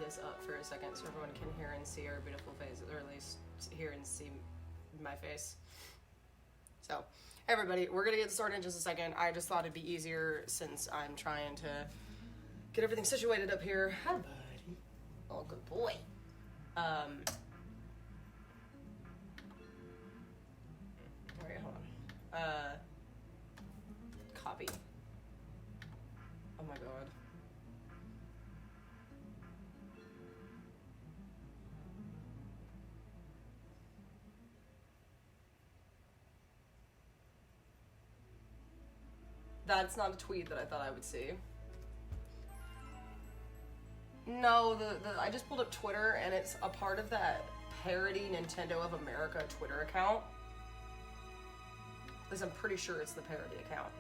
this up for a second so everyone can hear and see our beautiful faces, or at least hear and see my face. So, hey everybody, we're gonna get started in just a second. I just thought it'd be easier since I'm trying to get everything situated up here. Hi, buddy. Oh, good boy. Alright, hold on. Copy. Oh my god. That's not a tweet that I thought I would see. No, I just pulled up Twitter and it's a part of that parody Nintendo of America Twitter account. At least I'm pretty sure it's the parody account.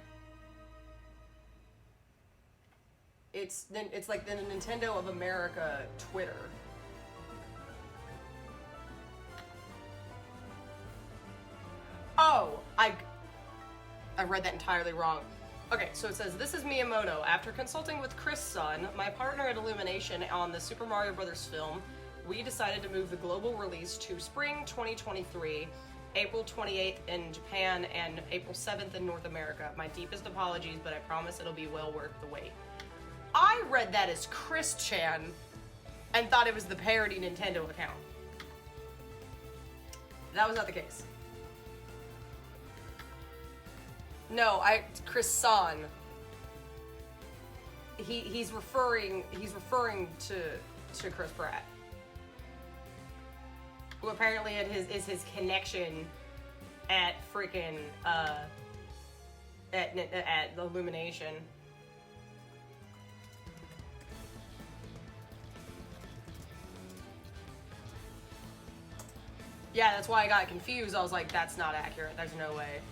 It's like the Nintendo of America Twitter. Oh, I read that entirely wrong. Okay, so it says, this is Miyamoto. After consulting with Chris Sun, my partner at Illumination on the Super Mario Bros. Film, we decided to move the global release to spring 2023, April 28th in Japan, and April 7th in North America. My deepest apologies, but I promise it'll be well worth the wait. I read that as Chris Chan and thought it was the parody Nintendo account. That was not the case. No, Chris San. He's referring to Chris Pratt, who apparently is his connection at freaking at the Illumination. Yeah, that's why I got confused. I was like, that's not accurate. There's no way.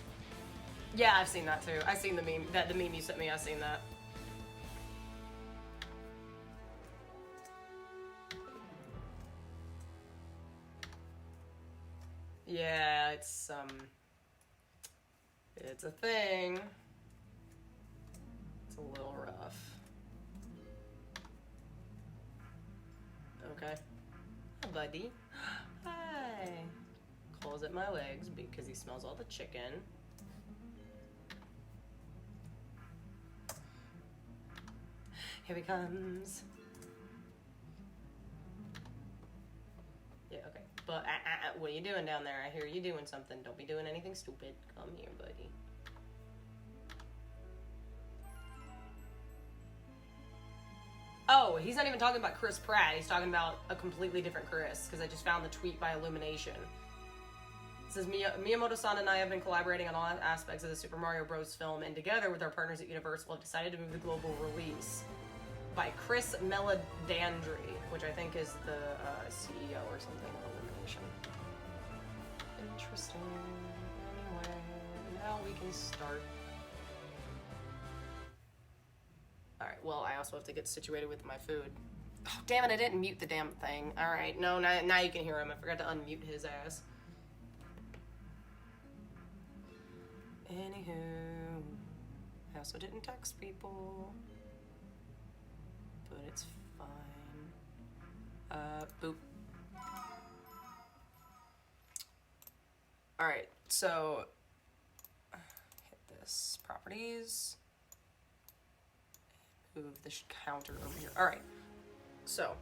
Yeah, I've seen that too. I've seen the meme. The meme you sent me, I've seen that. Yeah, it's a thing. It's a little rough. Okay. Hi, buddy. Hi. Claws at my legs because he smells all the chicken. Here he comes. Yeah, okay. But what are you doing down there? I hear you doing something. Don't be doing anything stupid. Come here, buddy. Oh, he's not even talking about Chris Pratt. He's talking about a completely different Chris, because I just found the tweet by Illumination. It says, Miyamoto-san and I have been collaborating on all aspects of the Super Mario Bros. Film, and together with our partners at Universal have decided to move the global release by Chris Meledandri, which I think is the CEO or something of Illumination. Interesting. Anyway, now we can start. Alright, well, I also have to get situated with my food. Oh, damn it, I didn't mute the damn thing. Alright, no, now you can hear him. I forgot to unmute his ass. Anywho, I also didn't text people. But it's fine. Boop. Alright, so hit this. Properties. Move the counter over here. Alright, so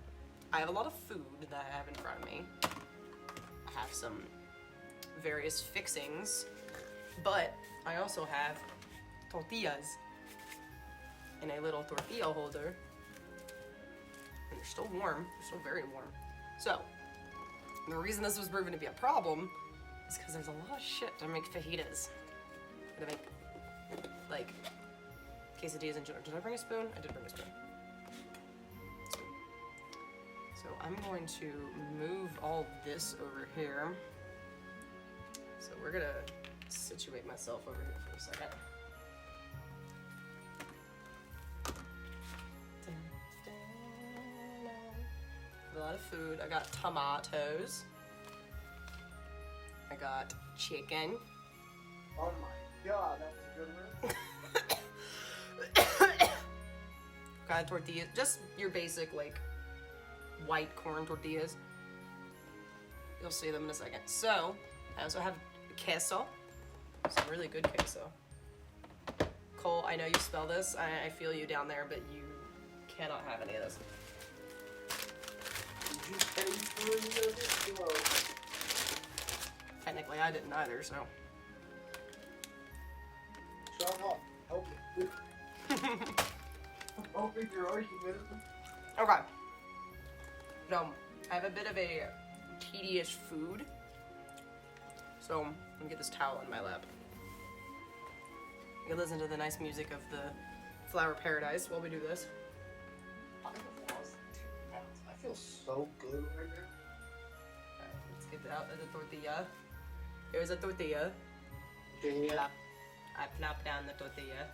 I have a lot of food that I have in front of me. I have some various fixings, but I also have tortillas in a little tortilla holder. And they're still warm. They're still very warm. So, the reason this was proven to be a problem is because there's a lot of shit to make fajitas. To make, like, quesadillas and Did I bring a spoon? I did bring a spoon. So I'm going to move all this over here. So we're gonna situate myself over here for a second. A lot of food. I got tomatoes. I got chicken. Oh my god, that was a good one. Got tortillas. Just your basic, like, white corn tortillas. You'll see them in a second. So, I also have queso. Some really good queso. Cole, I know you spell this. I feel you down there, but you cannot have any of this. Did you pay for any of it? No. Technically, I didn't either, so. Shut up. Help me. Helping your argument. Okay. So, I have a bit of a tedious food. So, I'm gonna get this towel in my lap. You can listen to the nice music of the flower paradise while we do this. I feel so good right now. Alright, let's get out the tortilla. Here's a tortilla. Yeah. I plop down the tortilla.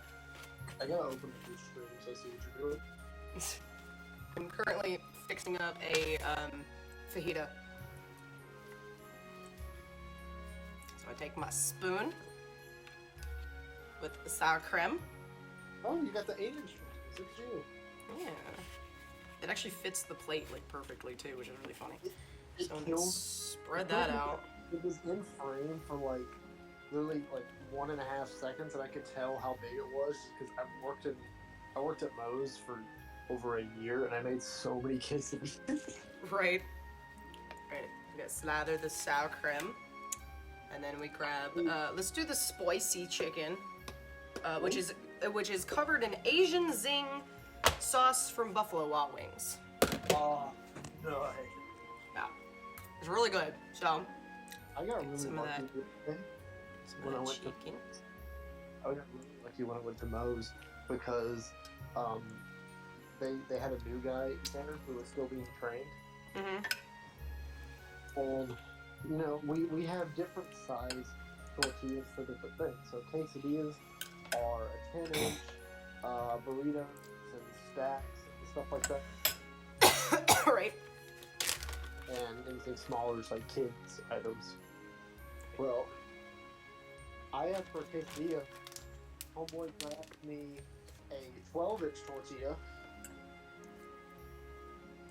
I gotta open the stream so I see what you're doing. I'm currently fixing up a fajita. So I take my spoon with the sour cream. Oh, you got the 8-inch one. Look at you. Yeah. It actually fits the plate like perfectly too, which is really funny. It So kills. spread that out. It was in frame for like literally like 1.5 seconds, and I could tell how big it was because I worked at Moe's for over a year, and I made so many quesadillas. Right. Right. We gotta slather the sour cream. And then we grab let's do the spicy chicken. Which is covered in Asian zing sauce from Buffalo Wild Wings. Oh, no. Yeah. It's really good. So I got really some of lucky that. when I went chicken. I got really lucky when I went to Moe's because they had a new guy there who was still being trained. Mm-hmm. And you know, we have different size tortillas for different things. So quesadillas are a 10-inch, burritos and stacks and stuff like that. Right. And anything smaller is like kids items. Well, I asked for a quesadilla. Homeboy grabbed me a 12-inch tortilla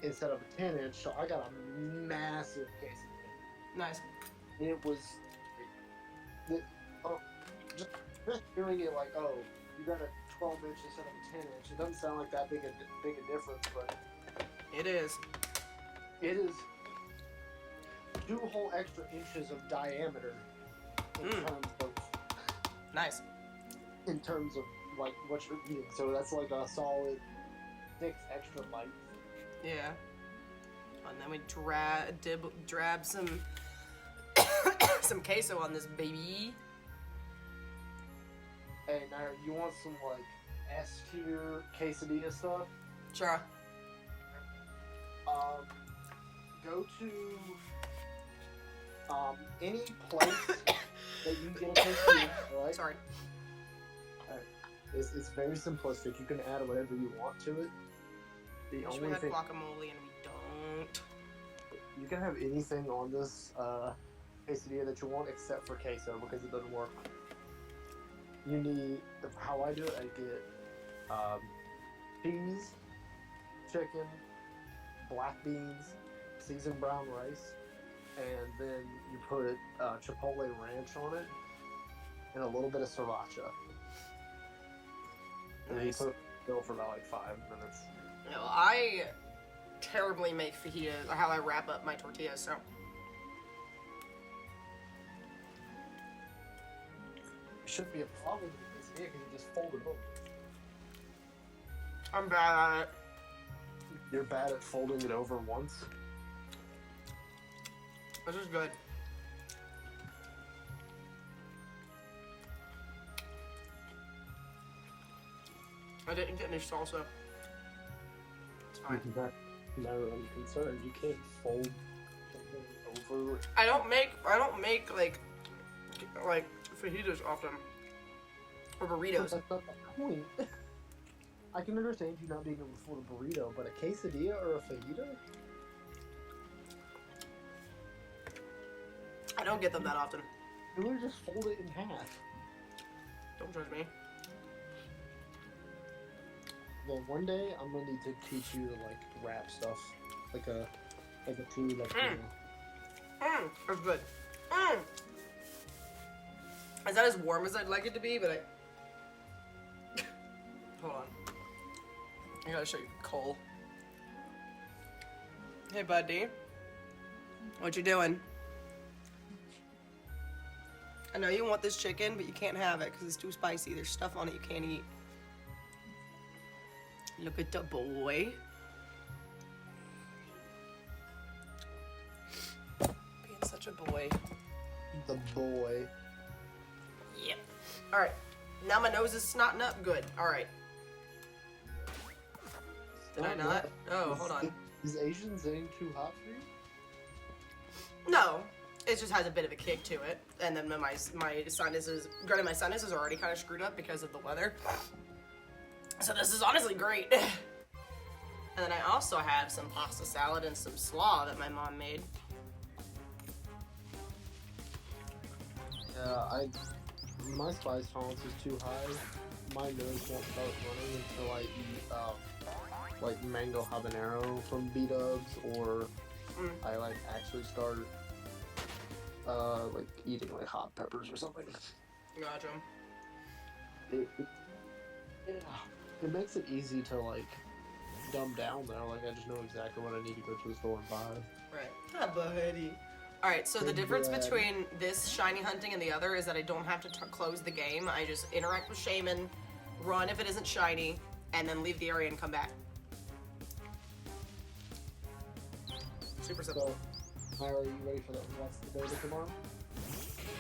instead of a 10-inch, so I got a massive quesadilla. Nice. And it was just hearing it like, oh, you got a 12-inch instead of a 10-inch. It doesn't sound like that big a difference, but It is. it is 2 whole extra inches of diameter Nice. in terms of like what you're eating. So that's like a solid 6 extra bites. Yeah. And then we drab some some queso on this baby. Hey, now you want some like S tier quesadilla stuff? Sure. Go to any place that you get a quesadilla, right? Sorry. It's very simplistic. You can add whatever you want to it. The Wish we only had thing guacamole and we don't. you can have anything on this quesadilla that you want except for queso because it doesn't work. You need how I do it. I get cheese, chicken, black beans, seasoned brown rice, and then you put chipotle ranch on it and a little bit of sriracha. And then you Nice. put it in the for about like 5 minutes. You know, I terribly make fajitas, or how I wrap up my tortillas, so. It shouldn't be a problem with this because you just fold it over. I'm bad at it. You're bad at folding it over once. This is good. I didn't get any salsa. It's fine. No, I'm concerned. You can't fold something over. I don't make like fajitas often. Or burritos. That's not the point. I can understand you not being able to afford a burrito, but a quesadilla or a fajita? I don't get them that often. You literally just fold it in half. Don't judge me. Well, one day I'm gonna need to teach you to like wrap stuff. like a true like. It's good. Mm. It's not as warm as I'd like it to be, but I. Hold on. I gotta show you Cole. Hey, buddy. What you doing? I know you want this chicken, but you can't have it because it's too spicy. There's stuff on it you can't eat. Look at the boy. Being such a boy. The boy. Yep. Alright. Now my nose is snotting up good. Alright. Did I not? Oh, hold on. Is Asian zing too hot for you? No. It just has a bit of a kick to it. And then my sinuses, granted my sinuses are already kind of screwed up because of the weather. So this is honestly great. And then I also have some pasta salad and some slaw that my mom made. Yeah, my spice tolerance is too high. My nose won't start running until I eat like mango habanero from B-Dubs, or I like actually start like eating like hot peppers or something. Gotcha. It makes it easy to like dumb down though. Like I just know exactly what I need to go to the store and buy. Right. Ah, buddy. Alright, so the difference between this shiny hunting and the other is that I don't have to close the game. I just interact with Shaman, run if it isn't shiny, and then leave the area and come back. Super simple. So, are you ready for the Overwatch 2 beta tomorrow?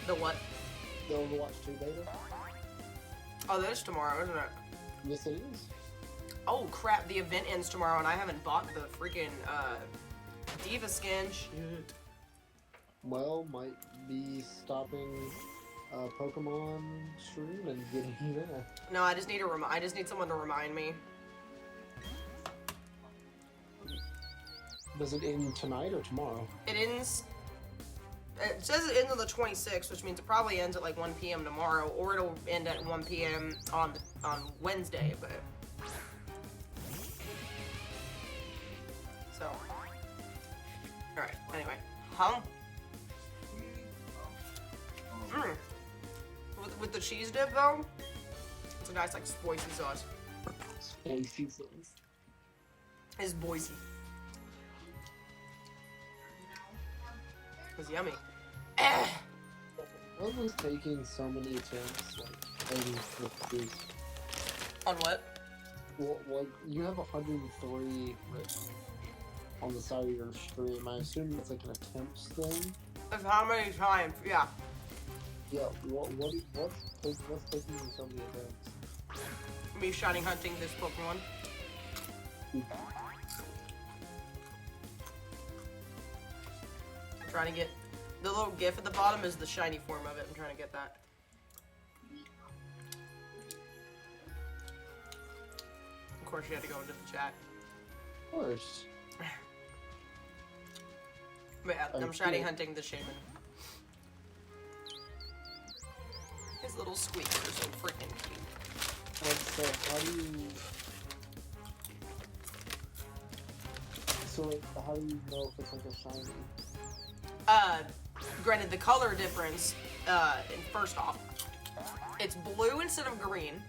The what? The Overwatch 2 beta? Oh, that is tomorrow, isn't it? Yes, it is. Oh, crap. The event ends tomorrow, and I haven't bought the freaking Diva skin. Shit. Well, might be stopping Pokemon stream and getting that. No, I just need I just need someone to remind me. Does it end tonight or tomorrow? It ends. It says it ends on the 26th, which means it probably ends at like 1 p.m. tomorrow, or it'll end at 1 p.m. on Wednesday. But so, all right. Anyway, with the cheese dip though, it's a nice like spicy sauce. Spicy sauce. It's Boise. It's yummy. I was taking so many attempts, like, aiming for this. On what? Well, you have 103 on the side of your stream. I assume it's like an attempts thing. Of how many times? Yeah. Yeah. What's taking you so many attempts? Me shiny hunting this Pokemon. I'm trying to get the little GIF at the bottom is the shiny form of it. I'm trying to get that. Of course, you had to go into the chat. Of course. But yeah, I'm shiny hunting the Shaman. His little squeaks are so freaking cute. So how do you know if it's like a shiny? Granted, the color difference, first off, it's blue instead of green,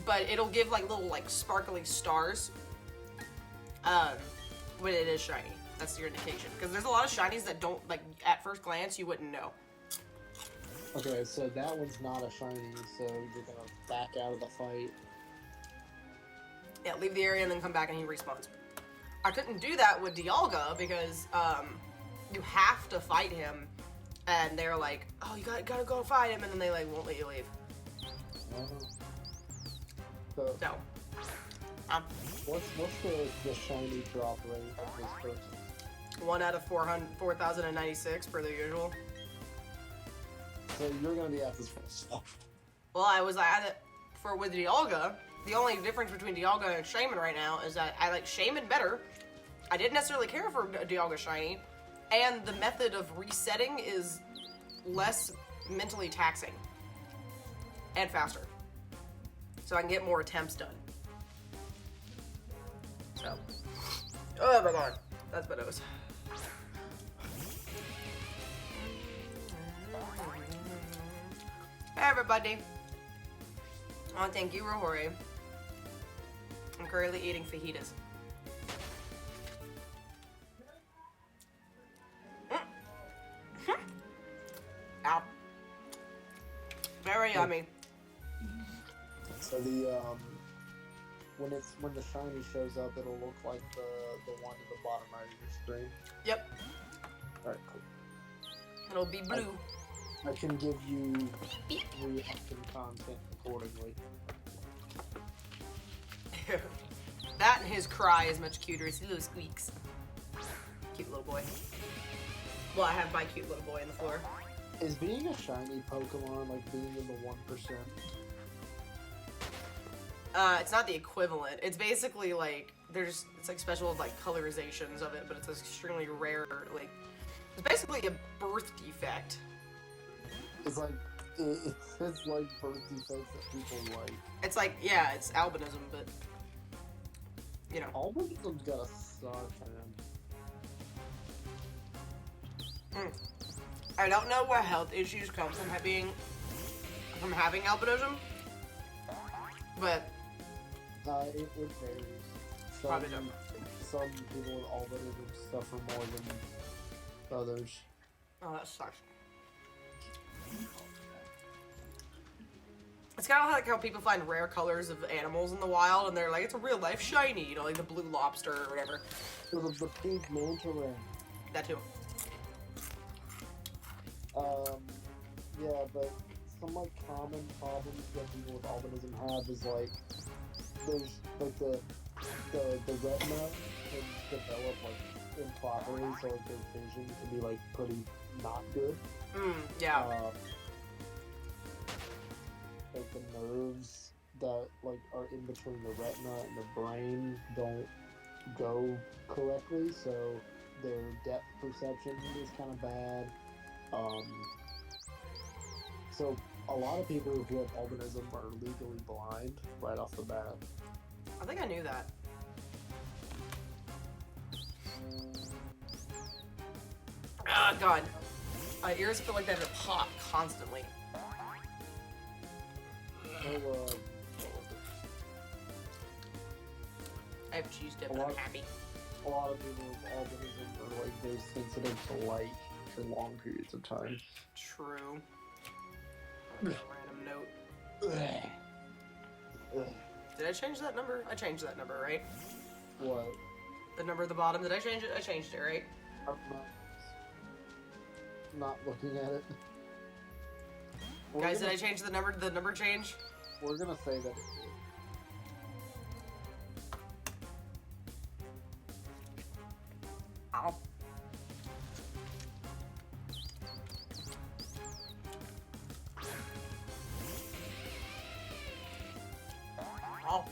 but it'll give like little like sparkly stars when it is shiny. That's your indication, because there's a lot of shinies that don't, like, at first glance you wouldn't know. Okay, so that one's not a shiny, so you're gonna back out of the fight. Yeah, leave the area and then come back and he respawns. I couldn't do that with Dialga because you have to fight him, and they're like, oh, you gotta go fight him, and then they like won't let you leave. So what's the shiny drop rate of this person? 1 out of 4,096 per the usual. So you're gonna be at this first stuff. Well, I was at it with Dialga. The only difference between Dialga and Shaman right now is that I like Shaman better. I didn't necessarily care for Dialga shiny, and the method of resetting is less mentally taxing and faster, so I can get more attempts done. So, Oh my god. That's my nose. Hey everybody. Oh, thank you, Rohori. I'm currently eating fajitas. Ow. Very yummy. So when the shiny shows up, it'll look like the one at the bottom right of your screen. Yep. All right, cool. It'll be blue. I can give you reaction content accordingly. That and his cry is much cuter. His little squeaks. Cute little boy. Well, I have my cute little boy on the floor. Is being a shiny Pokemon like being in the 1%? It's not the equivalent. It's basically like it's like special like colorizations of it, but it's extremely rare. Like it's basically a birth defect. It's like it's like birth defects that people like. It's like it's albinism, but you know. Albinism's gotta suck, man. I don't know where health issues come from having albinism, but It varies. probably don't. Some people with albinism suffer more than others. Oh, that sucks. It's kind of like how people find rare colors of animals in the wild, and they're like, it's a real life shiny, you know, like the blue lobster or whatever. So the pink manta ray. That too. Yeah, but some like common problems that people with albinism have is like there's like the retina can develop like improperly, so like their vision can be like pretty not good. Yeah. Like the nerves that like are in between the retina and the brain don't go correctly, so their depth perception is kind of bad. So a lot of people who have albinism are legally blind right off the bat. I think I knew that. Ah, God. My ears feel like they have to pop constantly. I have cheese dip and I'm happy. A lot of people with albinism are like very sensitive to light for long periods of time. True. Random note. Did I change that number? I changed that number, right? What? The number at the bottom. Did I change it? I changed it, right? I'm not looking at it. Guys, did I change the number? The number change? We're gonna say that it did. Ow. Ow.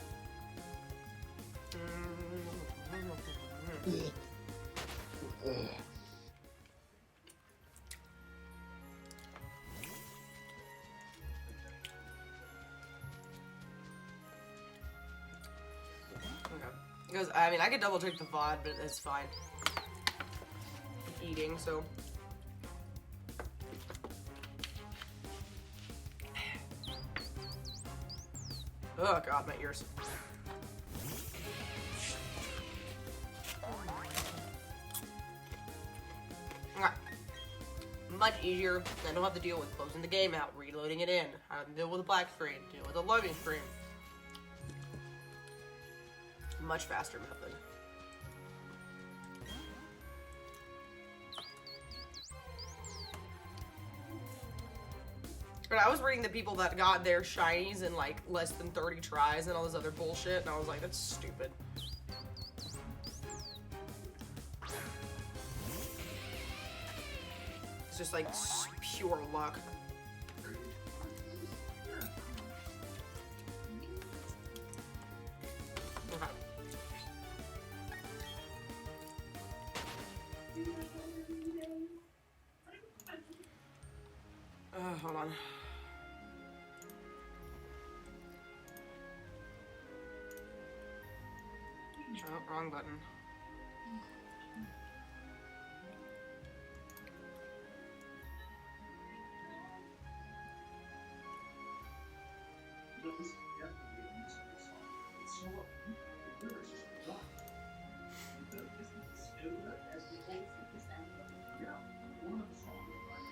Because, I mean, I could double check the VOD, but it's fine. I'm eating, so. Oh god, my ears. Alright. Much easier. I don't have to deal with closing the game out, reloading it in. I don't have to deal with a black screen, deal with a loading screen. Much faster method. But I was reading the people that got their shinies in like less than 30 tries and all this other bullshit, and I was like, that's stupid. It's just like pure luck. Okay. Hold on. Oh, wrong button.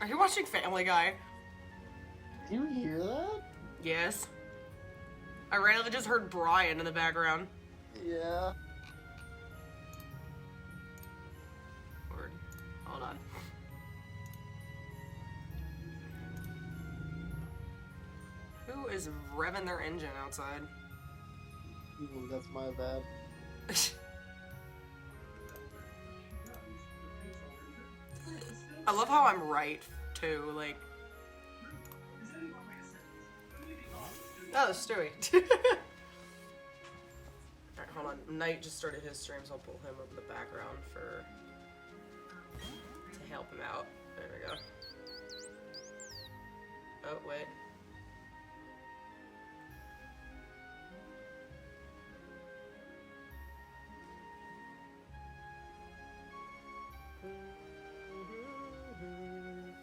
Are you watching Family Guy? Do you hear that? Yes. I randomly just heard Brian in the background. Yeah. Word. Hold on. Who is revving their engine outside? Ooh, that's my bad. I love how I'm right, too, like... Oh, Stewie. Alright, hold on. Knight just started his stream, so I'll pull him up in the background to help him out. There we go. Oh, wait.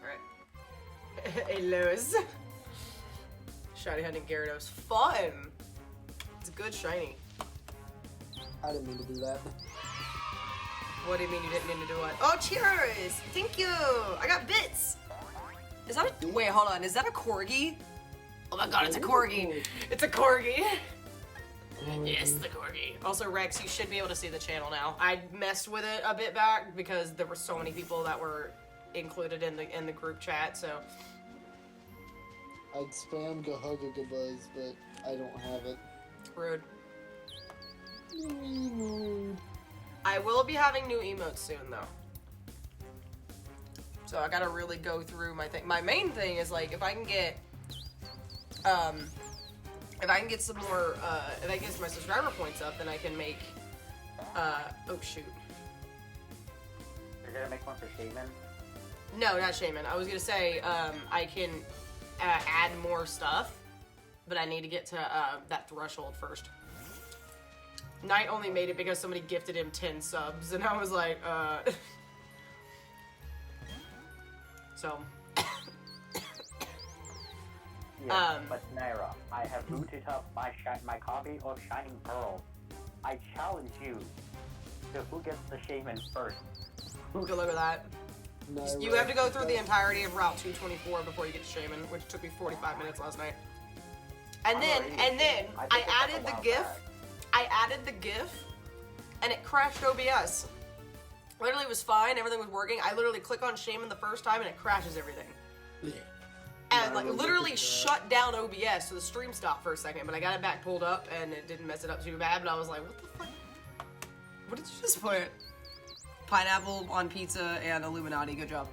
Alright. Hellos. Shiny hunting Gyarados. Fun! It's good shiny. I didn't mean to do that. What do you mean you didn't mean to do what? Oh, cheers! Thank you! I got bits! Is that a- wait, hold on. Is that a corgi? Oh my god, it's a corgi! It's a corgi! Yes, the corgi. Also, Rex, you should be able to see the channel now. I messed with it a bit back because there were so many people that were included in the group chat, so... I'd spam Gugyugubahs, but I don't have it. Rude. I will be having new emotes soon, though. So I gotta really go through my thing. My main thing is, like, if I can get some more, if I can get my subscriber points up, then I can make, oh shoot. You're gonna make one for Shaman? No, not Shaman. I was gonna say, I can add more stuff, but I need to get to that threshold first. Knight only made it because somebody gifted him 10 subs, and I was like, So. Yeah, but Naira, I have booted up my copy of Shining Pearl. I challenge you to who gets the Shaman first. Deliver that. No, You have to go through the entirety of Route 224 before you get to Shaman, which took me 45 minutes last night. And then I added the GIF. I added the GIF, and it crashed OBS. Literally, it was fine. Everything was working. I literally click on Shaman the first time, and it crashes everything. And like literally shut down OBS, so the stream stopped for a second. But I got it back pulled up, and it didn't mess it up too bad. But I was like, what the fuck? What did you just put? Pineapple on pizza and Illuminati. Good job.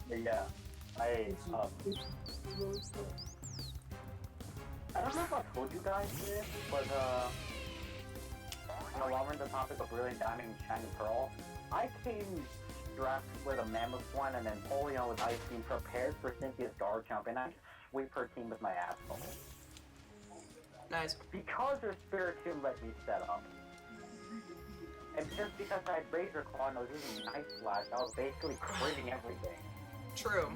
Yeah, I don't know if I told you guys this, but while we're on the topic of Brilliant Diamond and Shining Pearl, I came strapped with a Mammoth one and then Polion with Ice Beam prepared for Cynthia's Dark Jump, and I just sweep her team with my asshole. Nice. Because her Spirit Tomb let me set up. And just because I had Razor Claw and I was using Night Slash, I was basically critting everything. True.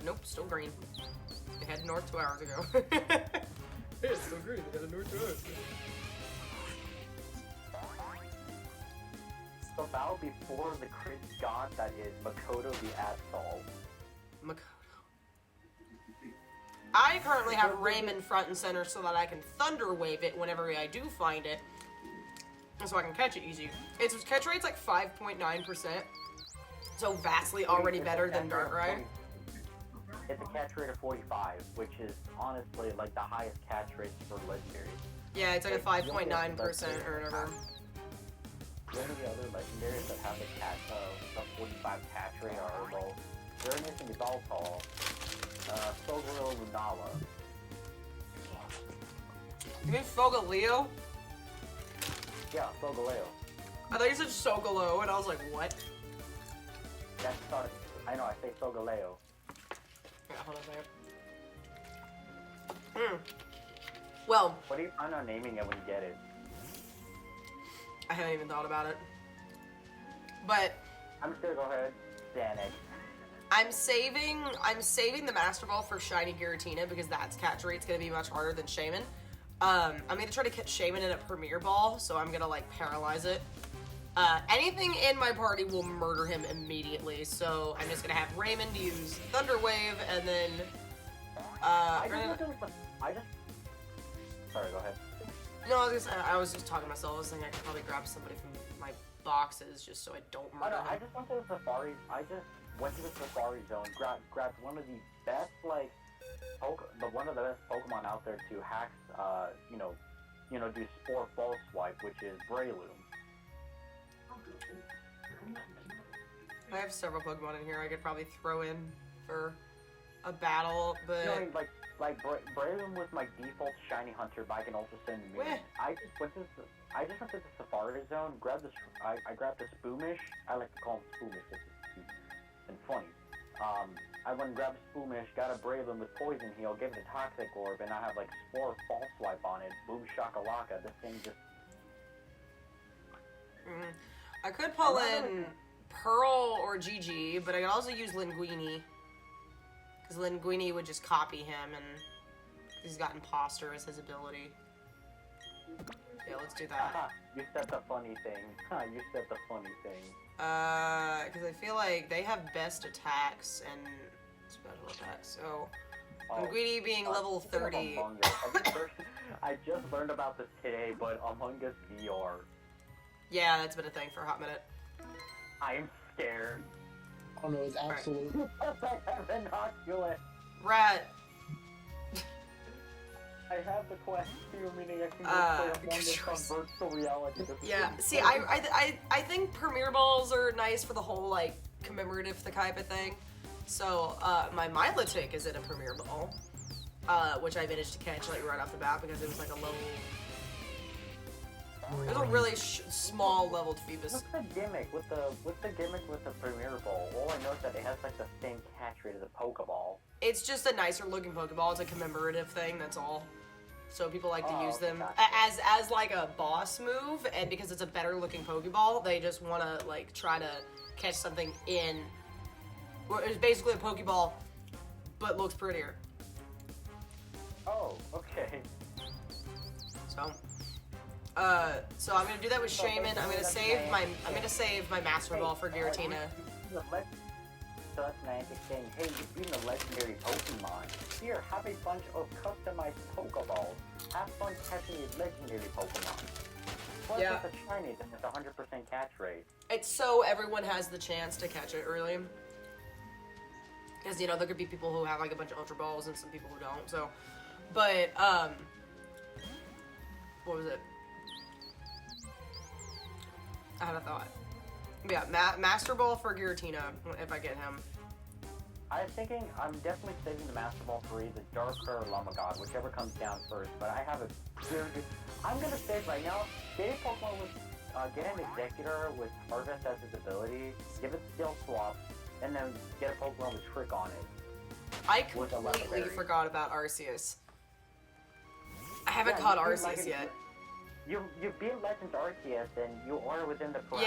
Nope, still green. They headed north 2 hours ago. It's still green, they headed north 2 hours ago. So bow before the crit god that is Makoto the Absol. Makoto. I currently have Raymond front and center so that I can Thunder Wave it whenever I do find it. So I can catch it easy. Its catch rate's like 5.9%. So vastly already better than Darkrai. It's a catch rate of 45, which is honestly like the highest catch rate for legendaries. Yeah, it's like a 5.9% or whatever. The only other legendaries that have the 45 catch rate are, well, Uranus and Yveltal, Sogoro Lunala. You mean Fogaleo? Yeah, Fogaleo. I thought you said Sogolo, and I was like, what? That's not, I know, I say Fogaleo. Yeah, hold on a second. Well, What do you plan on naming it when you get it? I haven't even thought about it. But I'm just gonna go ahead, Danik. I'm saving the Master Ball for Shiny Giratina because that's catch rate's gonna be much harder than Shaman. I'm gonna try to catch Shaman in a Premier Ball, so I'm gonna like paralyze it. Anything in my party will murder him immediately, so I'm just gonna have Raymond use Thunder Wave, and then Sorry, go ahead. No, I was just talking to myself. I was thinking I could probably grab somebody from my boxes just so I don't murder him. I just went to the safari. I just went to the safari zone, grabbed one of the best one of the best Pokemon out there to hack, do Spore False Swipe, which is Breloom. I have several Pokemon in here I could probably throw in for a battle, but... You know, like Breloom was my default shiny hunter, but I can also send Moon. I just went to the Safari Zone, I grabbed the Spoomish. I like to call him Spoomish, it's cute and funny. I went and grabbed a Spoomish, got a Breloom with Poison Heal, gave it a Toxic Orb, and I have like Spore False Swipe on it. Boom shakalaka, this thing just... I could pull in Pearl or GG, but I could also use Linguini. Because Linguini would just copy him, and he's got Imposter as his ability. Yeah, let's do that. You said the funny thing. You said the funny thing. Because I feel like they have best attacks and special attacks, so... Linguini being level 30... I just learned about this today, but Among Us VR. Yeah, that's been a thing for a hot minute. I'm scared. Oh no, it's absolutely... I have inoculate. Rat! I have the Quest 2, meaning I can go play Among Us on virtual reality. Yeah, see, I think Premier Balls are nice for the whole, like, commemorative type of thing. So, my Milotic is in a Premier Ball, which I managed to catch, like, right off the bat because it was, like, a low... It was a really small leveled Phoebus. What's the gimmick with the Premier Ball? All I know is that it has like the same catch rate as a Pokeball. It's just a nicer looking Pokeball. It's a commemorative thing. That's all. So people like to use them as like a boss move, and because it's a better looking Pokeball, they just want to like try to catch something in. It's basically a Pokeball, but looks prettier. Oh, okay. So I'm gonna do that with Shaman. I'm gonna save my Master Ball for Giratina. So that's Niantic saying, hey, you've been a legendary Pokemon. Here, have a bunch of customized Pokeballs. Have fun catching a legendary Pokemon. Plus Yeah. it's a shiny that has 100% catch rate. It's so everyone has the chance to catch it early. Because, you know, there could be people who have like a bunch of Ultra Balls and some people who don't, so. But, what was it? I had a thought. Yeah, Master Ball for Giratina, if I get him. I'm definitely saving the Master Ball for either Darker or Llama God, whichever comes down first, but I have a very good... I'm gonna save right now, get a Pokemon with, get an Executor with Harvest as his ability, give it Skill Swap, and then get a Pokemon with Trick on it. I completely forgot about Arceus. I haven't caught Arceus yet. You beat Legends Arceus, and you are within the parameters.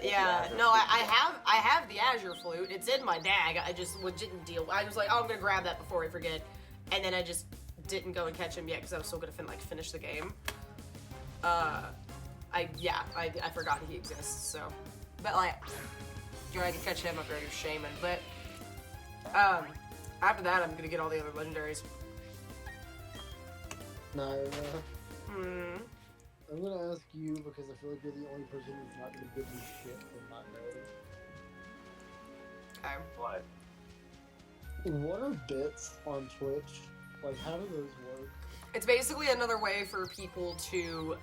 Yeah. No, I have the Azure Flute. It's in my bag. I just didn't deal. I was like, oh, I'm gonna grab that before I forget, and then I just didn't go and catch him yet because I was still gonna finish the game. I forgot he exists. So, but like, I can catch him after I do Shaman. But after that, I'm gonna get all the other legendaries. Naira. I'm gonna ask you because I feel like you're the only person who's not gonna give me shit for not knowing. Okay. What are bits on Twitch? Like, how do those work? It's basically another way for people to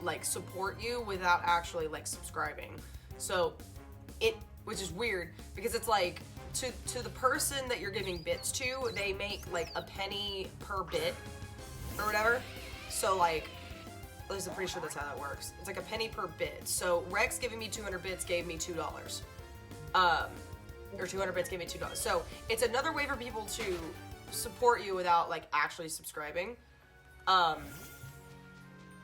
like support you without actually like subscribing. So which is weird because it's like to the person that you're giving bits to, they make like a penny per bit or whatever. So like, at least I'm pretty sure that's how that works. It's like a penny per bit. So Rex giving me 200 bits gave me $2. Or 200 bits gave me $2. So it's another way for people to support you without like actually subscribing.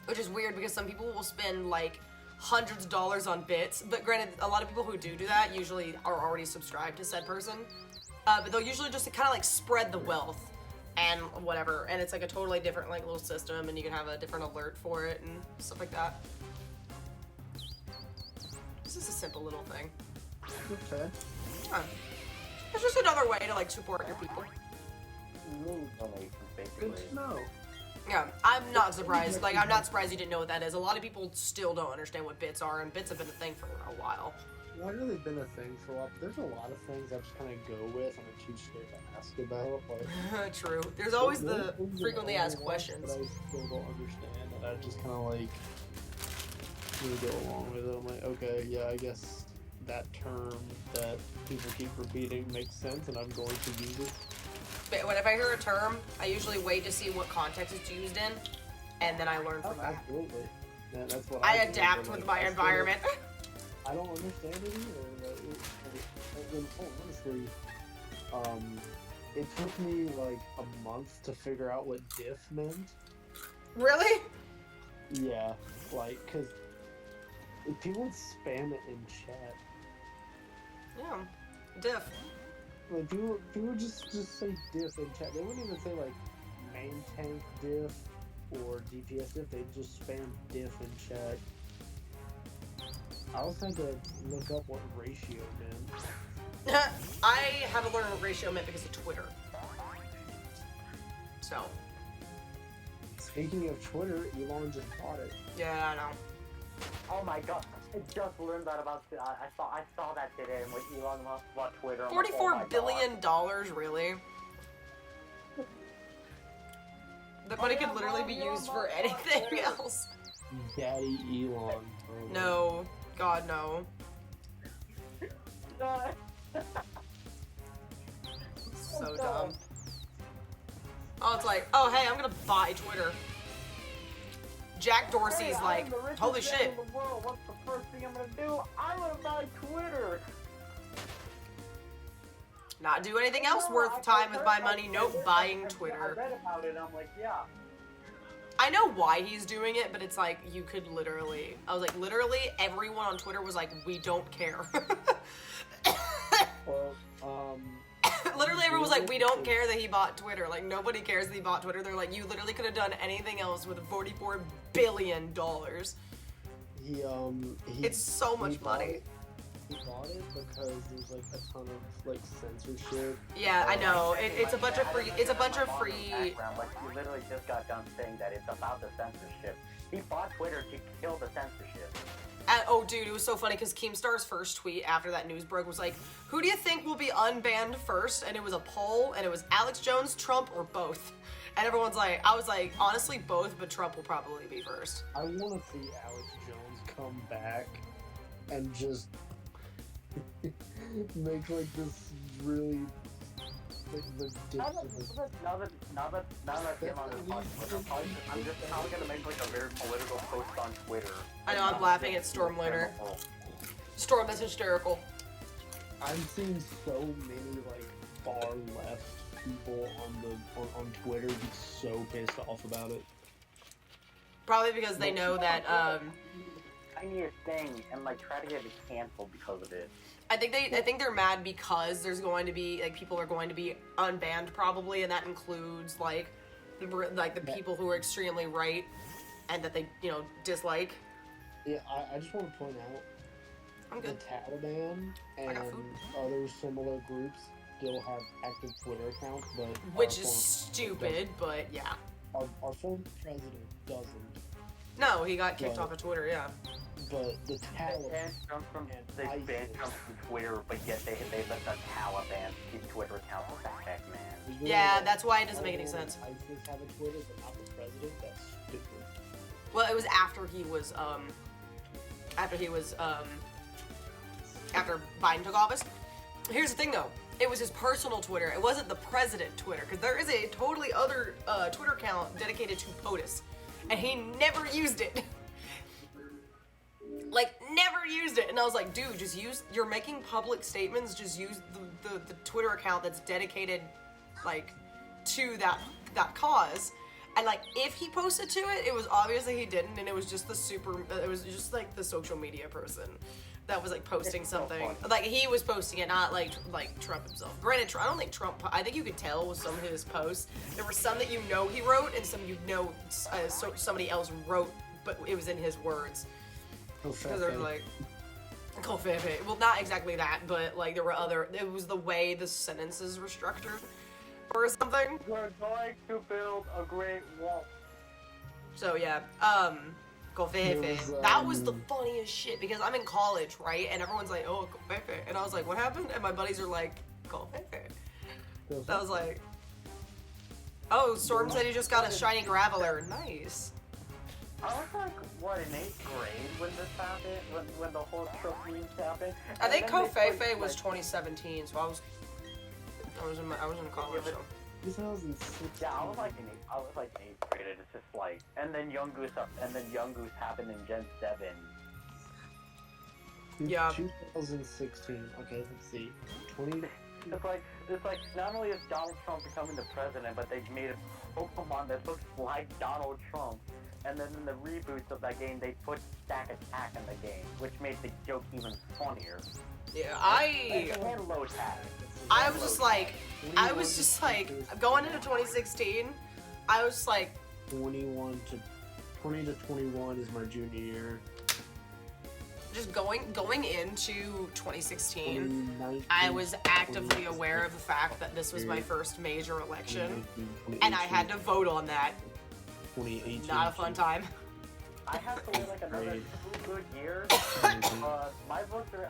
Which is weird because some people will spend like hundreds of dollars on bits. But granted, a lot of people who do that usually are already subscribed to said person. But they'll usually just kind of like spread the wealth and whatever, and it's like a totally different like little system, and you can have a different alert for it and stuff like that. This is a simple little thing. Okay. Yeah. It's just another way to like support your people. Little donations, basically. Good to know. Yeah, I'm not surprised. Like, I'm not surprised you didn't know what that is. A lot of people still don't understand what bits are, and bits have been a thing for a while. Why have they been a thing for a while? There's a lot of things I just kind of go with, and I'm too scared to ask about. Like, True. There's always the frequently asked questions. That I still don't understand, and I just kind of like really go along with it. I'm like, okay, yeah, I guess that term that people keep repeating makes sense, and I'm going to use it. But whenever I hear a term, I usually wait to see what context it's used in, and then I learn from that. Absolutely. Yeah, that's what I adapt with my environment. I don't understand it either. Honestly, it took me like a month to figure out what diff meant. Really? Yeah, like, cause people would spam it in chat. Yeah. Diff. Like people would just say diff in chat. They wouldn't even say like main tank diff or DPS diff. They'd just spam diff in chat. I also had to look up what ratio meant. I had to learn what ratio meant because of Twitter. So. Speaking of Twitter, Elon just bought it. Yeah, I know. Oh my god, I just learned that about. I saw that today with Elon Musk about Twitter. I'm like, oh $44 my billion, God. really? The money could literally be used for anything else. Daddy Elon. No. God, no. So dumb. Oh, it's like, oh, hey, I'm gonna buy Twitter. Jack Dorsey's Hey, like, I'm the richest holy man shit. in the world. What's the first thing I'm gonna do? I'm gonna buy Twitter. Not do anything else worth time with my money. Nope, buying Twitter. I read about it and I'm like, yeah. I know why he's doing it, but it's like, you could literally, I was like, literally everyone on Twitter was like, we don't care. Well, Literally everyone was like, we don't care that he bought Twitter. Like, nobody cares that he bought Twitter. They're like, you literally could have done anything else with $44 billion. he It's so much money. He bought it because there's like a ton of like censorship. Yeah, I know. It's a bunch of free. It's a bunch of free. Like, you literally just got done saying that it's about the censorship. He bought Twitter to kill the censorship. Oh, dude, it was so funny because Keemstar's first tweet after that news broke was like, "Who do you think will be unbanned first?" And it was a poll, and it was Alex Jones, Trump, or both. And everyone's like, I was like, honestly, both, but Trump will probably be first. I want to see Alex Jones come back and just make like this really like ridiculous. Now that Elon is on Twitter, I'm just probably gonna make like a very political post on Twitter. I know, I'm laughing at Storm Lunar. Storm, that's hysterical. I'm seeing so many like far left people on Twitter be so pissed off about it. Probably because they know that, Tiniest thing and like try to get it canceled because of it. I think they're mad because there's going to be, like, people are going to be unbanned probably, and that includes, like the people who are extremely right and that they, you know, dislike. Yeah, I just want to point out I'm the good. Taliban and other similar groups still have active Twitter accounts, but Which is stupid, but yeah. Our former president doesn't. No, he got kicked off of Twitter, yeah. But the Taliban They banned Trump from Twitter, but yet they let the Taliban keep Twitter accounts. What the heck, man? Yeah, that's why it doesn't make any sense. ISIS have a Twitter, but not the president. That's stupid. Well, it was after after Biden took office. Here's the thing, though. It was his personal Twitter. It wasn't the president Twitter, because there is a totally other Twitter account dedicated to POTUS, and he never used it. Like, never used it. And I was like, dude, just use, you're making public statements, just use the Twitter account that's dedicated, like, to that cause. And, like, if he posted to it, it was obviously he didn't, and it was just it was just, like, the social media person. that was like posting It's so something. funny. Like he was posting it, not like Trump himself. Granted, I don't think Trump. I think you could tell with some of his posts. There were some that he wrote, and some somebody else wrote, but it was in his words. Because there was like. Covfefe. Well, not exactly that, but like there were other. It was the way the sentences were structured, or something. We're going to build a great wall. So yeah, Covfefe. There was, That was the funniest shit because I'm in college, right? And everyone's like, "Oh, Covfefe," and I was like, "What happened?" And my buddies are like, "Covfefe." I was like, "Oh, Storm said he just got a shiny graveler. Nice." I was like, what, in 8th grade when this happened? When the whole Trump memes happened? I think And then they Covfefe put, was like, 2017, so I was in college. Yeah, but- So. 2006. Yeah, I was like 8th grade, and it's just like, and then Young Goose happened in Gen 7. Yeah. 2016. Okay, let's see. 20. It's like not only is Donald Trump becoming the president, but they've made a Pokemon that looks like Donald Trump. And then in the reboots of that game, they put Stack Attack in the game, which made the joke even funnier. Yeah, And low tag. I was just like, going into 2016, I was just like, 20 to 21 is my junior year. just going into 2016, 2019, I was actively aware of the fact that this was my first major election, and I had to vote on that. 2018. Not a fun time. I have to wait like another 2 good years. My votes are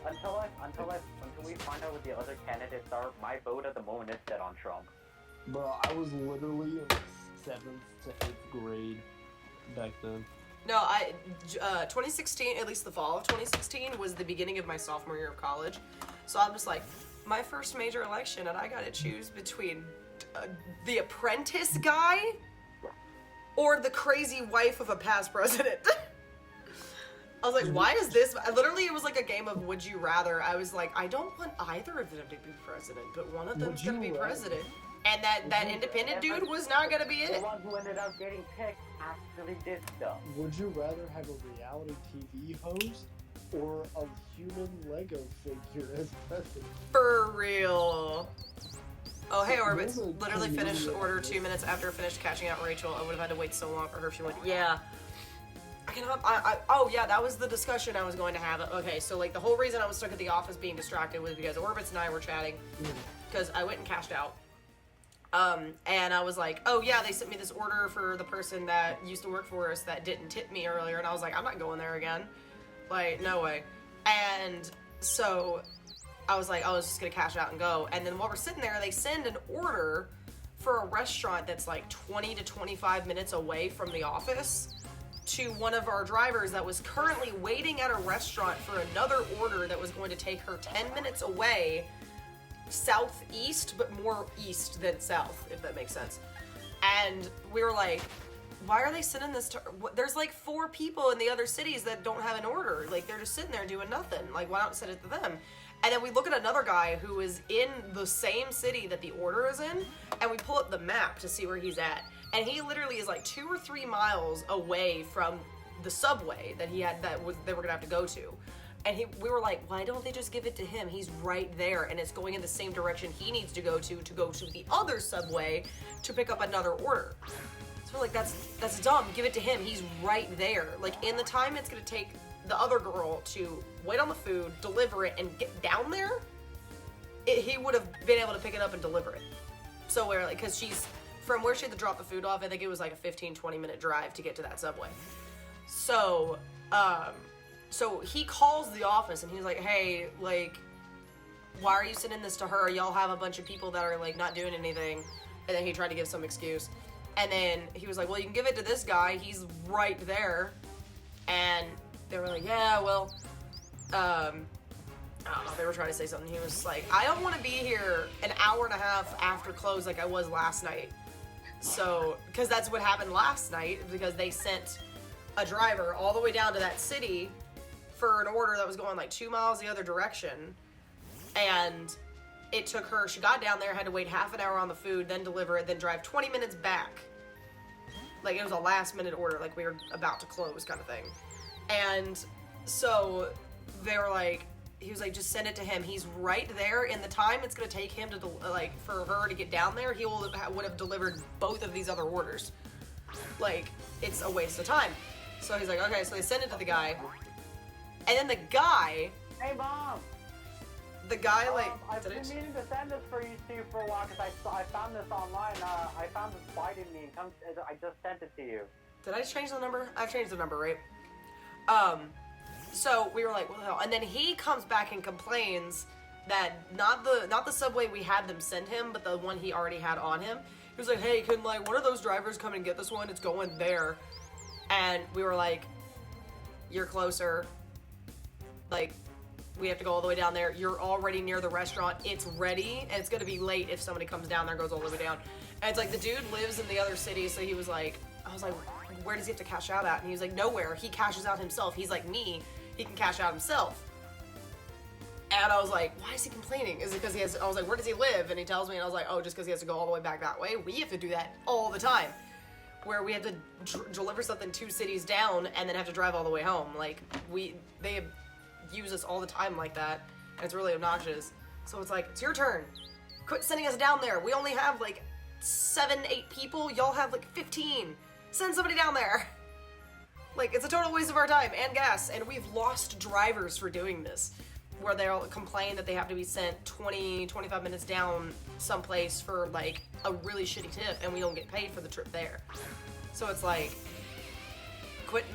until we find out what the other candidates are. My vote at the moment is set on Trump. Bro, I was literally in 7th to 8th grade back then. No, 2016, at least the fall of 2016, was the beginning of my sophomore year of college. So I'm just like, my first major election, and I gotta choose between the apprentice guy or the crazy wife of a past president. I was like, why is this? Literally, it was like a game of would you rather. I was like, I don't want either of them to be president, but one of them's gonna be president. And that independent dude was not gonna be The it. one who ended up getting picked actually did stuff. Would you rather have a reality TV host or a human Lego figure as president? For real. Oh, hey, Orbits. There's a Literally finished comedian- order 2 minutes after I finished catching out Rachel. I would have had to wait so long for her if she went, yeah. I cannot, oh yeah, that was the discussion I was going to have. Okay, so like the whole reason I was stuck at the office being distracted was because Orbits and I were chatting because I went and cashed out. And I was like, oh yeah, they sent me this order for the person that used to work for us that didn't tip me earlier. And I was like, I'm not going there again. Like, no way. And so I was like, I was just gonna cash out and go. And then while we're sitting there, they send an order for a restaurant that's like 20 to 25 minutes away from the office to one of our drivers that was currently waiting at a restaurant for another order that was going to take her 10 minutes away, southeast, but more east than south, if that makes sense. And we were like, why are they sending this to, there's like 4 people in the other cities that don't have an order. Like, they're just sitting there doing nothing. Like, why not send it to them? And then we look at another guy who is in the same city that the order is in, and we pull up the map to see where he's at. And he literally is like 2 or 3 miles away from the subway that they were gonna have to go to. And we were like, why don't they just give it to him? He's right there, and it's going in the same direction he needs to go to the other subway to pick up another order. So we're like, that's dumb. Give it to him. He's right there. Like, in the time it's gonna take the other girl to wait on the food, deliver it, and get down there, he would have been able to pick it up and deliver it. So we're like, because she's from where she had to drop the food off, I think it was like a 15-20 minute drive to get to that subway. So so he calls the office and he's like, hey, like, why are you sending this to her? Y'all have a bunch of people that are like not doing anything. And then he tried to give some excuse. And then he was like, well, you can give it to this guy. He's right there. And they were like, yeah, well, I don't know, they were trying to say something. He was like, I don't want to be here an hour and a half after close like I was last night. So, because that's what happened last night, because they sent a driver all the way down to that city for an order that was going like 2 miles the other direction. And it took her, she got down there, had to wait half an hour on the food, then deliver it, then drive 20 minutes back. Like, it was a last minute order, like we were about to close kind of thing. And so they were like, he was like, just send it to him. He's right there. In the time it's gonna take him to like for her to get down there, he would have delivered both of these other orders. Like, it's a waste of time. So he's like, okay. So they send it to the guy, and then the guy. Hey, Mom. The guy like. I've been meaning to send this for you for a while because I found this online. I found this biting me. I just sent it to you. Did I change the number? I've changed the number, right? So we were like, what the hell? And then he comes back and complains that not the subway we had them send him, but the one he already had on him. He was like, hey, can like one of those drivers come and get this one? It's going there. And we were like, you're closer. Like, we have to go all the way down there. You're already near the restaurant. It's ready, and it's gonna be late if somebody comes down there and goes all the way down. And it's like the dude lives in the other city, so he was like, I was like, where does he have to cash out at? And he was like, nowhere. He cashes out himself. He's like me. He can cash out himself. And I was like, why is he complaining? Is it because he has, I was like, where does he live? And he tells me, and I was like, oh, just because he has to go all the way back that way? We have to do that all the time. Where we have to deliver something 2 cities down and then have to drive all the way home. Like, they use us all the time like that. And it's really obnoxious. So it's like, it's your turn. Quit sending us down there. We only have like 7, 8 people. Y'all have like 15. Send somebody down there. Like, it's a total waste of our time and gas, and we've lost drivers for doing this, where they'll complain that they have to be sent 20, 25 minutes down someplace for, like, a really shitty tip, and we don't get paid for the trip there. So it's like, quit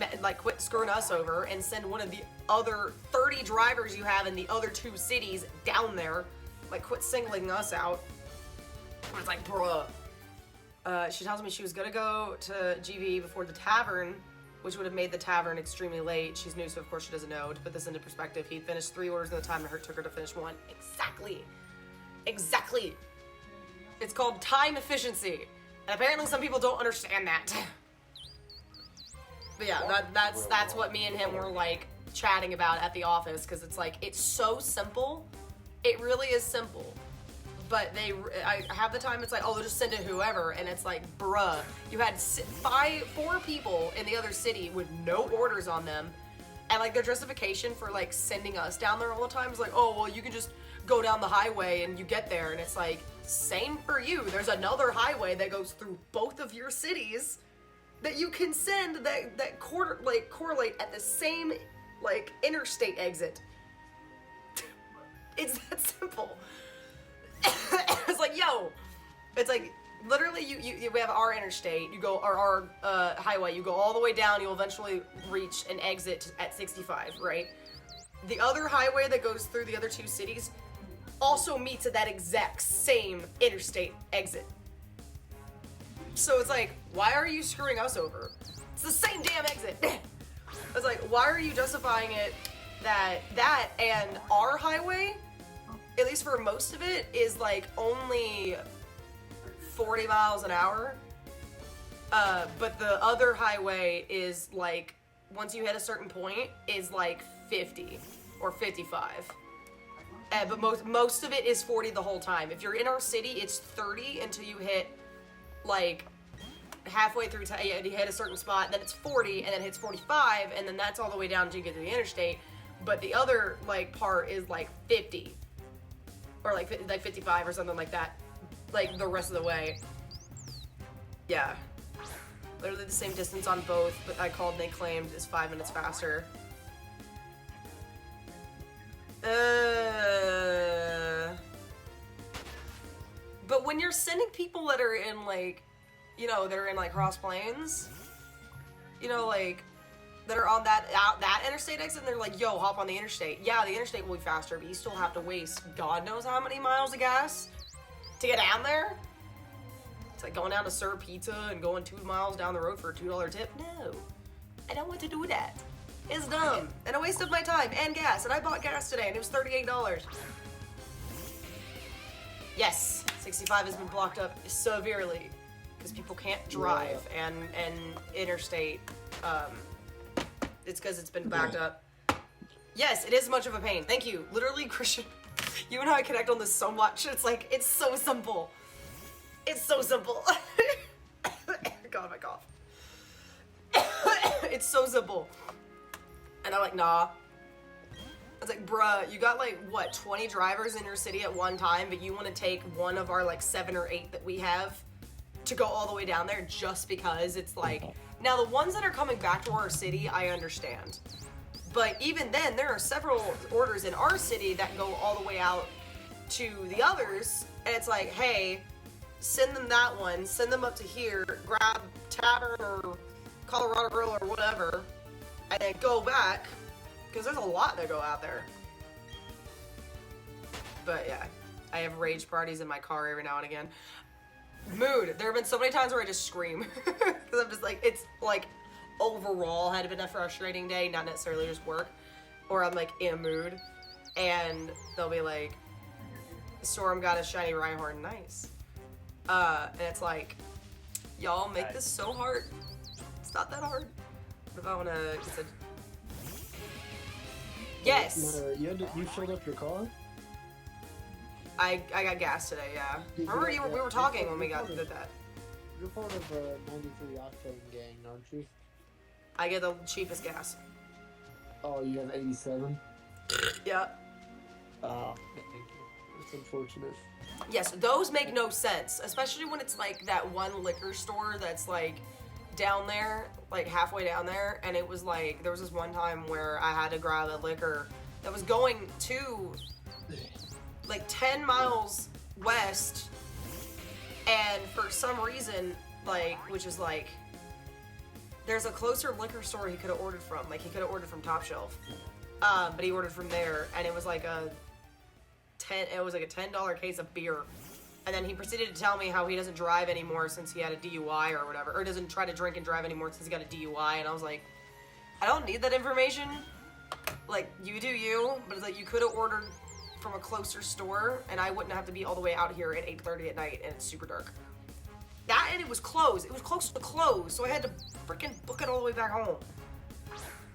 screwing us over and send one of the other 30 drivers you have in the other 2 cities down there. Like, quit singling us out. And it's like, bruh. She tells me she was gonna go to GV before the tavern, which would have made the tavern extremely late. She's new, so of course she doesn't know. To put this into perspective, he finished 3 orders at a time, and it took her to finish 1. Exactly. It's called time efficiency, and apparently some people don't understand that. But yeah, that's what me and him were like chatting about at the office, because it's like, it's so simple. It really is simple. But I have the time, it's like, oh, they'll just send it whoever, and it's like, bruh, you had 4 people in the other city with no orders on them, and like their justification for like sending us down there all the time is like, oh, well, you can just go down the highway and you get there, and it's like, same for you. There's another highway that goes through both of your cities that you can send that correlate at the same like interstate exit. It's that simple. It's like, yo, it's like, literally, we have our interstate, you go, or our highway, you go all the way down, you'll eventually reach an exit at 65, right? The other highway that goes through the other 2 cities also meets at that exact same interstate exit. So it's like, why are you screwing us over? It's the same damn exit. It's like, why are you justifying it that and our highway, at least for most of it, is like only 40 miles an hour. But the other highway is like, once you hit a certain point, is like 50 or 55. But most of it is 40 the whole time. If you're in our city, it's 30 until you hit like halfway through, you hit a certain spot, then it's 40, and then it hits 45, and then that's all the way down until you get to the interstate. But the other like part is like 50. Or like 55 or something like that, like the rest of the way. Yeah, literally the same distance on both, but I called and they claimed is 5 minutes faster. But when you're sending people that are in like, you know, they're in like Cross Plains, you know, like that are on that interstate exit, and they're like, yo, hop on the interstate. Yeah, the interstate will be faster, but you still have to waste God knows how many miles of gas to get down there. It's like going down to serve pizza and going 2 miles down the road for a $2 tip. No, I don't want to do that. It's dumb and a waste of my time and gas, and I bought gas today and it was $38. Yes, 65 has been blocked up severely because people can't drive, and interstate, it's because it's been backed up. Yes, it is much of a pain. Thank you. Literally, Christian, you and I connect on this so much. It's like, it's so simple. It's so simple. God, my cough. It's so simple. And I'm like, nah. It's like, bruh, you got like, what, 20 drivers in your city at one time, but you want to take one of our like 7 or 8 that we have to go all the way down there just because it's like, now the ones that are coming back to our city, I understand. But even then, there are several orders in our city that go all the way out to the others, and it's like, hey, send them that one, send them up to here, grab Tavern or Colorado Grill or whatever, and then go back, because there's a lot that go out there. But yeah, I have rage parties in my car every now and again. Mood. There have been so many times where I just scream, because I'm just like, it's like, overall had been a frustrating day, not necessarily just work, or I'm like in a mood, and they'll be like, Storm got a shiny Rhyhorn, nice. And it's like, y'all make this so hard. It's not that hard. What if I wanna just yes! You filled up your car? I got gas today, yeah. Remember we were talking when we did that. You're part of a 93 Octane gang, aren't you? I get the cheapest gas. Oh, you have 87? Yeah. It's unfortunate. Yes, those make no sense, especially when it's like that one liquor store that's like down there, like halfway down there, and it was like, there was this one time where I had to grab a liquor that was going to like 10 miles west, and for some reason, like, which is like, there's a closer liquor store he could have ordered from. Like, he could have ordered from Top Shelf. But he ordered from there, and it was like a $10 case of beer. And then he proceeded to tell me how he doesn't drive anymore since he had a DUI or whatever. Or doesn't try to drink and drive anymore since he got a DUI. And I was like, I don't need that information. Like, you do you. But it's like, you could have ordered from a closer store, and I wouldn't have to be all the way out here at 8:30 at night, and it's super dark. That, and it was closed. It was close to close, so I had to freaking book it all the way back home.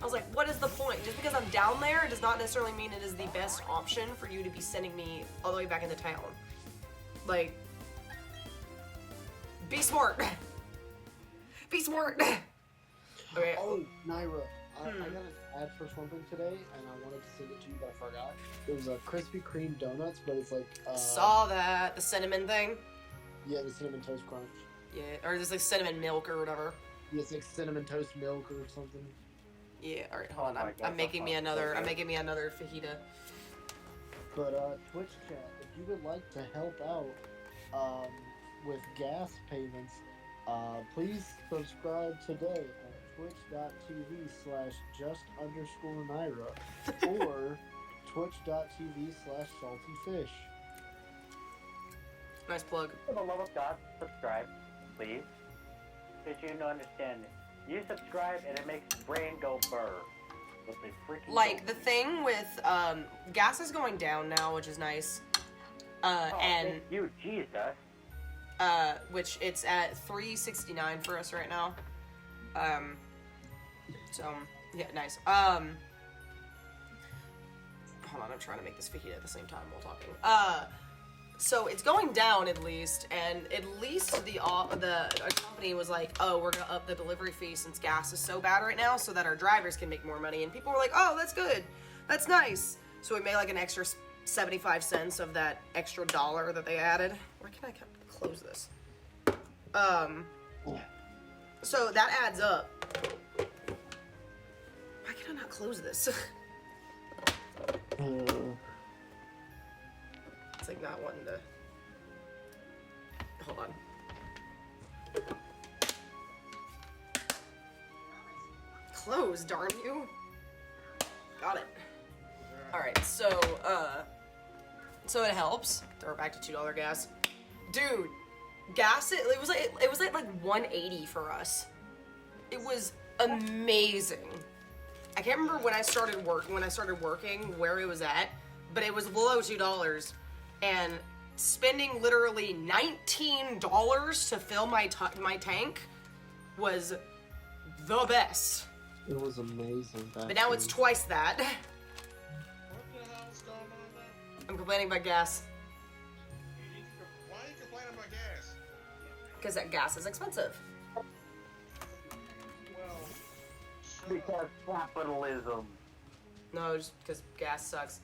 I was like, what is the point? Just because I'm down there does not necessarily mean it is the best option for you to be sending me all the way back into town. Like, be smart. Be smart. Okay. Oh, Naira, I got an ad for something today, and I wanted to send it to you, but I forgot. It was a Krispy Kreme donuts, but it's like saw that, the cinnamon thing. Yeah, the cinnamon toast crunch. Yeah, or there's like cinnamon milk or whatever. Yeah, it's like cinnamon toast milk or something. Yeah, alright, hold on. I'm making me another fajita. But Twitch chat, if you would like to help out with gas payments, please subscribe today at twitch.tv/just_Naira or twitch.tv/saltyfish. Nice plug. For the love of God, subscribe, please. Did you understand? You subscribe and it makes brain go burr. Like, the thing with, gas is going down now, which is nice. And thank you, Jesus. Which it's at $3.69 for us right now. So, yeah, nice. Hold on, I'm trying to make this fajita at the same time while talking. So it's going down at least, and at least the company was like, oh, we're gonna up the delivery fee since gas is so bad right now so that our drivers can make more money. And people were like, oh, that's good. That's nice. So we made like an extra 75 cents of that extra $1 that they added. Where can I close this? So that adds up. Why can I not close this? It's like not wanting to. Hold on. Close, darn you. Got it. Alright, so it helps. Throw it back to $2 gas. Dude, gas, it was like $1.80 for us. It was amazing. I can't remember when I started working where it was at, but it was below $2. And spending literally $19 to fill my tank was the best. It was amazing. But now it's twice that. What the hell's going on now? I'm complaining about gas. Why are you complaining about gas? Because that gas is expensive. Well, Because capitalism. No, just because gas sucks.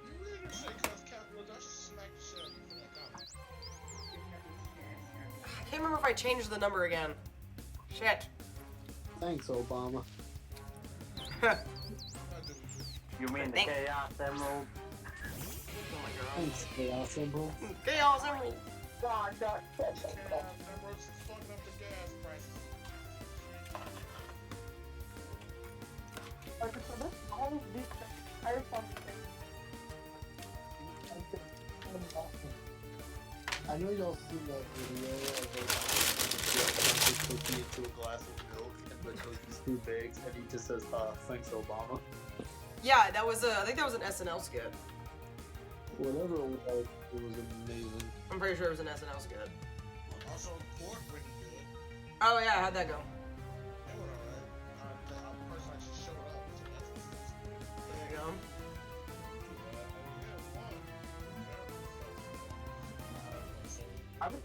You really gonna say cause capitalism? I should smack the shit out of you for that comment. I can't remember if I changed the number again. Shit. Thanks, Obama. I do. You mean the Thank- Chaos Emerald? Oh my god. Thanks, Chaos Emerald. Chaos Emerald. Chaos Emeralds is fucking up the gas prices. I know y'all seen that video of a cookie into a glass of milk, and the cookie's too big, and he just says, thanks, Obama. Yeah, that was I think that was an SNL skit. Whatever it was amazing. I'm pretty sure it was an SNL skit. Also, pork went good. Oh yeah, how'd that go? That went alright. The person actually showed up, so that's what's There you go. I was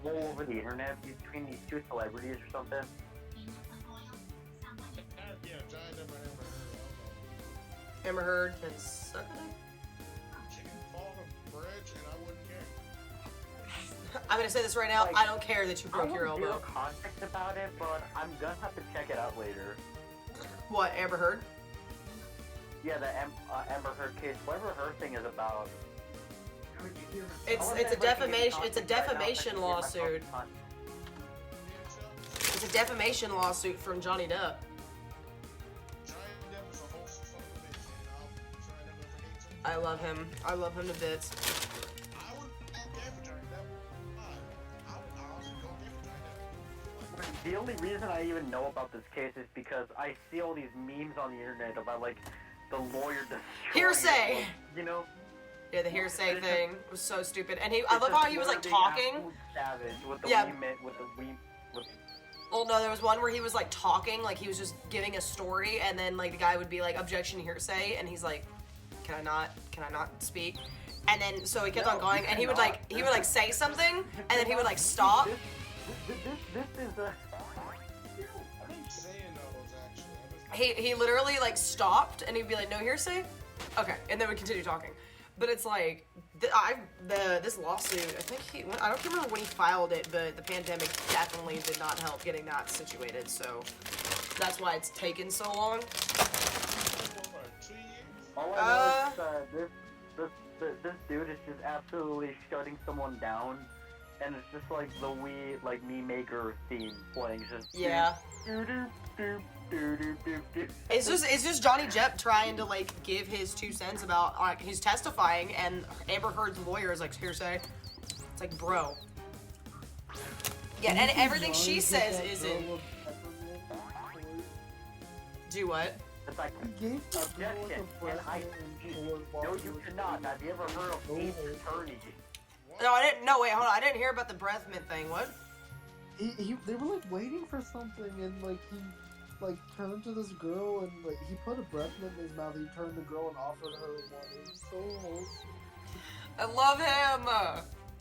all over the internet between these two celebrities or something. Yeah, Giant never ever heard. Amber Heard can suck a dick? She can fall off a bridge and I wouldn't care. I'm gonna say this right now. Like, I don't care that you I broke your have zero elbow. context about it, but I'm gonna have to check it out later. What, Amber Heard? Yeah, the Amber Heard case, whatever her thing is about. It's a defamation. It's a defamation lawsuit. It's a defamation lawsuit from Johnny Depp. Giant Depp is a wholesome son of a bitch, and Giant Depp never hates him. I love him. I love him to bits. I would go gay for Giant Depp. I would honestly go gay for Giant Depp. The only reason I even know about this case is because I see all these memes on the internet about like the lawyer destroying Hearsay! it, you know? Yeah, the hearsay It's thing was so stupid. And I It's love just how he was like literally talking. absolute savage with the Yeah. with Oh no, there was one where he was like talking, like he was just giving a story, and then like the guy would be like, objection hearsay, and he's like, can I not speak? And then so he kept on going, and he would like say something, and then he would like stop. This is a I think saying those actually. He literally like stopped, and he'd be like, no hearsay? Okay, and then we continue talking. But it's like, this lawsuit, I don't remember when he filed it, but the pandemic definitely did not help getting that situated, so that's why it's taken so long. What, 2 years? all I know is this dude is just absolutely shutting someone down, and it's just like the Wii like Me Maker theme playing, just Yeah. It's just Johnny Depp trying to like give his 2 cents about he's testifying, and Amber Heard's lawyer is like hearsay. It's like, bro. Yeah, and everything she says isn't. Do what? It's like He gave that girl objection, like and a I breast no, you cannot. Have you ever heard of Ace Attorney? No, I didn't. No, wait, hold on. I didn't hear about the breath mint thing. What? They were like waiting for something, and like he like turned to this girl, and like he put a breath mint in his mouth. He turned the girl and offered her one. It was so wholesome. I love him.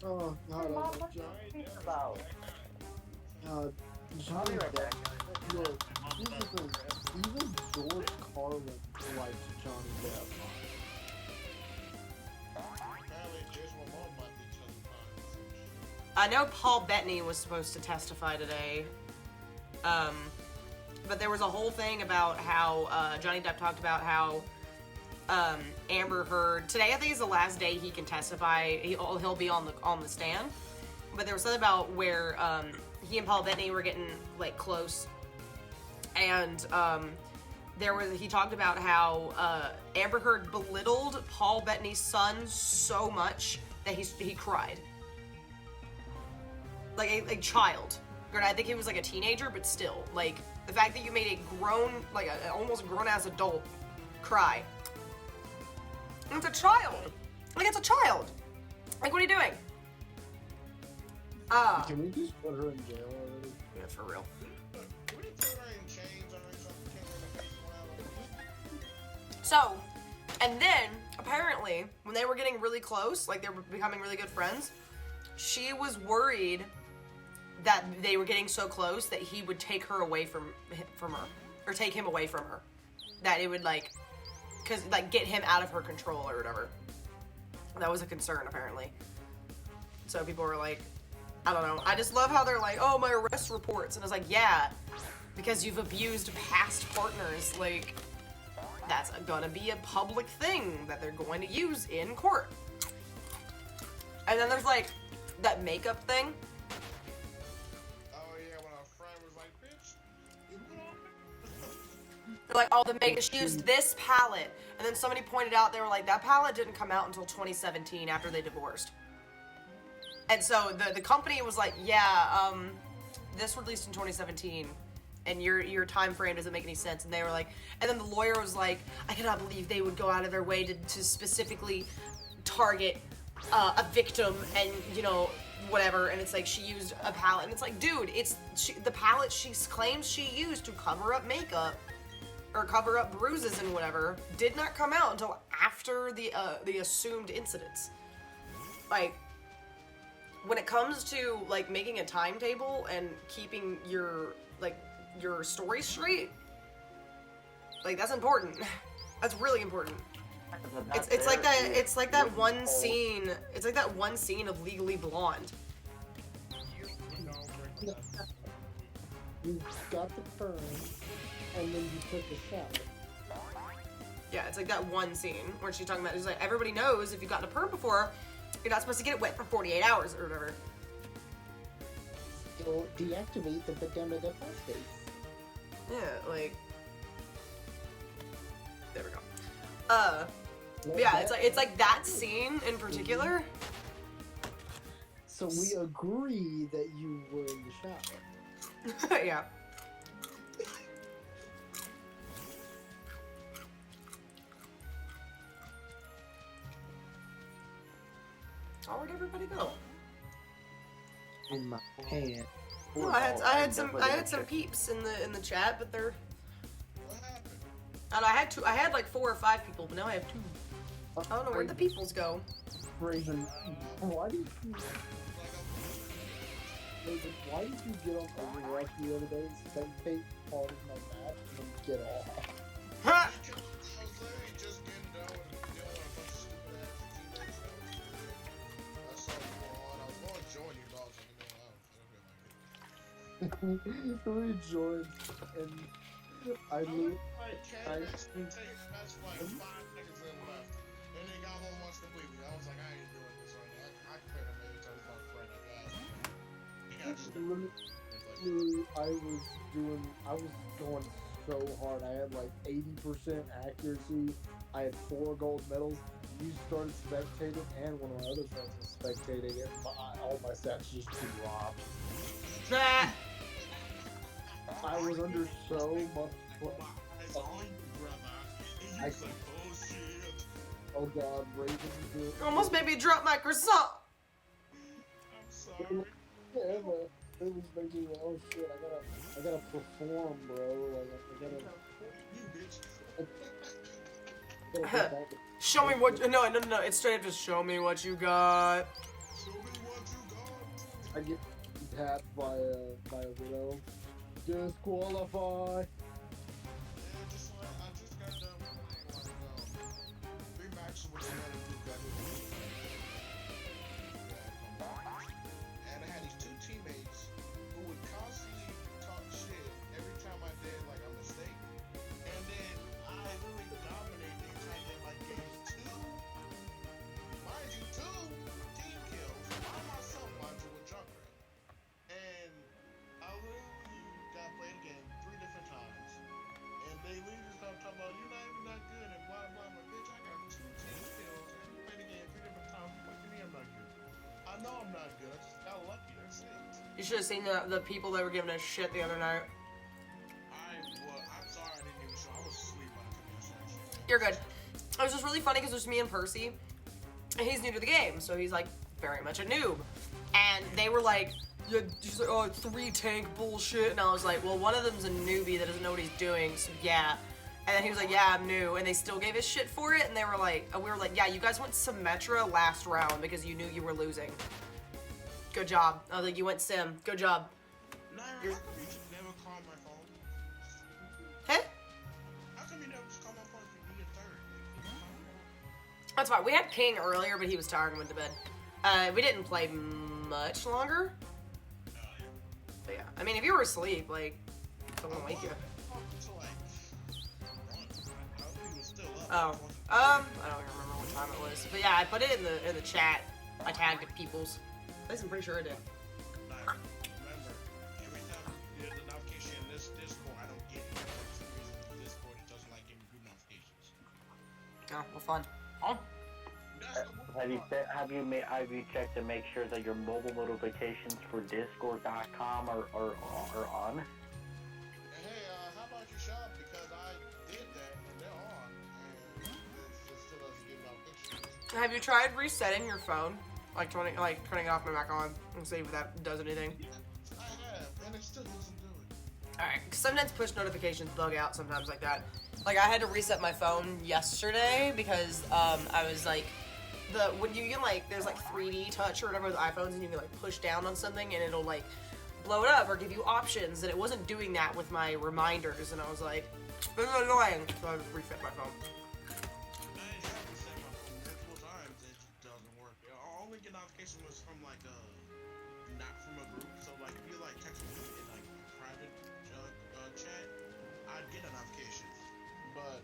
Oh God, I love John. About. God, I'll Johnny be right back. Depp. Look, here's the thing. Even George Carlin liked Johnny Depp. Apparently, Jason Momoa might be telling lies. I know Paul Bettany was supposed to testify today. But there was a whole thing about how Johnny Depp talked about how Amber Heard today. I think is the last day he can testify. He'll be on the stand. But there was something about where he and Paul Bettany were getting like close, and he talked about how Amber Heard belittled Paul Bettany's son so much that he cried. Like a child. Granted, I think he was like a teenager, but still, like the fact that you made a grown, like a almost grown-ass adult, cry. It's a child. Like it's a child. Like what are you doing? Can we just put her in jail already? Yeah, for real. Can we put her in chains or something? Can't really face around. So, and then apparently when they were getting really close, like they were becoming really good friends, she was worried that they were getting so close that he would take her away from her. or take him away from her. That it would like, cause like get him out of her control or whatever. That was a concern apparently. So people were like, I don't know. I just love how they're like, oh, my arrest reports, and I was like, yeah, because you've abused past partners. Like, that's gonna be a public thing that they're going to use in court. And then there's like that makeup thing. Oh yeah, when our friend was like, bitch, you put on. They're like, oh, the makeup, she used this palette. And then somebody pointed out, they were like, that palette didn't come out until 2017 after they divorced. And so the company was like, yeah, this released in 2017, and your time frame doesn't make any sense. And they were like, and then the lawyer was like, I cannot believe they would go out of their way to specifically target a victim and, you know, whatever. And it's like, she used a palette. And it's like, dude, the palette she claims she used to cover up makeup or cover up bruises and whatever did not come out until after the assumed incidents. Like, when it comes to like making a timetable and keeping your story straight, like that's important. That's really important. It's like that one scene. It's like that one scene of Legally Blonde. You got the perm, and then you took a shower. Yeah, it's like that one scene where she's talking about, it's like, everybody knows if you've gotten a perm before, you're not supposed to get it wet for 48 hours or whatever. You'll deactivate the bedemma de phosphate. Yeah, like, there we go. Yeah, it's like that scene in particular. So we agree that you were in the shower. Yeah. Oh, where'd everybody go? In my pants. No, I had some peeps in the chat, but they're. What happened? And I had like 4 or 5 people, but now I have 2. I don't know where'd the peoples go. Raven, why did you get on Overwatch the other day and spectate part of my match and then get off? Ha! I was literally just getting done with doing a bunch of stupid ass teammates. I saw you on. I was going to join you, but I was like, I don't feel like it. Rejoined, and I knew. Take match for like 5 seconds in left. And then got home once completely. I was like, I ain't doing this right now. I could have made it to my friend, I guess. He got just I was going so hard. I had like 80% accuracy. I had 4 gold medals. You started spectating, and one of my other friends was spectating, and all my stats just dropped. Nah. I was under so much. It's on you, brother. And you was like, oh shit. Oh god, Raven did. Almost made me drop my croissant. I'm sorry. Yeah, but it was making me, oh shit, I gotta perform, bro. Like, I gotta. You bitch. I gotta go back. Show me what. No. It's straight up just show me what you got. Show me what you got. I get tapped by a widow. Disqualify. Yeah, I just got done with like 3 matches with another group that was and I had these 2 teammates who would constantly talk shit every time I did like a mistake. And then I literally dominated the entire game like game 2. Mind you, 2 team kills by myself, mind you, with Junkrat. And I literally got played again 3 different times. And they literally just started talking about, you're not even that good, and blah, blah, blah. Bitch, I got 2 team kills, and you played the game 3 different times. What do you mean I'm not good? I know I'm not good. I just got lucky. That's it. You should have seen the people that were giving us shit the other night. I'm sorry I didn't even show. I was asleep when I took that shit. You're good. It was just really funny because it was me and Percy, and he's new to the game, so he's like very much a noob. And they were like, yeah, he's like, oh, 3 tank bullshit, and I was like, well, one of them's a newbie that doesn't know what he's doing, so yeah. And then he was like, yeah, I'm new, and they still gave us shit for it, and they were like, we were like, yeah, you guys went Symmetra last round because you knew you were losing. Good job. I was like, you went Sim. Good job. Naira, you should never call my phone. Hey? That's fine. We had King earlier, but he was tired and went to bed. We didn't play much longer. But yeah, I mean, if you were asleep, like, I won't wake you. Oh, I don't even remember what time it was. But yeah, I put it in the chat. I tagged people's. At least I'm pretty sure I did. Remember, every time there's a notification in this Discord, I don't get it. For some reason, Discord it doesn't like giving group notifications. Oh, well, fun. Oh. Have you checked to make sure that your mobile notifications for Discord.com are on? Hey, how about you shop? Because I did that and they're on, and it still doesn't give notifications. Have you tried resetting your phone? Like turning it off and back on and see if that does anything? I have, and it still doesn't do it. Alright, sometimes push notifications bug out sometimes like that. Like, I had to reset my phone yesterday because, I was like, when you can, like, there's, like, 3D touch or whatever with iPhones, and you can, like, push down on something, and it'll, like, blow it up or give you options, and it wasn't doing that with my reminders, and I was like, this is annoying, so I reset my phone. I tried to set my phone multiple times, it just doesn't work. I only get notification was from, like, not from a group, so, like, if you, like, text me in, like, private chat, I'd get a notification. But,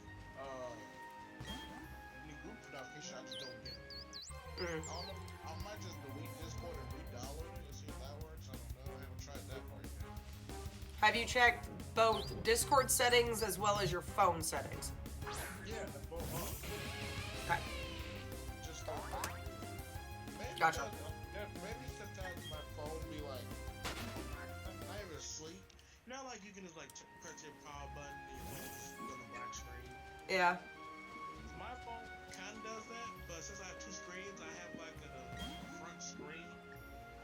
any group notification, I just don't get it. I don't know, I might just delete Discord and re-download it and see if that works. I don't know, I haven't tried that part yet. Have you checked both Discord settings as well as your phone settings? Yeah, they're both on. Okay. Just maybe Gotcha. Maybe sometimes my phone be like, not even asleep. You know, like you can just like press your power button and you just go to black screen. Yeah. My phone kind of does that, but since I have two screens, I have like a front screen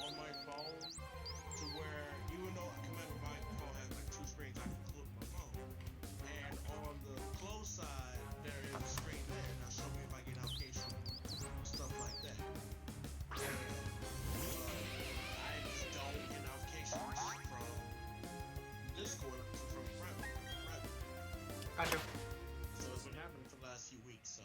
on my phone to where even though my phone has like two screens, I can close my phone. And on the close side, there is a screen there. Now show me if I get notifications, stuff like that. And I just don't get notifications from Discord from private. Gotcha. So it's been happening for the last few weeks. So.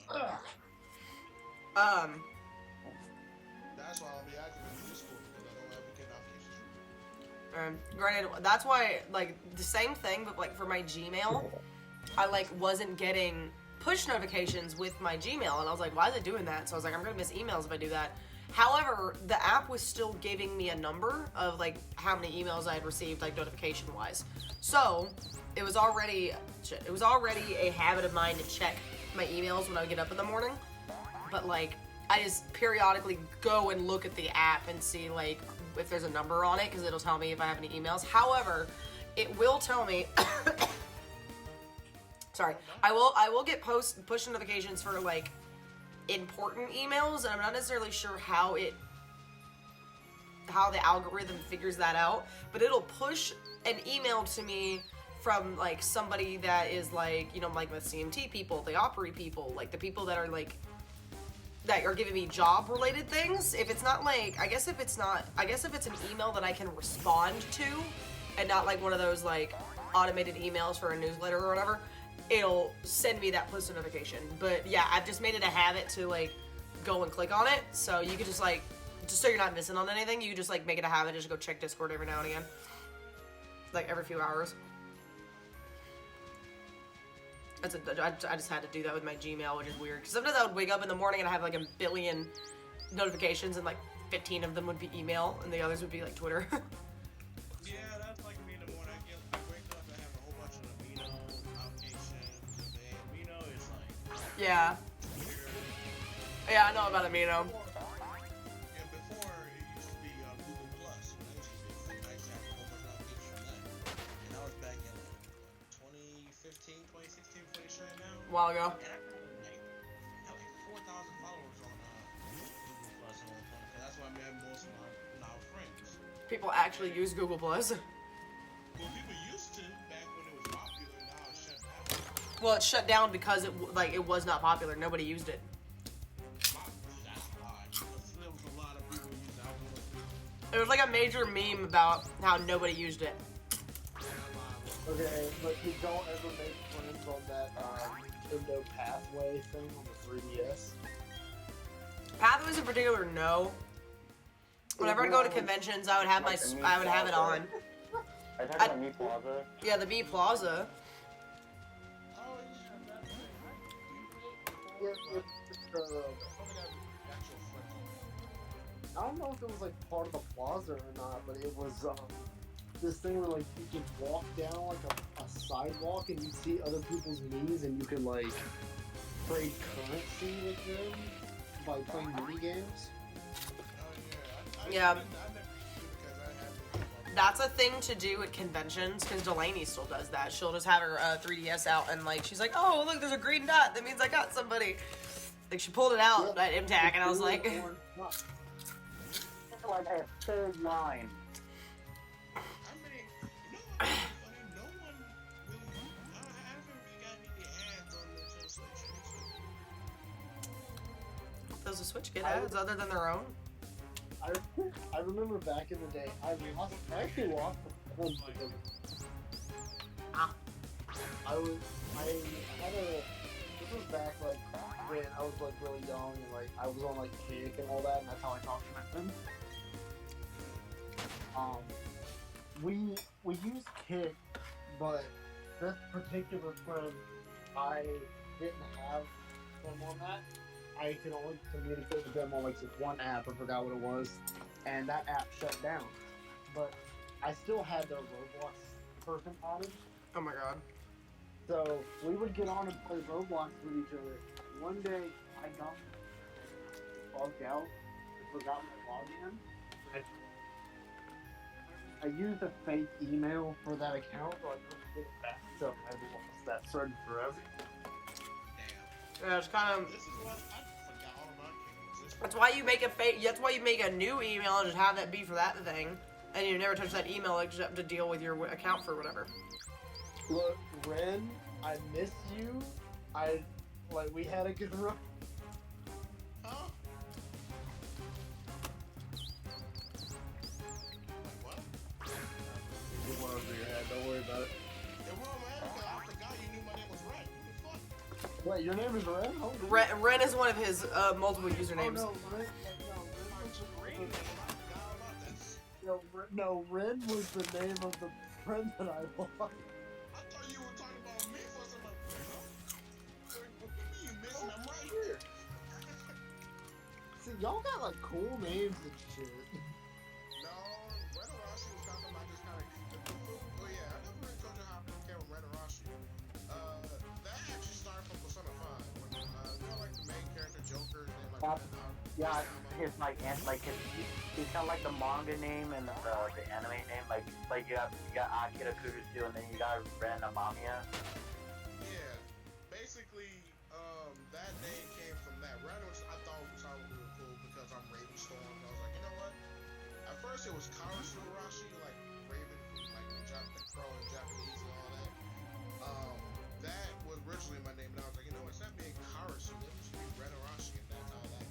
That's why I'll be active in Discord because I don't ever get notifications. Granted, that's why, like, the same thing, but, like, for my Gmail, I, like, wasn't getting push notifications with my Gmail, and I was like, why is it doing that? So I was like, I'm gonna miss emails if I do that. However, the app was still giving me a number of, like, how many emails I had received, like, notification-wise. So, it was already a habit of mine to check my emails when I would get up in the morning. But, like, I just periodically go and look at the app and see, like, if there's a number on it, because it'll tell me if I have any emails. However, it will tell me... Sorry. I will get push notifications for, like, important emails, and I'm not necessarily sure how the algorithm figures that out, but it'll push an email to me from, like, somebody that is, like, you know, like, with CMT people, the Opry people, like, the people that are, like, that are giving me job-related things. If it's not, like, I guess if it's an email that I can respond to, and not, like, one of those, like, automated emails for a newsletter or whatever, it'll send me that push notification. But, yeah, I've just made it a habit to, like, go and click on it, so you could just, like, just so you're not missing on anything, you just, like, make it a habit, just go check Discord every now and again. Like, every few hours. I just had to do that with my Gmail, which is weird. Because sometimes I would wake up in the morning and I have like a billion notifications, and like 15 of them would be email, and the others would be like Twitter. Yeah, that's like me in the morning. I wake up and have a whole bunch of amino notifications, and then amino is like Yeah. Twitter. Yeah, I know about Amino. And before it used to be Google Plus. That used to be I used to have a whole bunch of notifications from that. And I was back in like 2015, 2016, pretty sure now. A while ago. And I had like 4,000 followers on Google Plus at one point. 'Cause that's where I met most of my now friends. People actually use Google Plus. Well, people used to back when it was popular. Now it's shut down. Well, it shut down because it was not popular. Nobody used it. That's why. There was a lot of people using it. It was like a major meme about how nobody used it. Okay, but you don't ever make friends on that Nintendo Pathway thing on the 3DS? Pathways in particular, no. Whenever I go to conventions, I would have I would have it on. Are you talking about Meat Plaza? Yeah, the B Plaza. Oh, Yeah, I don't know if it was like part of the plaza or not, but it was this thing where like you could walk down like a sidewalk and you see other people's knees and you could like trade currency with them by playing mini games. Yeah. That's a thing to do at conventions, because Delaney still does that. She'll just have her 3DS out and like she's like, oh look, there's a green dot. That means I got somebody. Like she pulled it out at MTAC, and I was like, Like a third line. I mean, no one really, I haven't really gotten any ads on Nintendo Switch. does the Switch get ads other than their own? I remember back in the day, I actually lost the phone because I had a, this was back like when I was like really young and like I was on like Kick and all that, and that's how I talked to my friends. We used Kick, but this particular friend, I didn't have them on that. I could only communicate with them on like this one app. I forgot what it was, and that app shut down. But I still had their Roblox person added. Oh my god. So we would get on and play Roblox with each other. One day I got logged out and forgot my login. I used a fake email for that account, so I couldn't get it back. So I lost that thread forever. Yeah, it's kind of. This is what I forgot all about games. That's why you make a fake. That's why you make a new email and just have that be for that thing, and you never touch that email except to deal with your account for whatever. Look, Ren, I miss you. We had a good run. Huh? Like what? Get one over your head. Don't worry about it. Yeah, well, man, because I forgot you knew my name was Ren. What the fuck? Wait, your name is Ren? Hold on. Ren is one of his multiple usernames. Oh, no, Ren. No, Ren was the name of the friend that I lost. I thought you were talking about me for some reason. What do you mean you missing? I'm right here. See, y'all got like cool names and shit. No, Ren Arashi was talking about just kind of. Oh yeah, I never really told you how I became with Ren Arashi. That actually started from Persona 5 when you know, like the main character Joker and like. Yeah, his he's got like the manga name and the anime name. Like you got Akira Kurusu and then you got Ren Amamiya. Yeah, basically, that name came from that. Ren was, I thought was really cool because I'm Ravenstorm. And I was like, you know what? At first it was Karasu Arashi, like Raven from like the crow in Japanese and all that. That was originally my name, and I was like, you know, instead of being Karasu, it should be Ren Arashi, and that's how that.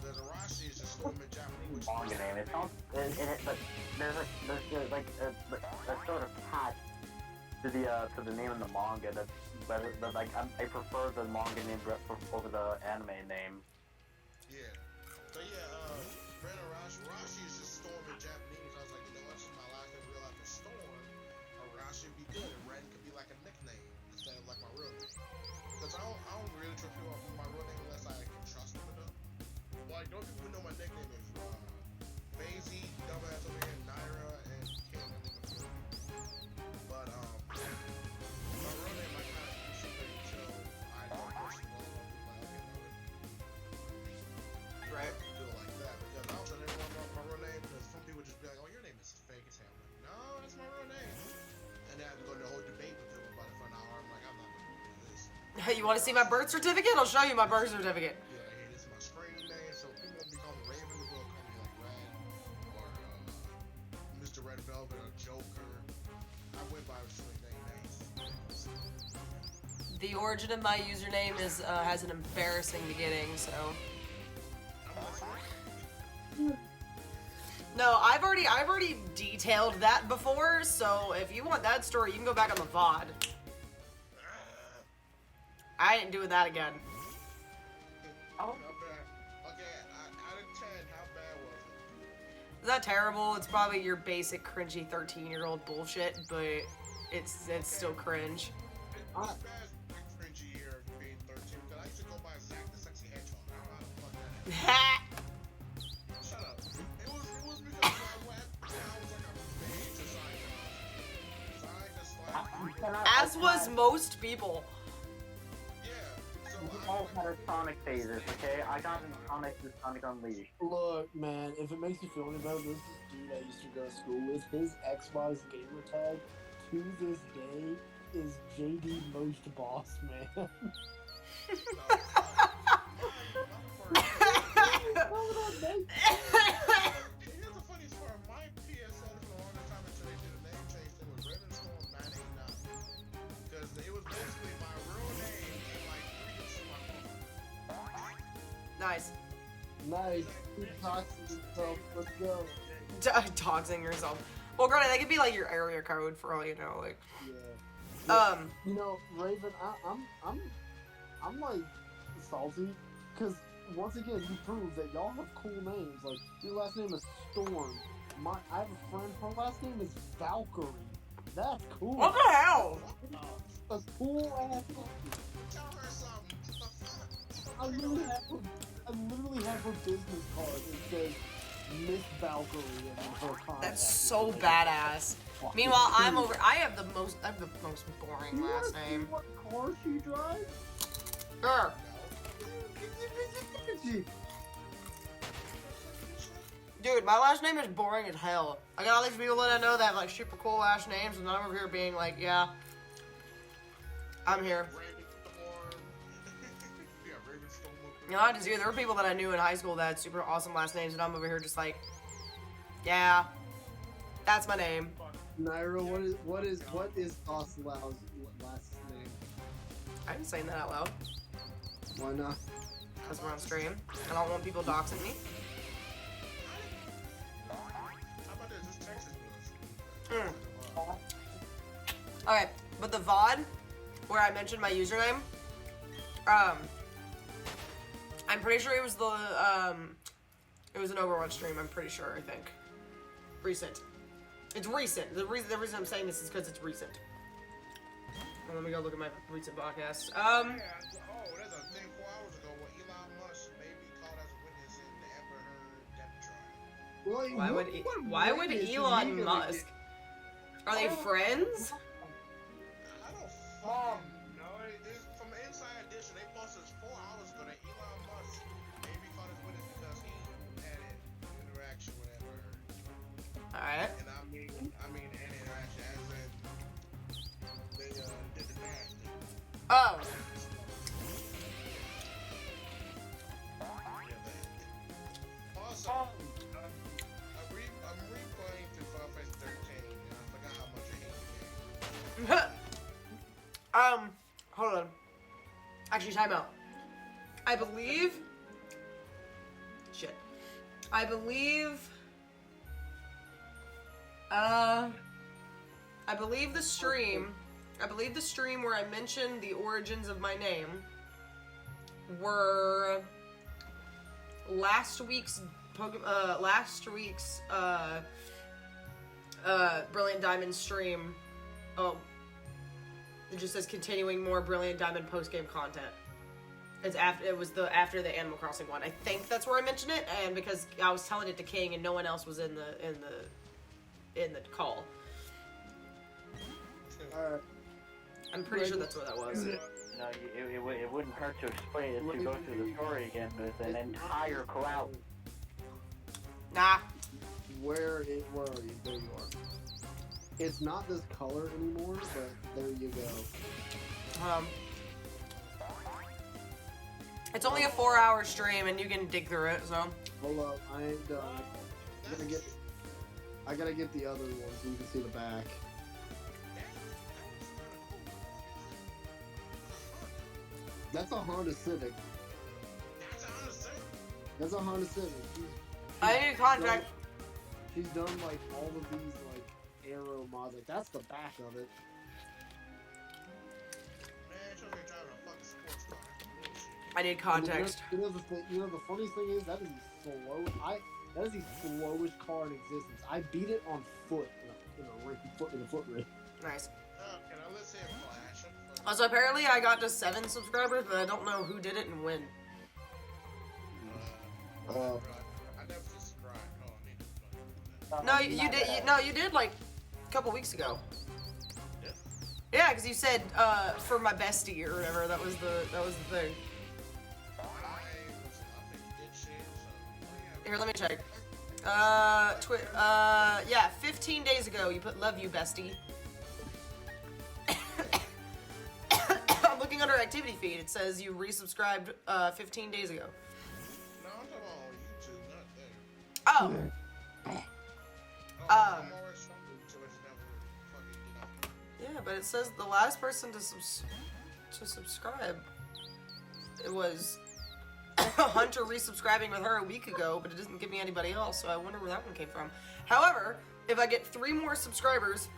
Because Arashi is just storm in Japanese, which Manga name. It sounds, but there's that's sort of attached to the name of the manga. That's better. But like I prefer the manga name over the anime name. yeah. So yeah, Ren Arashi. Arashi is just storm in Japanese. I was like, you know what? Since my last name real life is Storm, Arashi would be good, and Ren could be like a nickname instead of like my real name. Because I don't really trust people with my real name unless I can trust them enough. Like, don't people know my nickname is Bazy, dumbass over here, Naira, and Kim. But my real name I kind of keep secret until I don't personally want to like, okay, Right. do it like that because I also never want to know my real name because some people just be like, oh, your name is fake as hell. I'm like, no, that's my real name. And then I have to go to a whole debate with them about it for an hour. I'm like, I'm not going to do this. Hey, you want to see my birth certificate? I'll show you my birth certificate. Yeah, hey, this is my screen name, so people won't be calling me Raven, they'll call me like Red or Mr. Red Velvet or Joker. I went by really names. The origin of my username is has an embarrassing beginning, so. No, I've already detailed that before, so if you want that story, you can go back on the VOD. I ain't doing that again. Oh, Is that terrible? It's probably your basic cringy 13-year-old bullshit, but it's still cringe. It's bad cringy year being 13 because I used to go by Zach the Sexy Hedgehog. I don't know how the fuck that is. Shut up. It was because I was like a major scientist. As was most people. Yeah. So We I all had our Sonic phases, okay? I got in Sonic with Sonic Unleashed. Look, man, if it makes you feel any better, this dude I used to go to school with, his Xbox gamer tag to this day is JD Most Boss Man. Here's the funniest part. My PSN for the longest time until they did a name change, it was Raven Storm 989. Because it was basically my real name and like 3 digits of my phone. Nice. Nice. Keep toxing yourself. Let's go. Doxing yourself. Well, granted, that could be like your area code for all you know. Like, Yeah. You know, Raven, I'm like salty because once again you prove that y'all have cool names. Like your last name is Storm. I have a friend. Her last name is Valkyrie. That's cool. what the hell? A cool ass name. Tell her something. I literally have her business card that says Miss Valkyrie in her contact. That's so badass. Meanwhile, I have the most boring You wanna last see name. what car she drives? Sure. Dude, my last name is boring as hell. I got all these people that I know that have like super cool last names, and I'm over here being like, yeah, I'm here. You know, I just there were people that I knew in high school that had super awesome last names, and I'm over here just like, yeah, that's my name. Naira, what is Oslau's last name? I didn't say that out loud Why not? because we're on stream. I don't want people doxing me. How about this? Just text it to us. Okay, but the VOD where I mentioned my username, I'm pretty sure it was it was an Overwatch stream. I'm pretty sure. I think recent. It's recent. The reason I'm saying this is because it's recent. Well, let me go look at my recent podcasts. Yeah, oh, there's a thing 4 hours ago where Elon Musk may be called as a witness in the Amber Heard death trial. Well, Why would Elon Musk? Are they friends? I don't fucking know. It's from the Inside Edition. They posted 4 hours ago that Elon Musk may be called as a witness because he had an interaction with Amber Heard. All right. And I mean an interaction as in they did the nasty. Oh. Also, I'm replaying through Final Fantasy 13, and I forgot how much I hate the game. Hold on. Actually, time out. I believe. Shit. I believe the stream where I mentioned the origins of my name were last week's Brilliant Diamond stream. Oh, it just says continuing more Brilliant Diamond post-game content. It was after the Animal Crossing one. I think that's where I mentioned it, and because I was telling it to King and no one else was in the call. I'm pretty sure that's what that was. No, it wouldn't hurt to explain it to go through the story again with an entire crowd. Nah. Where are you? There you are. It's not this color anymore, but there you go. It's only a 4-hour stream, and you can dig through it. So. Hold up, I ain't done. I gotta get the other one so you can see the back. That's a Honda Civic. That's a Honda Civic. I need a contract. She's done like all of these like aero mods. Like that's the back of it. I need context. You know the funniest thing is that is slow. That is the slowest car in existence. I beat it on foot in a foot race. Nice. Can I let's say a flash? Also, apparently I got to 7 subscribers, but I don't know who did it and when. I never subscribed. Oh, I need to No, you did. No, you did like a couple weeks ago. Yeah, because you said for my bestie or whatever. That was the thing. Here, let me check. Yeah, 15 days ago you put "love you, bestie." I'm looking under activity feed. It says you resubscribed 15 days ago. No, I'm talking about on YouTube, not there. Oh. I'm always struggling, so it's never fucking, Yeah, but it says the last person to subscribe. It was Hunter resubscribing with her a week ago, but it doesn't give me anybody else, so I wonder where that one came from. However, if I get 3 more subscribers,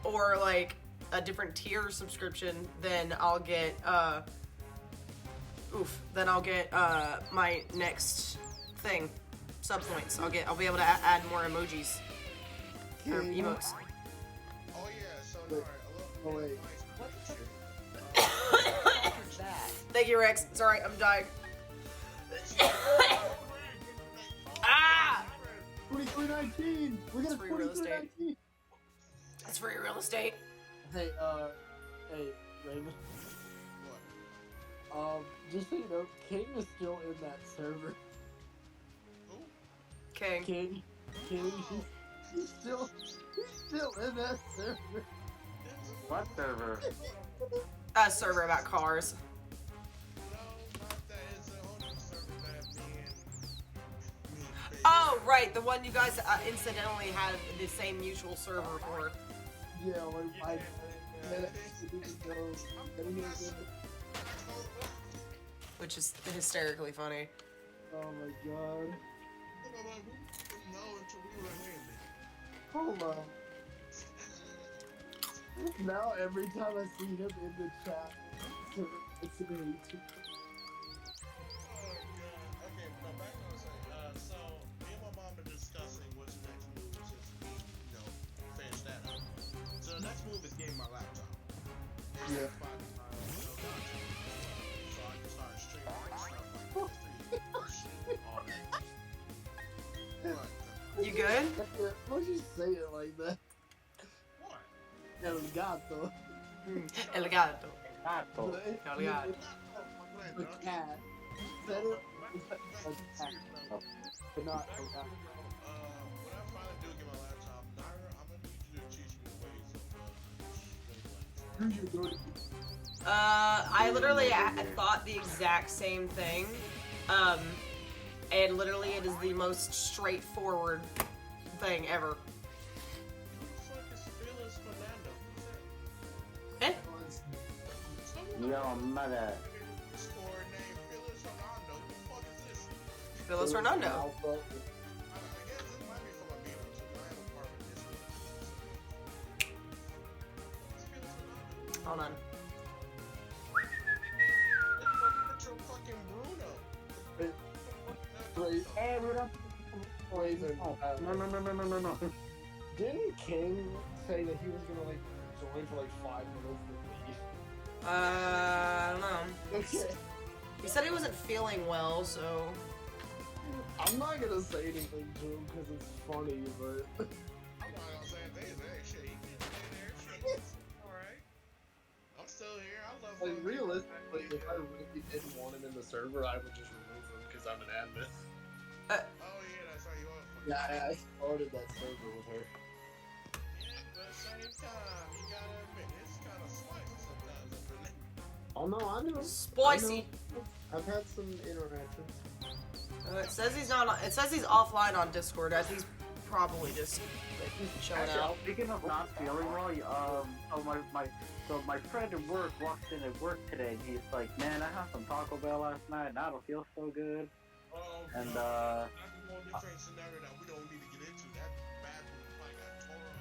or like a different tier subscription, then I'll get my next thing, sub points. I'll be able to add more emojis or emotes. Oh yeah, so Wait. alright, Oh, wait. Thank you, Rex. Sorry, I'm dying. Ah! 2319! We're It's gonna free real estate. 2319! That's free real estate. Hey, Raymond. What? Just so you know, King is still in that server. Who? Okay. King, he's still in that server. What server? A server about cars. No, not that. It's a whole new server that me and Oh, right, the one you guys incidentally had the same mutual server for. Yeah, like Which is hysterically funny. oh my god. No, until we were landing. Hold on. Now every time I see him in the chat, it's an Oh god. Okay, no, back on the site. So me and my mom are discussing what's the next move since we, finished that up. So the next move is getting my laptop. Yeah. So I can start streaming stuff like all that. What? You good? Why'd you say it like that? What? El gato. El gato. Gato. El gato. The cat. Said it like a cat. But not a cat. When I finally do get my laptop, Naira, I'm gonna need you to teach me the ways of Who you doing? I literally thought the exact same thing. And literally it is the most straightforward thing ever. Who the fuck is Phyllis Fernando? Eh? Yo, mother. Discord name Phyllis Fernando. Who the fuck is this? Phyllis Fernando. I guess it might be from a meme too. I am a part of Discord. It's Phyllis Fernando. Hold on. It's Metro fucking Bruno. Wait, Hey, we don't. Raven, No. didn't King say that he was gonna like join for like 5 minutes and leave? I don't know. Okay. He said he wasn't feeling well, so. I'm not gonna say anything to him because it's funny, but I'm not gonna say anything. Shit, he can stay there. Shit. Alright. I'm still here. I love like him. realistically, if I really didn't want him in the server, I would just remove him because I'm an admin. Oh yeah, that's how you are. Yeah, I started that server with her. Yeah, but at the same time, you gotta admit, it's kind of spicy sometimes up in there. Oh no, I know. Spicy. I know. I've had some interactions. It says he's not. It says he's offline on Discord. As he's probably just like, showing Actually, out. speaking of not feeling well, so my friend at work walks in at work today, and he's like, "Man, I had some Taco Bell last night, and I don't feel so good." Oh, And that's a whole different scenario that we don't need to get into. That bathroom probably got tore up.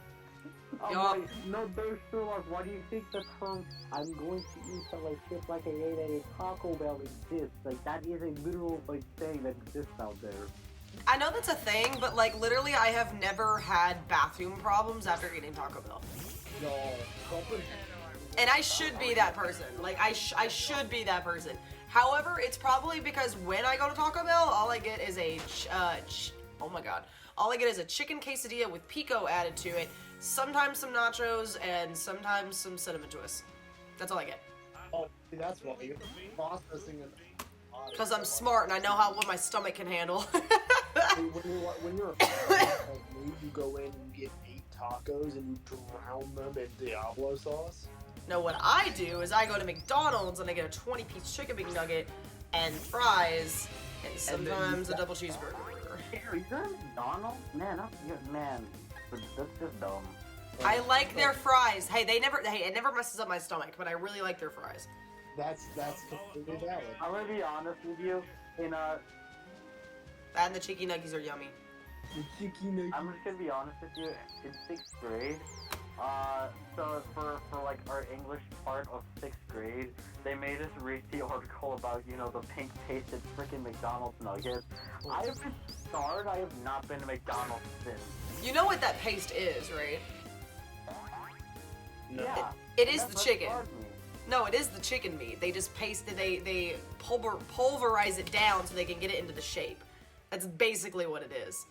I'm Yup. like, no, there's still like, why do you think the term "I'm going to eat some like shit like I ate at a Taco Bell" exists? Like that is a literal like thing that exists out there. I know that's a thing, but like literally I have never had bathroom problems after eating Taco Bell. No, something. And I should be that person. Like, I should be that person. However, it's probably because when I go to Taco Bell, all I get is oh my god. All I get is a chicken quesadilla with pico added to it, sometimes some nachos, and sometimes some cinnamon twists. That's all I get. Oh, see, that's why you're processing it. Because I'm smart and I know what my stomach can handle. when you're a fan like me, you go in and you get 8 tacos and you drown them in Diablo sauce. No, what I do is I go to McDonald's and I get a 20-piece chicken McNugget and fries and sometimes a double cheeseburger. Harry, you're at McDonald's? Man, that's just dumb. I like their fries. Hey, it never messes up my stomach, but I really like their fries. That's completely valid. I'm gonna be honest with you. And the chicken nuggies are yummy. I'm just gonna be honest with you. In 6th grade, so for like our English part of 6th grade, they made us read the article about, you know, the pink pasted freaking McDonald's nuggets. I have been starved. I have not been to McDonald's since. You know what that paste is, right? No. Yeah. It is That's the what chicken. starved me. No, it is the chicken meat. They just they pulverize it down so they can get it into the shape. That's basically what it is.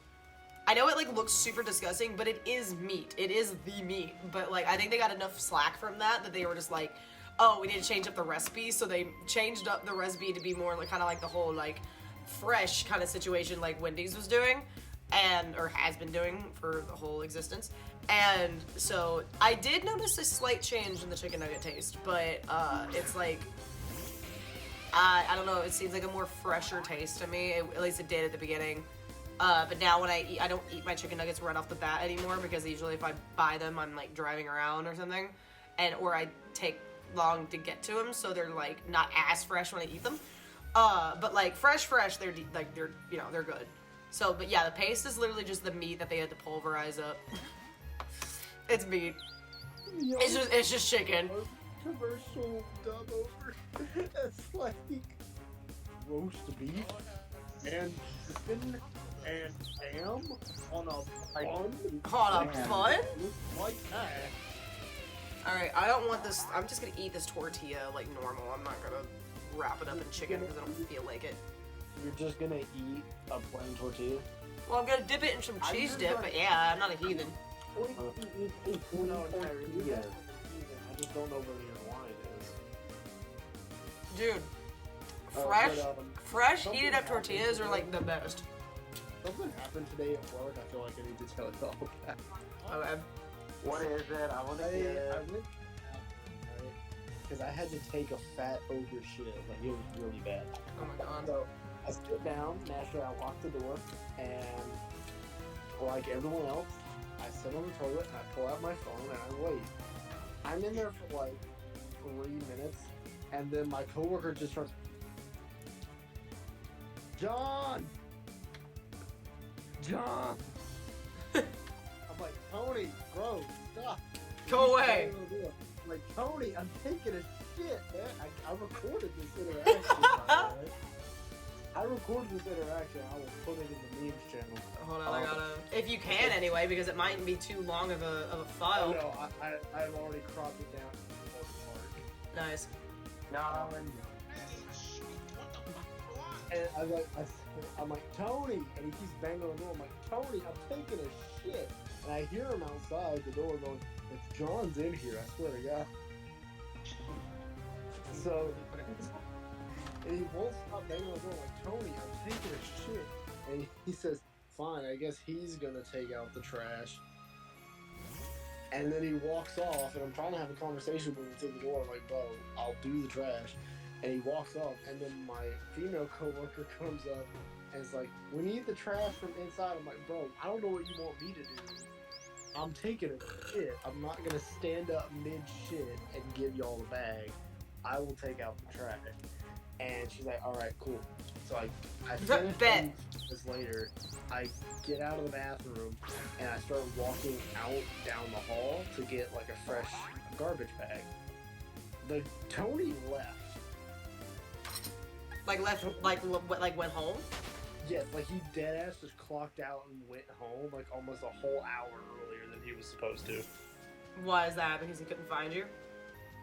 I know it like looks super disgusting, but it is meat. It is the meat. But like I think they got enough slack from that they were just like, oh, we need to change up the recipe. So they changed up the recipe to be more like kind of like the whole like fresh kind of situation like Wendy's was doing or has been doing for the whole existence. And so I did notice a slight change in the chicken nugget taste, but it's like I don't know, it seems like a more fresher taste to me. At least it did at the beginning. But now when I eat, I don't eat my chicken nuggets right off the bat anymore because usually if I buy them, I'm like driving around or something, or I take long to get to them, so they're like not as fresh when I eat them. But like fresh, they're you know they're good. So, but yeah, the paste is literally just the meat that they had to pulverize up. It's meat. Yo, It's just chicken. commercial dub over. It's like roast beef and chicken and ham on a bun. On a bun? Like that. Alright, I don't want this. I'm just gonna eat this tortilla like normal. I'm not gonna wrap it up in chicken because I don't feel like it. You're just gonna eat a plain tortilla? Well, I'm gonna dip it in some cheese dip, but yeah, I'm not a heathen. No, I just don't know where your line is. Dude, Oh, fresh something heated up tortillas are happened like the best. Something happened today at work. I feel like I need to tell you all about. Okay. What is it? I want to I get. went because I had to take a fat ogre shit. Like it was really bad. Oh my god. So I sit down. Naturally, I lock the door, and like everyone else, I sit on the toilet and I pull out my phone and I wait. I'm in there for like 3 minutes, and then my coworker just starts, John. I'm like, Tony, bro, stop. Go away. I'm like, Tony, I'm taking a shit, man. I recorded this interaction. By the way. I recorded this interaction. I will put it in the memes channel. Hold on, I gotta. If you can, anyway, because it mightn't be too long of a file. No, I've already cropped it down to the important part. Nice. No. And I'm like, Tony, and he keeps banging on the door. I'm like, Tony, I'm taking a shit. And I hear him outside the door going, if John's in here, I swear to God. So, and he won't stop banging on the door. I'm like, Tony, I'm taking a shit. And he says, fine, I guess he's gonna take out the trash. And then he walks off, and I'm trying to have a conversation with him through the door. I'm like, bro, I'll do the trash. And he walks off, and then my female coworker comes up and is like, we need the trash from inside. I'm like, bro, I don't know what you want me to do. I'm taking a shit. I'm not gonna stand up mid-shit and give y'all the bag. I will take out the trash. And she's like, alright, cool. So I finish this later. I get out of the bathroom, and I start walking out down the hall to get like a fresh garbage bag. The Tony left. Like went home? Yes, like he dead ass just clocked out and went home like almost a whole hour earlier than he was supposed to. Why is that? Because he couldn't find you?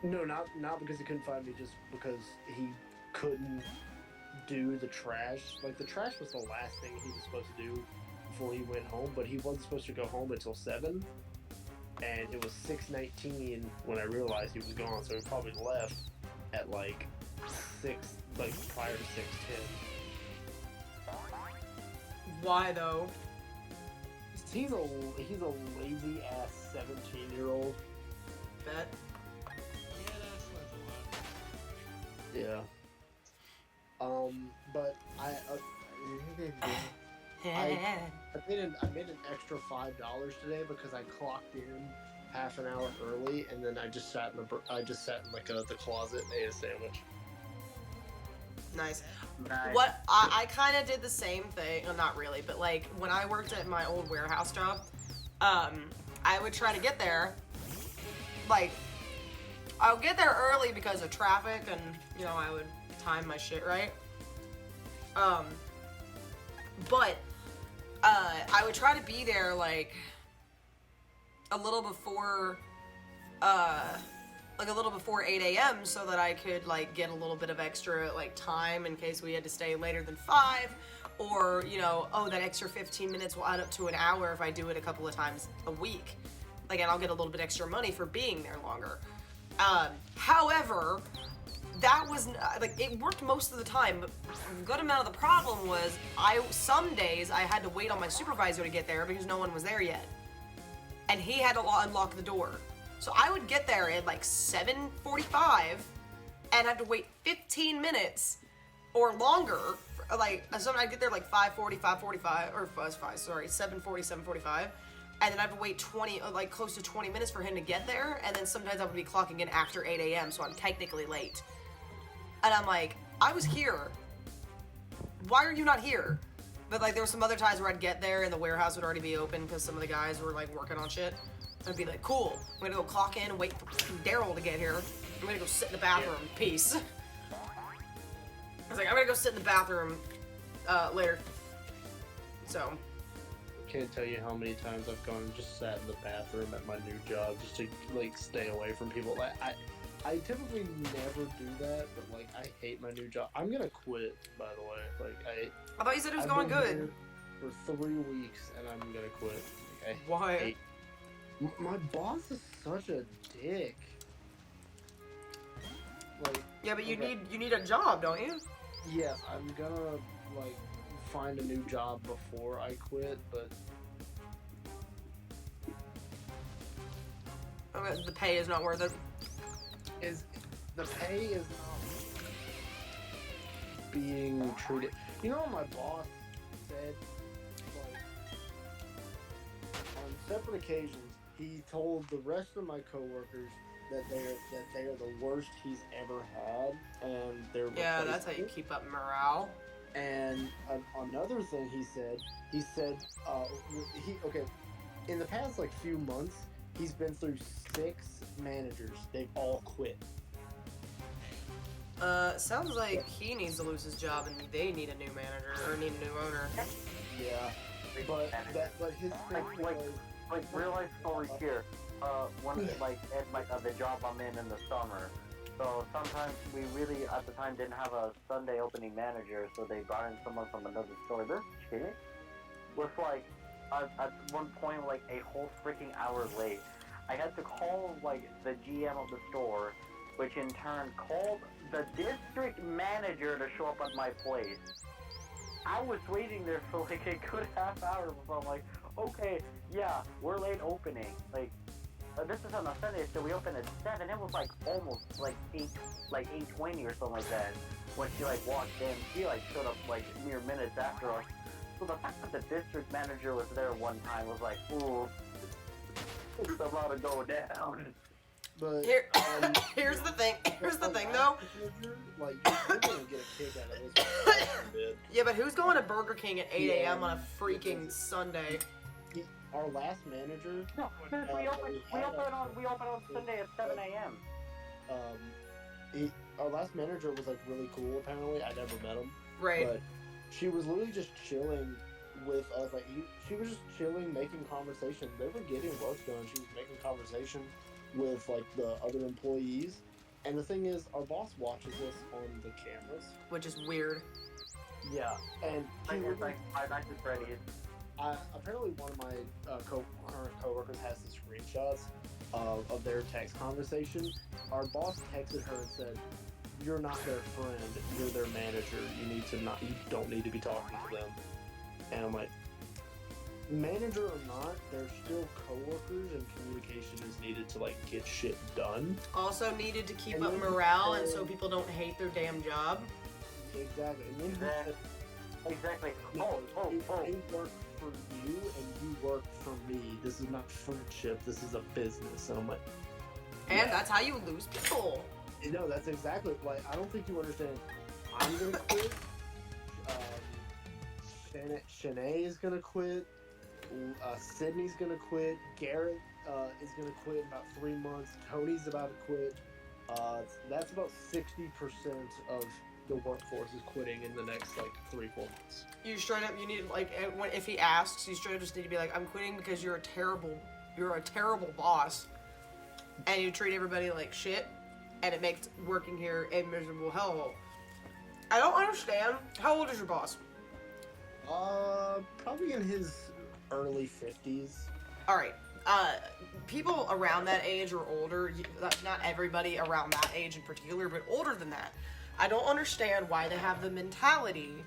No, not because he couldn't find me, just because he couldn't do the trash. Like the trash was the last thing he was supposed to do before he went home, but he wasn't supposed to go home until 7. And it was 6:19 when I realized he was gone, so he probably left at like 6, like prior to 6:10. Why though? He's a lazy ass 17-year-old. Bet. Yeah, that explains a lot. Yeah. But I made an extra $5 today because I clocked in half an hour early, and then I just sat in the closet and ate a sandwich. Nice. Nice. What I kind of did the same thing. Well, not really, but like when I worked at my old warehouse job, I would try to get there. Like, I would get there early because of traffic, and you know I would time my shit right. But I would try to be there like a little before 8 a.m. so that I could like get a little bit of extra like time in case we had to stay later than 5, or you know, oh, that extra 15 minutes will add up to an hour if I do it a couple of times a week. Like, and I'll get a little bit extra money for being there longer. However, that was like it worked most of the time, but a good amount of the problem was some days I had to wait on my supervisor to get there because no one was there yet, and he had to unlock the door. So I would get there at like 7:45 and have to wait 15 minutes or longer. Like, sometimes I'd get there like 5:40, 5:45, or 7:40, 7:45. And then I have to wait like close to 20 minutes for him to get there. And then sometimes I would be clocking in after 8 a.m., so I'm technically late. And I'm like, I was here. Why are you not here? But like, there were some other times where I'd get there and the warehouse would already be open because some of the guys were like working on shit. I'd be like, cool, I'm gonna go clock in and wait for Daryl to get here. I'm gonna go sit in the bathroom. Peace. I was like, I'm gonna go sit in the bathroom later. So. Can't tell you how many times I've gone and just sat in the bathroom at my new job just to like stay away from people. Like I typically never do that, but like I hate my new job. I'm gonna quit, by the way. Like I thought you said it was I've going been good. here for 3 weeks, and I'm gonna quit. Like, Why? My boss is such a dick. Like, Yeah, but you need a job, don't you? yes, I'm gonna like find a new job before I quit, but Okay, the pay is not worth it. the pay is not being treated. You know what my boss said? Like, on separate occasions, he told the rest of my coworkers that they are the worst he's ever had, and they're Yeah, that's how you replaceable. keep up morale. And another thing he said, in the past like few months, he's been through 6 managers. They've all quit. Sounds like he needs to lose his job and they need a new manager or need a new owner. Yeah, but his thing was Like real life story here. At the job I'm in the summer. So sometimes we really at the time didn't have a Sunday opening manager, so they brought in someone from another store. This chick was like at one point like a whole freaking hour late. I had to call like the GM of the store, which in turn called the district manager to show up at my place. I was waiting there for like a good half hour before I'm like, okay, yeah, we're late opening. Like, this is on a Sunday, so we opened at 7. It was like almost like 8:20 or something like that. When she like walked in, she like showed up like mere minutes after us. So the fact that the district manager was there one time was like, ooh, it's about to go down. But Here's the thing. Here's the thing, though. Like, you're gonna get a kick out of this. Yeah, but who's going to Burger King at 8 a.m. on a freaking Sunday? Our last manager. No, we open on Sunday at 7 a.m. Our last manager was like really cool. Apparently, I never met him. Right. But she was literally just chilling with us. Like she was just chilling, making conversation. They were getting work done. She was making conversation with like the other employees. And the thing is, our boss watches us on the cameras. Which is weird. Yeah, and I he guess literally- Five Nights at Freddy's. apparently one of my current coworkers has the screenshots of their text conversation. Our boss texted her and said, "You're not their friend. You're their manager. You don't need to be talking to them." And I'm like, manager or not, they're still coworkers, and communication is needed to like get shit done. Also needed to keep And up then- morale and so people don't hate their damn job. Exactly. And then he said, Exactly. "No, Oh. I work for you, and you work for me. This is not friendship. This is a business." And I'm like, And yeah. that's how you lose people. No, that's exactly like I don't think you understand. I'm gonna quit. Shanae is gonna quit. Sydney's gonna quit. Garrett is gonna quit in about 3 months. Tony's about to quit. That's about 60% of the workforce is quitting in the next like 3-4 months. You straight up, you need like, if he asks, you straight up just need to be like, "I'm quitting because you're a terrible boss, and you treat everybody like shit, and it makes working here a miserable hellhole." I don't understand. How old is your boss? Probably in his early 50s. All right. People around that age or older, not everybody around that age in particular, but older than that, I don't understand why they have the mentality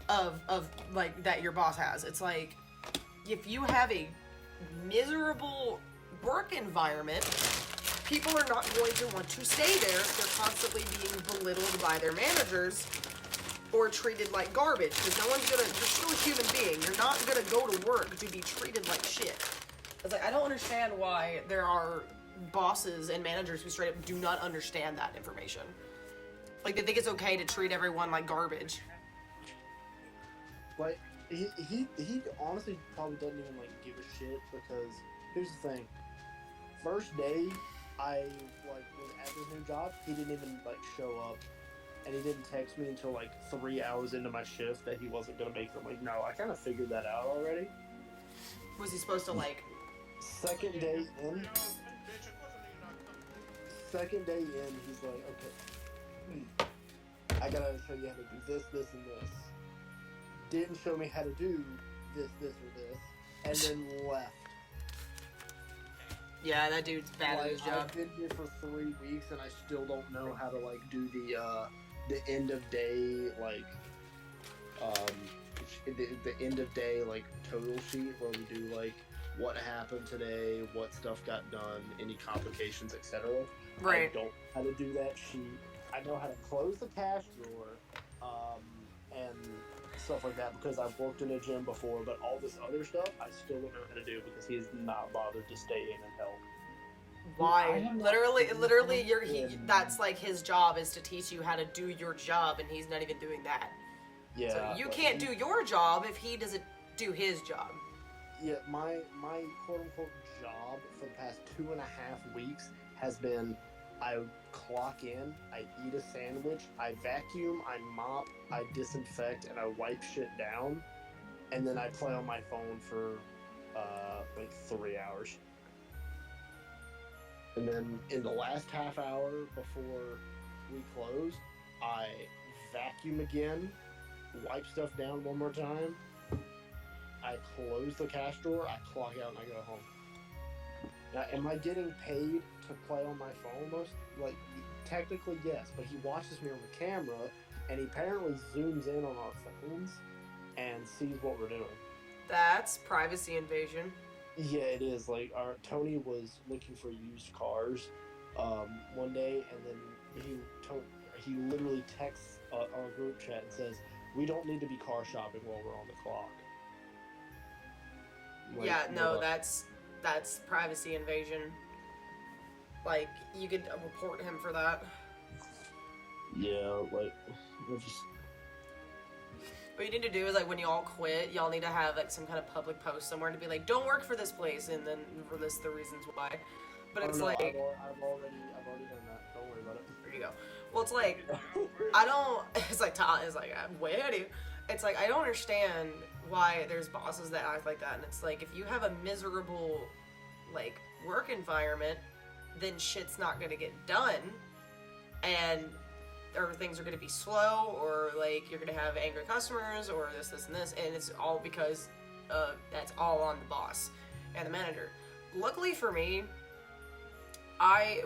of like that your boss has. It's like, if you have a miserable work environment, people are not going to want to stay there if they're constantly being belittled by their managers or treated like garbage, because no one's gonna, you're still a human being. You're not gonna go to work to be treated like shit. It's like, I don't understand why there are bosses and managers who straight up do not understand that information. Like, they think it's okay to treat everyone like garbage. Like he honestly probably doesn't even like give a shit, because here's the thing. First day I like was at this new job, he didn't even like show up, and he didn't text me until like 3 hours into my shift that he wasn't gonna make them. Like, no, I kind of figured that out already. Was he supposed to, like... Second day in, Bitch, of course I knew you're not coming. second day in, he's like, "Okay, I gotta show you how to do this, this, and this." Didn't show me how to do this, this, or this, and then left. Yeah, that dude's bad at Like, his job. I've been here for 3 weeks and I still don't know how to like do the end of day like the end of day like total sheet where we do like what happened today, what stuff got done, any complications, etc. Right. I don't know how to do that sheet. I know how to close the cash drawer and stuff like that because I've worked in a gym before, but all this other stuff I still don't know how to do because he's not bothered to stay in and help. Why? Literally, that's like his job is to teach you how to do your job, and he's not even doing that. Yeah. So you but can't do your job if he doesn't do his job. Yeah, my quote unquote job for the past 2.5 weeks has been I clock in, I eat a sandwich, I vacuum, I mop, I disinfect, and I wipe shit down, and then I play on my phone for like 3 hours. And then in the last half hour before we close, I vacuum again, wipe stuff down one more time, I close the cash drawer, I clock out, and I go home. Now, am I getting paid to play on my phone most? Like, technically, yes, but he watches me on the camera, and he apparently zooms in on our phones and sees what we're doing. That's privacy invasion. Yeah, it is. Like, Tony was looking for used cars one day, and then he literally texts our group chat and says, "We don't need to be car shopping while we're on the clock." Like, Yeah, no, what? that's privacy invasion. Like, you could report him for that. Yeah, like, we're just... What you need to do is, like, when you all quit, y'all need to have, like, some kind of public post somewhere to be like, don't work for this place, and then list the reasons why. But it's no, like... I've already done that. Don't worry about it. There you go. Well, it's like, I don't... It's like, Todd is like, I'm way ahead of you. it's like, I don't understand why there's bosses that act like that. And it's like, if you have a miserable, like, work environment, then shit's not gonna get done. And, or things are gonna be slow, or, like, you're gonna have angry customers, or this, and this. And it's all because that's all on the boss and the manager. Luckily for me,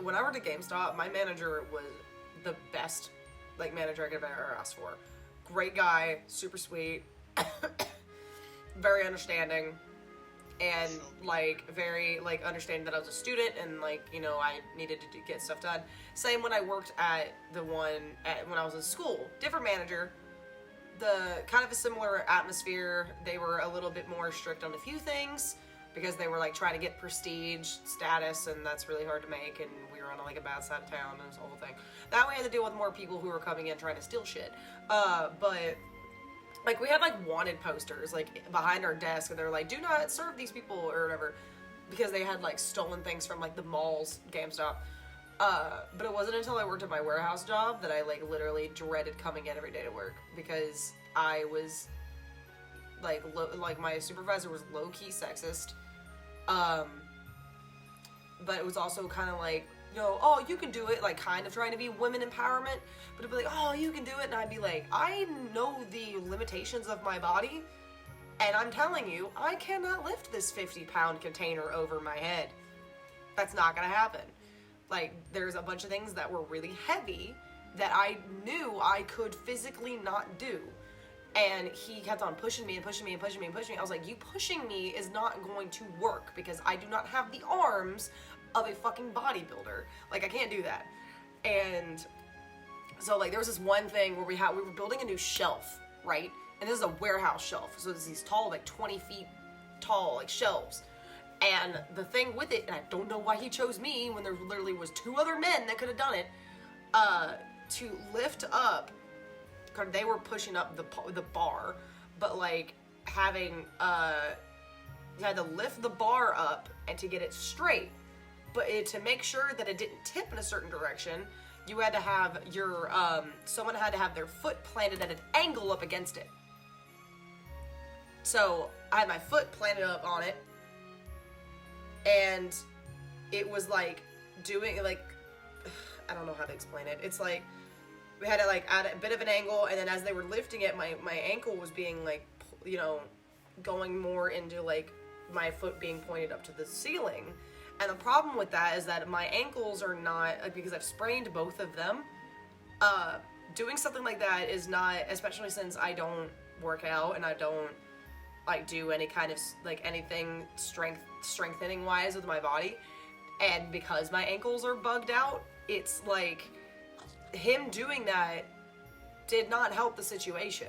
when I worked at GameStop, my manager was the best, like, manager I could have ever asked for. Great guy, super sweet, very understanding, and, like, very, like, understanding that I was a student and, like, you know, I needed to get stuff done. Same when I worked at when I was in school. Different manager, the kind of a similar atmosphere. They were a little bit more strict on a few things because they were, like, trying to get prestige status, and that's really hard to make, and we were on, like, a bad side of town, and it was a whole thing. That way I had to deal with more people who were coming in trying to steal shit. But, like, we had, like, wanted posters, like, behind our desk, and they were like, do not serve these people, or whatever, because they had, like, stolen things from, like, the malls, GameStop. But it wasn't until I worked at my warehouse job that I, like, literally dreaded coming in every day to work, because I was, like, my supervisor was low-key sexist, but it was also kind of like, you know, oh, you can do it, like, kind of trying to be women empowerment, but it'd be like, oh, you can do it, and I'd be like, I know the limitations of my body, and I'm telling you, I cannot lift this 50-pound container over my head. That's not gonna happen. Like, there's a bunch of things that were really heavy that I knew I could physically not do. And he kept on pushing me and pushing me and pushing me and pushing me. I was like, you pushing me is not going to work because I do not have the arms of a fucking bodybuilder. Like, I can't do that. And so, like, there was this one thing where we were building a new shelf, right? And this is a warehouse shelf. So there's these tall, like, 20 feet tall, like, shelves. And the thing with it, and I don't know why he chose me when there literally was 2 other men that could have done it, to lift up. They were pushing up the bar, but, like, having, you had to lift the bar up and to get it straight, but to make sure that it didn't tip in a certain direction, you had to have your, someone had to have their foot planted at an angle up against it. So, I had my foot planted up on it, and it was, like, doing, like, I don't know how to explain it. It's, like, we had to, like, add a bit of an angle, and then as they were lifting it, my ankle was being, like, you know, going more into, like, my foot being pointed up to the ceiling. And the problem with that is that my ankles are not, like, because I've sprained both of them, doing something like that is not, especially since I don't work out and I don't, like, do any kind of, like, anything strengthening wise with my body, and because my ankles are bugged out, it's, like, him doing that did not help the situation.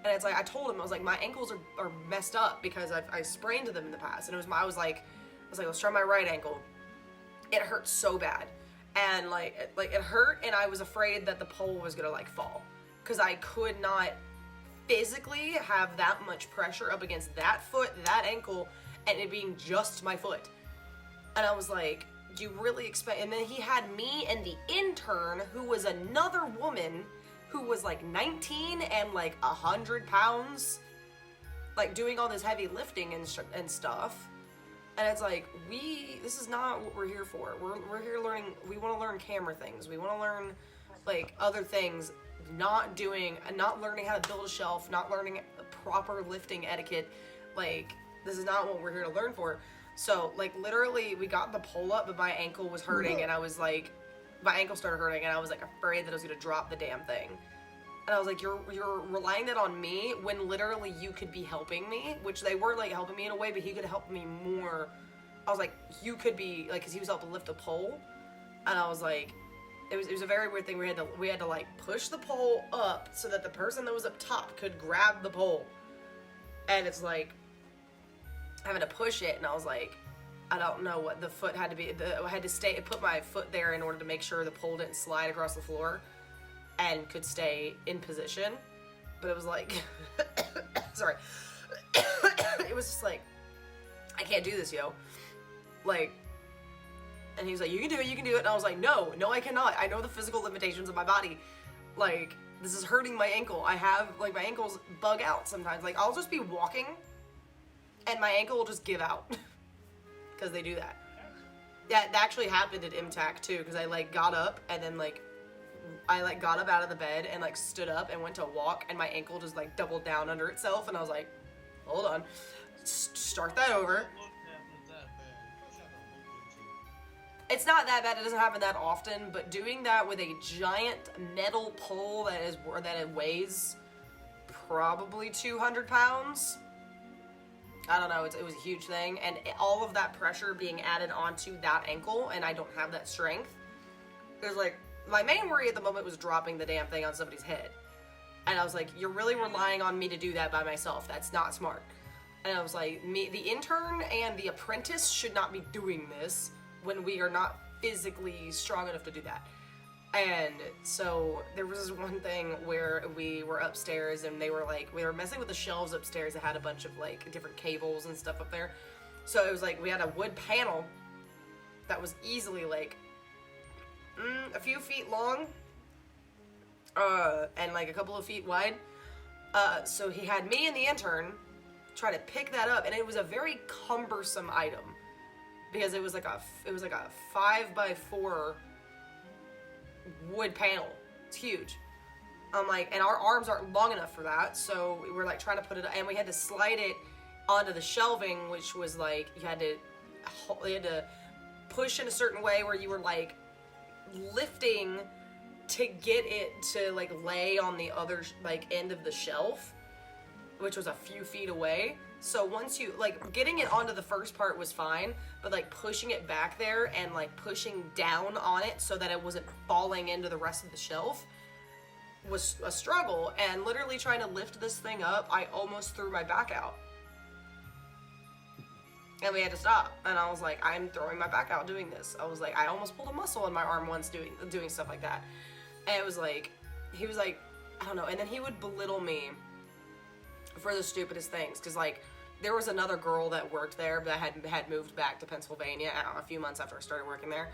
And it's like, I told him, I was like, my ankles are messed up because I sprained them in the past. And I was like, let's try my right ankle. It hurt so bad. And like it hurt, and I was afraid that the pole was gonna, like, fall. Cause I could not physically have that much pressure up against that foot, that ankle, and it being just my foot. And I was like, you really expect, and then he had me and the intern, who was another woman, who was, like, 19 and, like, 100 pounds, like, doing all this heavy lifting and stuff. And it's like, this is not what we're here for. We're here learning, we want to learn camera things. We want to learn, like, other things, not learning how to build a shelf, not learning proper lifting etiquette. Like, this is not what we're here to learn for. So, like, literally, we got the pole up, but my ankle was hurting, and I was like, my ankle started hurting, and I was, like, afraid that I was gonna drop the damn thing. And I was like, you're relying that on me when literally you could be helping me, which they were, like, helping me in a way, but he could help me more. I was like, you could be, like, because he was helping lift a pole, and I was like, it was a very weird thing. We had to, like, push the pole up so that the person that was up top could grab the pole. And it's like, having to push it, and I was like, I don't know what the foot had to be. I had to put my foot there in order to make sure the pole didn't slide across the floor and could stay in position. But it was like, sorry, it was just like, I can't do this, yo. Like, and he was like, you can do it, and I was like, no, I cannot. I know the physical limitations of my body. Like, this is hurting my ankle. I have, like, my ankles bug out sometimes. Like, I'll just be walking, and my ankle will just give out. Because they do that. Yeah, that actually happened at MTAC, too, because I, like, got up, and then, like, I got up out of the bed and, like, stood up and went to walk, and my ankle just, like, doubled down under itself, and I was like, hold on. Start that over. It's not that bad. It doesn't happen that often, but doing that with a giant metal pole that it weighs probably 200 pounds. I don't know. It was a huge thing, and all of that pressure being added onto that ankle, and I don't have that strength. There's like my main worry at the moment was dropping the damn thing on somebody's head, and I was like, you're really relying on me to do that by myself. That's not smart. And I was like, the intern and the apprentice should not be doing this when we are not physically strong enough to do that. And so there was this one thing where we were upstairs and we were messing with the shelves upstairs that had a bunch of like different cables and stuff up there. So it was like we had a wood panel that was easily like a few feet long and like a couple of feet wide. So he had me and the intern try to pick that up, and it was a very cumbersome item because it was like a 5x4 wood panel. It's huge. I'm like, and our arms aren't long enough for that, so we were like trying to put it, and we had to slide it onto the shelving, which was like you had to push in a certain way where you were like lifting to get it to like lay on the other like end of the shelf, which was a few feet away. So once you, like, getting it onto the first part was fine, but like pushing it back there and like pushing down on it so that it wasn't falling into the rest of the shelf was a struggle. And literally trying to lift this thing up, I almost threw my back out. And we had to stop. And I was like, I'm throwing my back out doing this. I was like, I almost pulled a muscle in my arm once doing stuff like that. And it was like, he was like, I don't know. And then he would belittle me for the stupidest things, because like there was another girl that worked there that had moved back to Pennsylvania, I don't know, a few months after I started working there,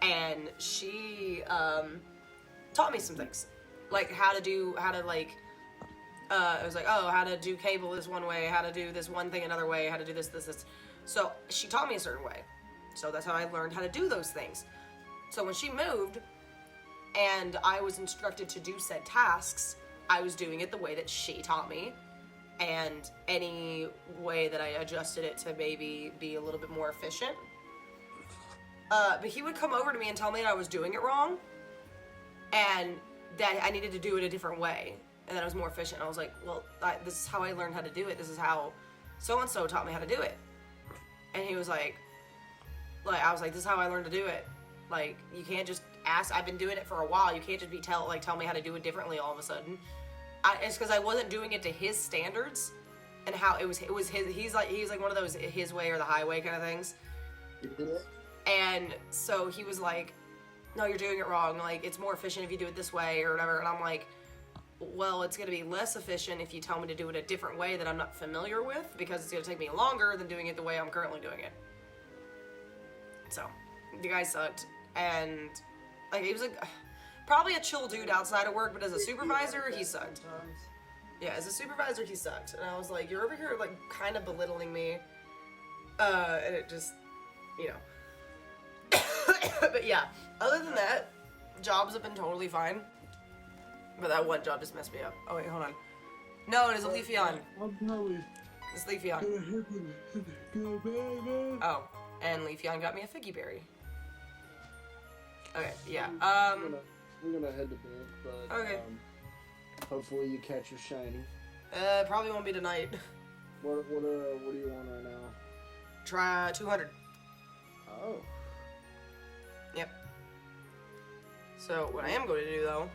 and she taught me some things, like how to like it was like, oh, how to do cable this one way, how to do this one thing another way, how to do this. So she taught me a certain way, so that's how I learned how to do those things. So when she moved and I was instructed to do said tasks, I was doing it the way that she taught me. And any way that I adjusted it to maybe be a little bit more efficient. But he would come over to me and tell me that I was doing it wrong, and that I needed to do it a different way, and that it was more efficient. And I was like, well, this is how I learned how to do it. This is how so-and-so taught me how to do it. And he was like, I was like, this is how I learned to do it. Like, you can't just ask. I've been doing it for a while. You can't just tell me how to do it differently all of a sudden. It's because I wasn't doing it to his standards, and how it was his. He's like one of those his way or the highway kind of things. And so he was like, no, you're doing it wrong. Like, it's more efficient if you do it this way or whatever. And I'm like, well, it's going to be less efficient if you tell me to do it a different way that I'm not familiar with, because it's going to take me longer than doing it the way I'm currently doing it. So the guy sucked, and like he was like probably a chill dude outside of work, but as a supervisor, he sucked. Yeah, as a supervisor, he sucked. And I was like, you're over here, like, kind of belittling me. And it just, you know. But yeah, other than that, jobs have been totally fine. But that one job just messed me up. Oh, wait, hold on. No, it is a Leafeon. It's Leafeon. Oh, and Leafeon got me a figgy berry. Okay, yeah, We're gonna head to bed, but okay. Hopefully you catch your shiny. Probably won't be tonight. What do you want right now? Try 200. Oh. Yep. So what I am going to do though,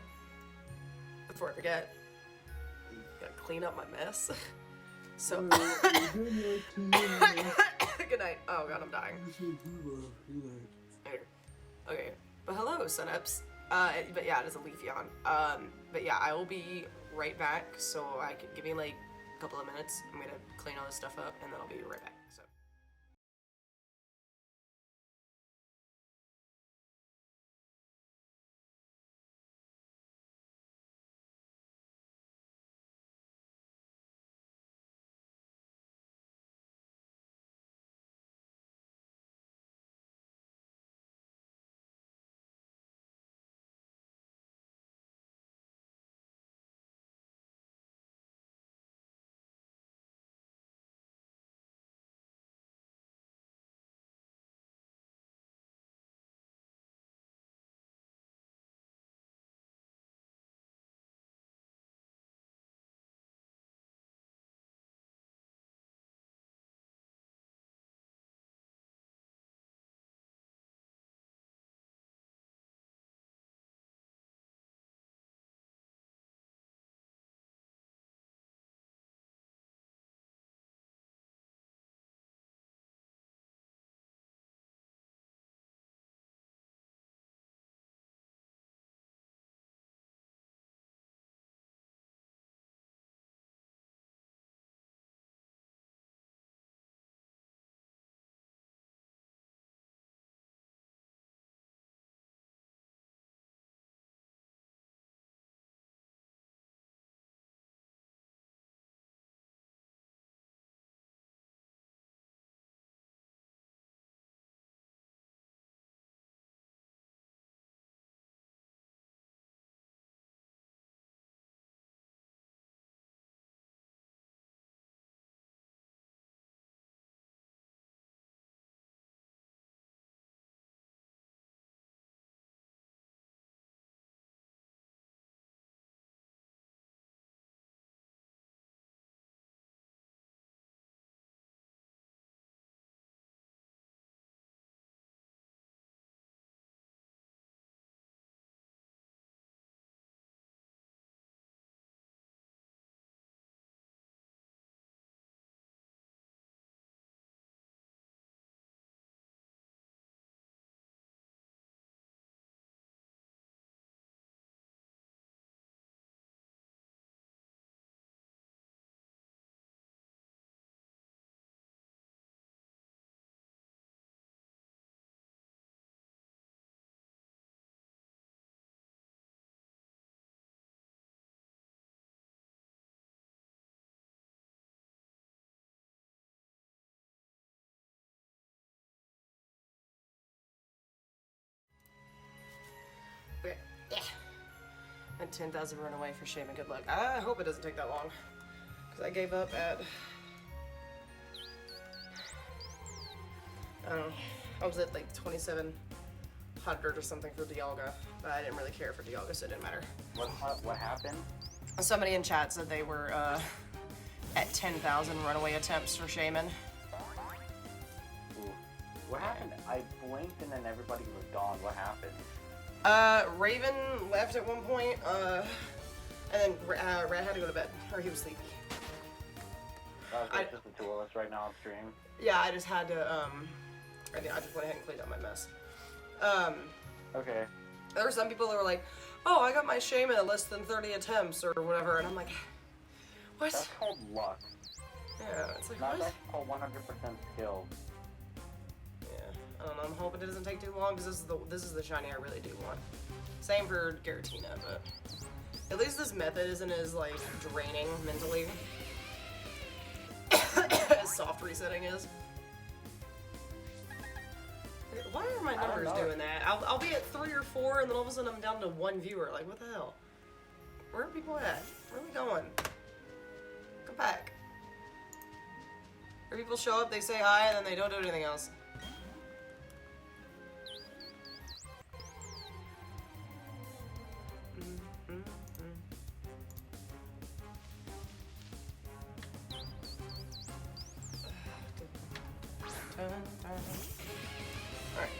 before I forget, gotta clean up my mess. So. Good night. Oh god, I'm dying. Okay. But hello, sunups. But yeah, it is a Leafeon. But yeah, I will be right back, so I can give me like a couple of minutes. I'm gonna clean all this stuff up, and then I'll be right back. So. 10,000 run away for Shaman. Good luck. I hope it doesn't take that long. Because I gave up at... I don't know. I was at like 2,700 or something for Dialga. But I didn't really care for Dialga, so it didn't matter. What happened? Somebody in chat said they were at 10,000 runaway attempts for Shaman. Ooh. What happened? I blinked and then everybody was gone. What happened? Raven left at one point, and then Rat had to go to bed, or he was sleepy. Just the two of us right now on stream. Yeah, I just had to, I just went ahead and cleaned up my mess. Okay. There were some people that were like, oh, I got my Shaman at less than 30 attempts, or whatever, and I'm like, what? That's called luck. Yeah, it's like, Not what? that's called 100% skill. Yeah, I don't know, I'm hoping it doesn't take too long, because this is the shiny I really do want. Same for Garatina, but at least this method isn't as, like, draining mentally as soft resetting is. Why are my numbers doing that? I'll be at 3 or 4, and then all of a sudden I'm down to 1 viewer. Like, what the hell? Where are people at? Where are we going? Come back. Or people show up, they say hi, and then they don't do anything else. Alright.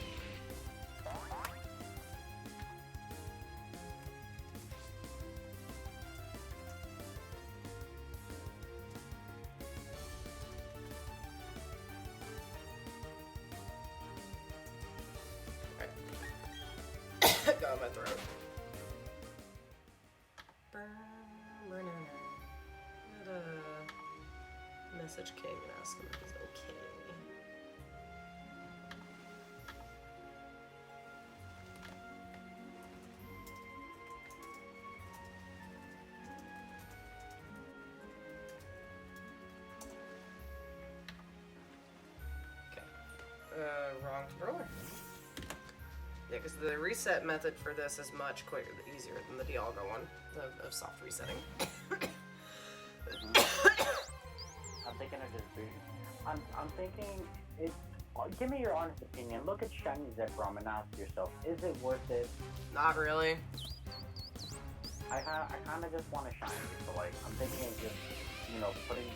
Got in my throat. Message King and ask him if he's okay. Wrong controller. Yeah, because the reset method for this is much quicker, easier than the Dialga one of soft resetting. I'm thinking of just booting. I'm thinking it. Give me your honest opinion. Look at shiny Zekrom and ask yourself, is it worth it? Not really. I kind of just want a shiny, so like I'm thinking of just putting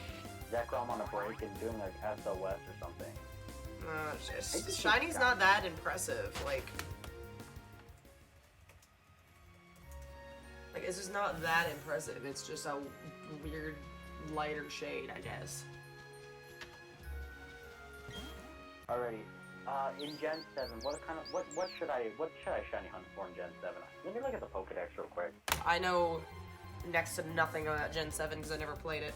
Zekrom on a break and doing like SOS or something. Shiny's not that impressive. Like it's just not that impressive. It's just a weird lighter shade, I guess. Alrighty. In Gen 7, what should I shiny hunt for in Gen 7? Let me look at the Pokedex real quick. I know next to nothing about Gen 7 because I never played it.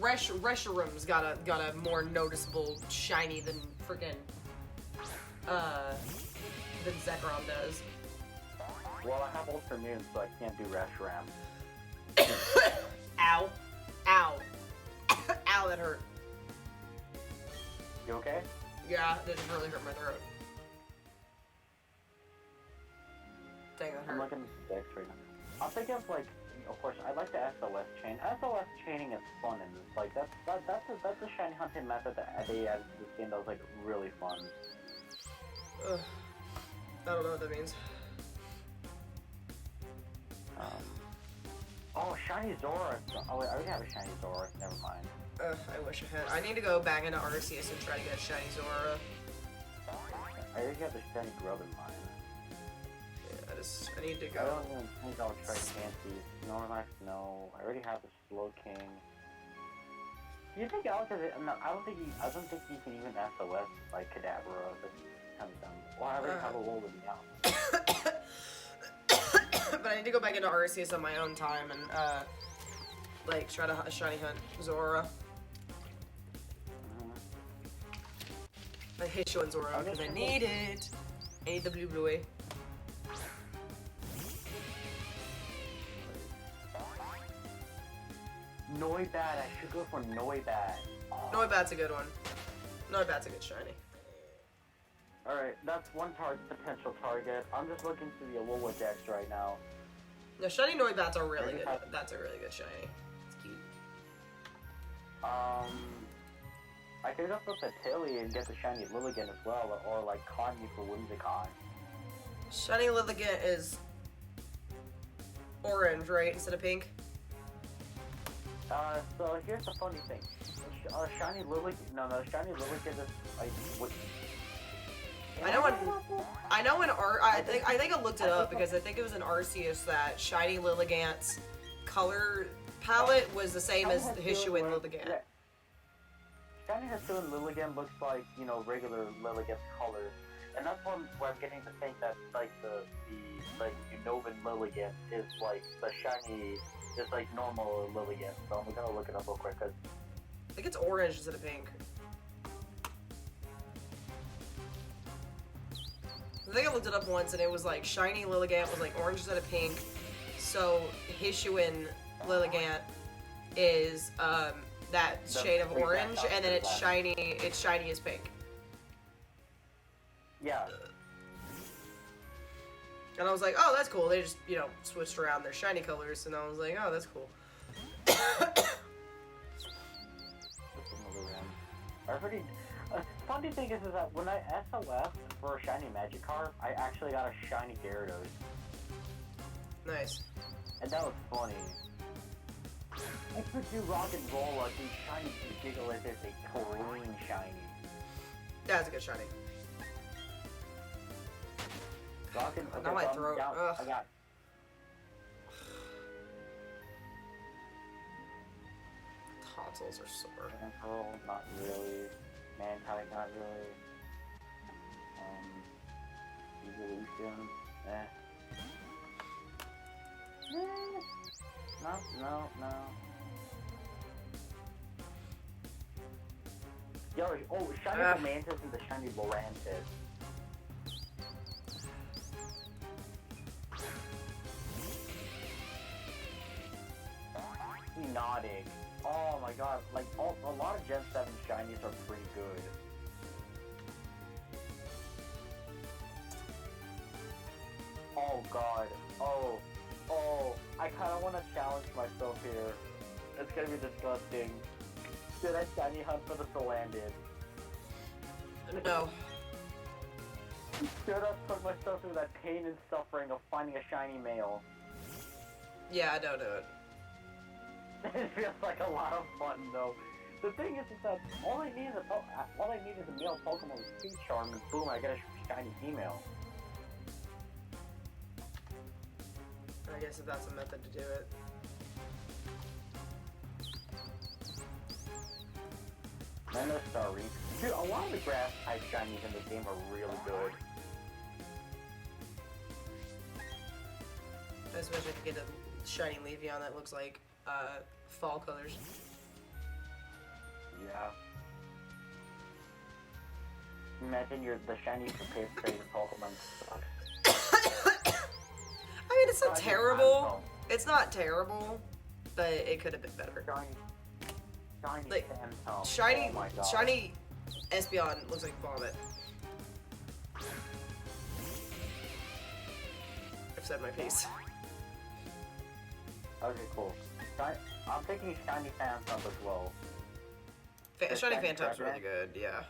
Reshiram's got a more noticeable shiny than freaking than Zekrom does. Well, I have Ultra Moon, so I can't do Reshiram. Ow. Ow. Ow, that hurt. You okay? Yeah, that just really hurt my throat. Dang, that I'm hurt. looking at the decks right now. I'm thinking of like, of course, I like the SOS chain. SOS chaining is fun, and it's like that's a shiny hunting method that they added to this game that was like really fun. Ugh. I don't know what that means. Oh, shiny Zora. Oh wait, I already have a shiny Zora. Never mind. I wish I had. I need to go back into Arceus and try to get a shiny Zora. I already have the shiny Grub in mind. Yeah, I need to go. I don't even think I'll try Fancy. Snorlax, no. I already have the Slow King. You think Alex has it? No, I don't think he can even SOS like Kadabra. That's kind of dumb. Well, I already have a roll with me now. But I need to go back into Arceus on my own time and like try to shiny hunt Zora. I hate showing Zora because I need it. I need the blue. Noibat, I should go for Noibat. Oh. Noibat's a good one. Noibat's a good shiny. Alright, that's one potential target. I'm just looking through the Alola decks right now. The shiny Noibats are really good. That's a really good shiny. It's cute. I could up with a Tilly and get the shiny Lilligant as well, or like Connie for Whimsicott. Shiny Lilligant is orange, right, instead of pink? So here's the funny thing. Shiny Lilligant, Shiny Lilligant is like, what? I think I looked it up because I think it was in Arceus that Shiny Lilligant's color palette was the same as Hisuian Lilligant. Yeah. Shiny Hisuian Lilligant looks like, you know, regular Lilligant colors. And that's where I'm getting to think that, like, the Unovan Lilligant is, like, the shiny, is, like, normal Lilligant. So I'm gonna look it up real quick, cause... I think it's orange instead of pink. I think I looked it up once and it was like Shiny Lilligant was like orange instead of pink. So Hisuian Lilligant is that shade of orange, and then it's shiny as pink. Yeah. And I was like, oh, that's cool. They just, you know, switched around their shiny colors, and I was like, oh, that's cool. Funny thing is that when I SOS for a shiny Magikarp, I actually got a shiny Gyarados. Nice. And that was funny. I could do rock and roll, like do shiny Gigalith is a clean shiny. That's a good shiny. Rock and Now my throat. Down, I got. Tonsils are sore. Pearl, not really. Mantype, not really. Evolution, No. Yo, shiny Romantis and the shiny Lorantis. Hypnotic. Oh my god, like, a lot of Gen 7 shinies are pretty good. Oh god. Oh, I kinda wanna challenge myself here. It's gonna be disgusting. Should I shiny hunt for the Salandit? No. Should I put myself through that pain and suffering of finding a shiny male? Yeah, don't do it. It feels like a lot of fun though. The thing is that all I need is a male Pokemon with Speed Charm, and boom, I get a shiny female. I guess if that's a method to do it. And a Starry. Dude, a lot of the grass type shinies in this game are really good. I just wish I could get a shiny Leafeon that looks like fall colors. Yeah. Imagine the shiny prepared favorite Pokemon sucks. I mean, it's not terrible. It's not terrible, but it could have been better. Shiny Like, Phantom. shiny, Oh my god. shiny Espeon looks like vomit. I've said my piece. Okay, cool. I'm thinking shiny Phantom as well. Shiny Phantom's really good, yeah.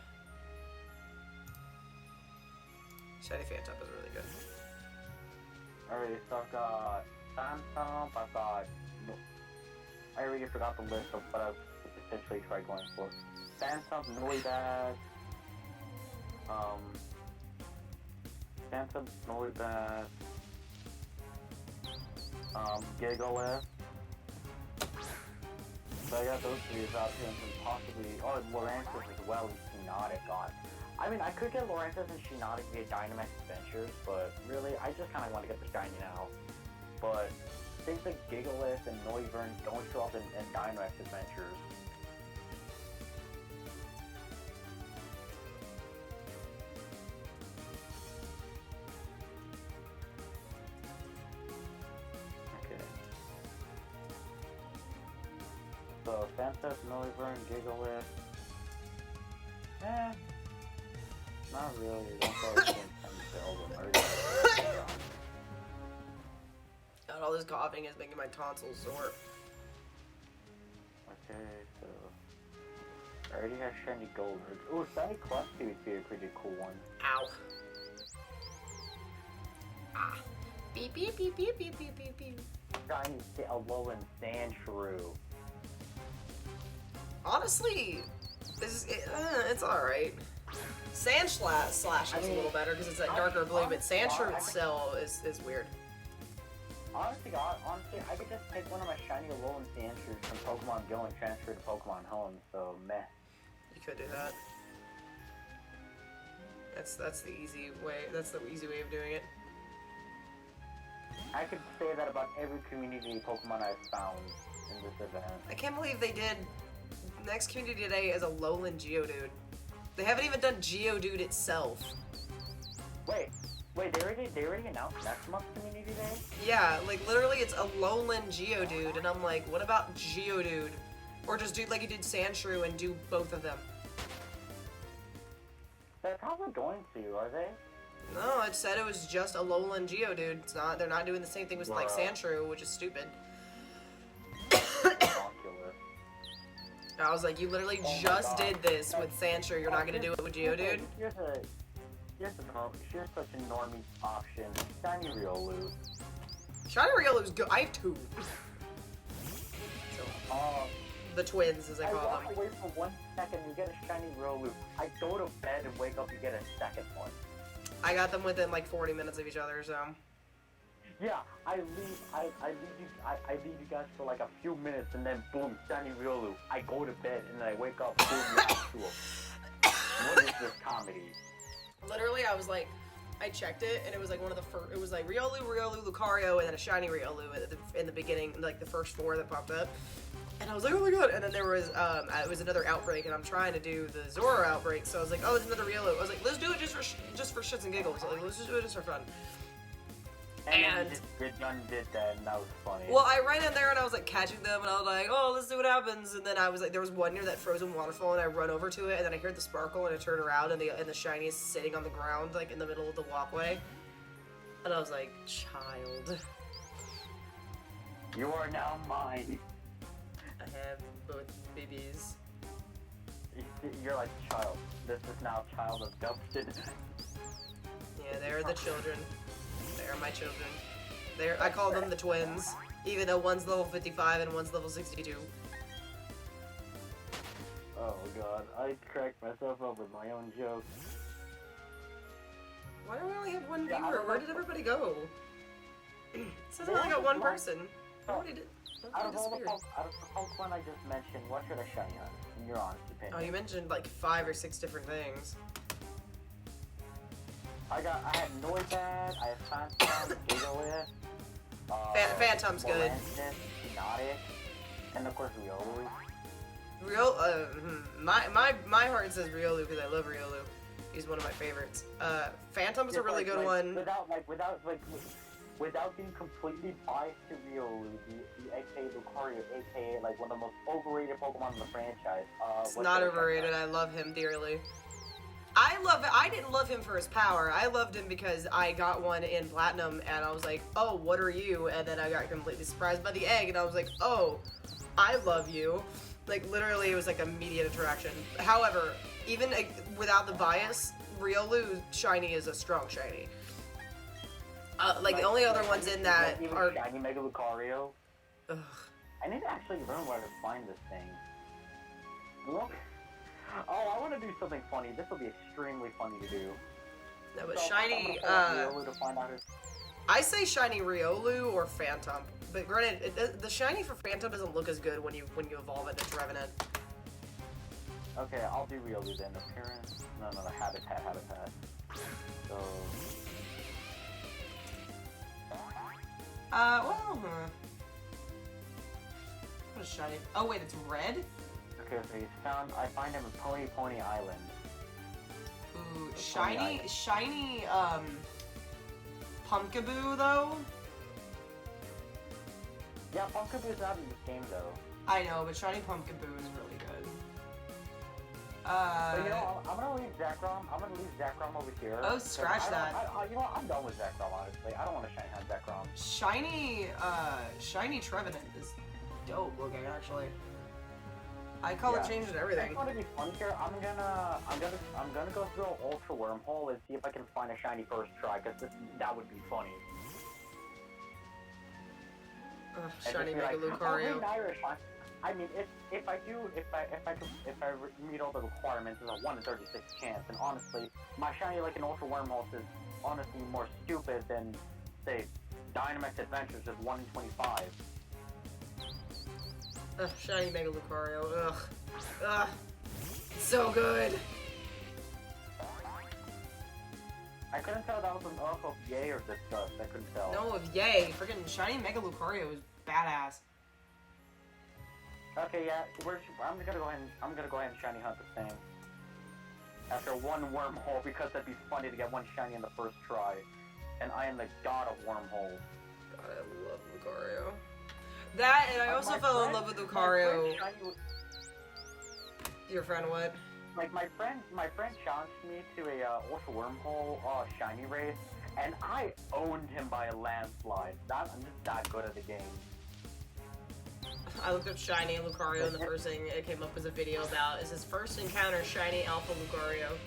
Shiny Phantom is really good. Alright, so I've got Phantom, I've got... I already forgot the list of what I would potentially try going for. Phantom, Noibat... Phantom, Noibat... Gigalith... So I got those three options and possibly... Oh, Lorantis as well and Hypnotic on. I mean, I could get Lorantis and Hypnotic via Dynamax Adventures, but really, I just kind of want to get the shiny now. But things like Gigalith and Noivern don't show up in Dynamax Adventures. Okay. So, Phantom, Noivern, Gigalith... Not really. Don't go against them. God, all this coughing is making my tonsils sore. Okay, so I already have shiny gold. Ooh, shiny cluster would be a pretty cool one. Ow. Ah. Beep beep beep beep beep beep beep beep. Shiny Alolan Sandshrew. Honestly, it's alright. Sand Slash is a little better because it's that darker blue, but Sandshrew itself is weird. Honestly, I could just take one of my shiny Alolan Sandshrews from Pokemon Go and transfer to Pokemon Home, so meh. You could do that. That's the easy way. That's the easy way of doing it. I could say that about every community Pokemon I've found in this event. I can't believe they did. Next community day is a Lowland Geodude. They haven't even done Geodude itself. Wait, they already announced next month's community day? Yeah, like literally it's a Lowland Geodude, and I'm like, what about Geodude? Or just do like you did Sandshrew and do both of them. They're probably going to, are they? No, it said it was just a Lowland Geodude. It's not. They're not doing the same thing with like Sandshrew, which is stupid. I was like, you literally just did this with Sandshrew. You're not gonna do it with Geodude? Here's such a normie option. Shiny Riolu. Shiny Riolu's good. I have two. So, the twins, as I call them. I wait for 1 second, you get a shiny Riolu. I go to bed and wake up, you get a second one. I got them within like 40 minutes of each other, so. Yeah, I leave you guys for like a few minutes, and then boom, shiny Riolu. I go to bed, and then I wake up, boom, you have two of them. What is this comedy? Literally, I was like, I checked it, and it was like one of the first. It was like Riolu, Lucario, and then a shiny Riolu in the beginning, like the first four that popped up. And I was like, oh my god! And then there was it was another outbreak, and I'm trying to do the Zoro outbreak, so I was like, oh, there's another Riolu. I was like, let's do it just for shits and giggles. Like, let's just do it just for fun. And you did that, and that was funny. Well, I ran in there and I was like catching them, and I was like, oh, let's see what happens. And then I was like, there was one near that frozen waterfall, and I run over to it, and then I heard the sparkle, and I turn around, and the shiny is sitting on the ground, like in the middle of the walkway. And I was like, child. You are now mine. I have both babies. You're like, child. This is now child abducted. Yeah, they're the children. They're my children. I call them the twins, even though one's level 55 and one's level 62. Oh god, I cracked myself up with my own joke. Why do we only have one viewer? Where did everybody go? It says I only got one person. Nobody did. Out of the Pokemon I just mentioned, what should I shiny on? In your honest opinion. Oh, you mentioned like 5 or 6 different things. I have Noibat, I have Phantom, Gigalith, Phantom's good. Hypnotic, and of course Riolu. My heart says Riolu because I love Riolu. He's one of my favorites. Phantom's a really good one. Without being completely biased to Riolu, the aka Lucario, aka like one of the most overrated Pokemon in the franchise. It's not overrated. I love him dearly. I didn't love him for his power. I loved him because I got one in Platinum, and I was like, oh, what are you? And then I got completely surprised by the egg, and I was like, oh, I love you. Like, literally, it was like immediate attraction. However, even without the bias, Riolu shiny is a strong shiny. Like the only other ones in that are shiny Mega Lucario. Ugh. I need to actually learn where to find this thing. Look. Oh, I want to do something funny. This will be extremely funny to do. No, but shiny. I say shiny Riolu or Phantom. But granted, the shiny for Phantom doesn't look as good when you evolve it into Revenant. Okay, I'll do Riolu then. Appearance. No, habitat. So. What is shiny? Oh wait, it's red? Okay, so he's found, I find him in Pony Island. Ooh, shiny, Pumpkaboo though? Yeah, Pumpkaboo's not in this game though. I know, but shiny Pumpkaboo is really good. But you know, I'm gonna leave Zekrom. I'm gonna leave Zekrom over here. Oh, scratch that. You know what? I'm done with Zekrom, honestly. I don't want to shiny hunt Zekrom. Shiny Trevenant is dope looking, actually. I call it changes and everything. I want to be fun here. I'm gonna go through an Ultra Wormhole and see if I can find a shiny first try, because that would be funny. Shiny Mega Lucario. I mean, if I meet all the requirements, it's a 1 in 36 chance. And honestly, my shiny like an Ultra Wormhole is honestly more stupid than, say, Dynamax Adventures of 1 in 25. Ugh, shiny Mega Lucario. Ugh. Ugh. So good. I couldn't tell that was an off of Yay or Disgust. I couldn't tell. No, yay. Freaking shiny Mega Lucario is badass. Okay, yeah, I'm gonna go ahead and shiny hunt the thing. After one wormhole, because that'd be funny to get one shiny in the first try. And I am the god of wormholes. God, I love Lucario. That, and I also fell in love with Lucario. Your friend what? Like my friend challenged me to a Ultra Wormhole shiny race, and I owned him by a landslide. I'm just that good at the game. I looked up shiny Lucario, and the first thing it came up was a video about is his first encounter shiny Alpha Lucario.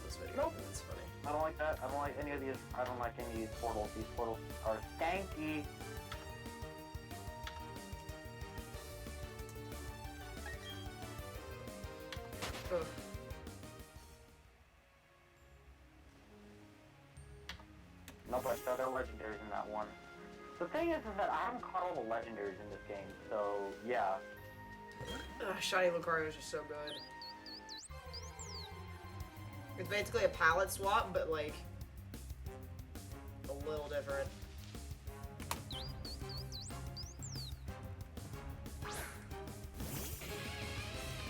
This video. Nope. That's funny. I don't like that. I don't like any of these. I don't like any of these portals. These portals are stanky. Ugh. No, but there are legendaries in that one. The thing is that I haven't caught all the legendaries in this game, so yeah. Shiny Lucario is just so good. It's basically a palette swap, but like a little different.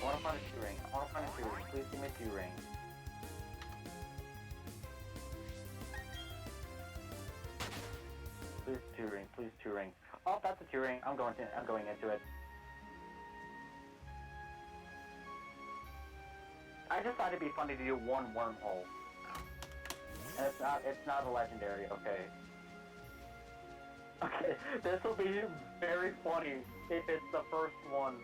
I want to find a 2-ring. I want to find a 2-ring. Please give me a 2-ring. Please 2-ring. Please 2-ring. Oh, that's a 2-ring. I'm going into it. I just thought it'd be funny to do one wormhole. And it's not a legendary, okay. Okay, this will be very funny if it's the first one.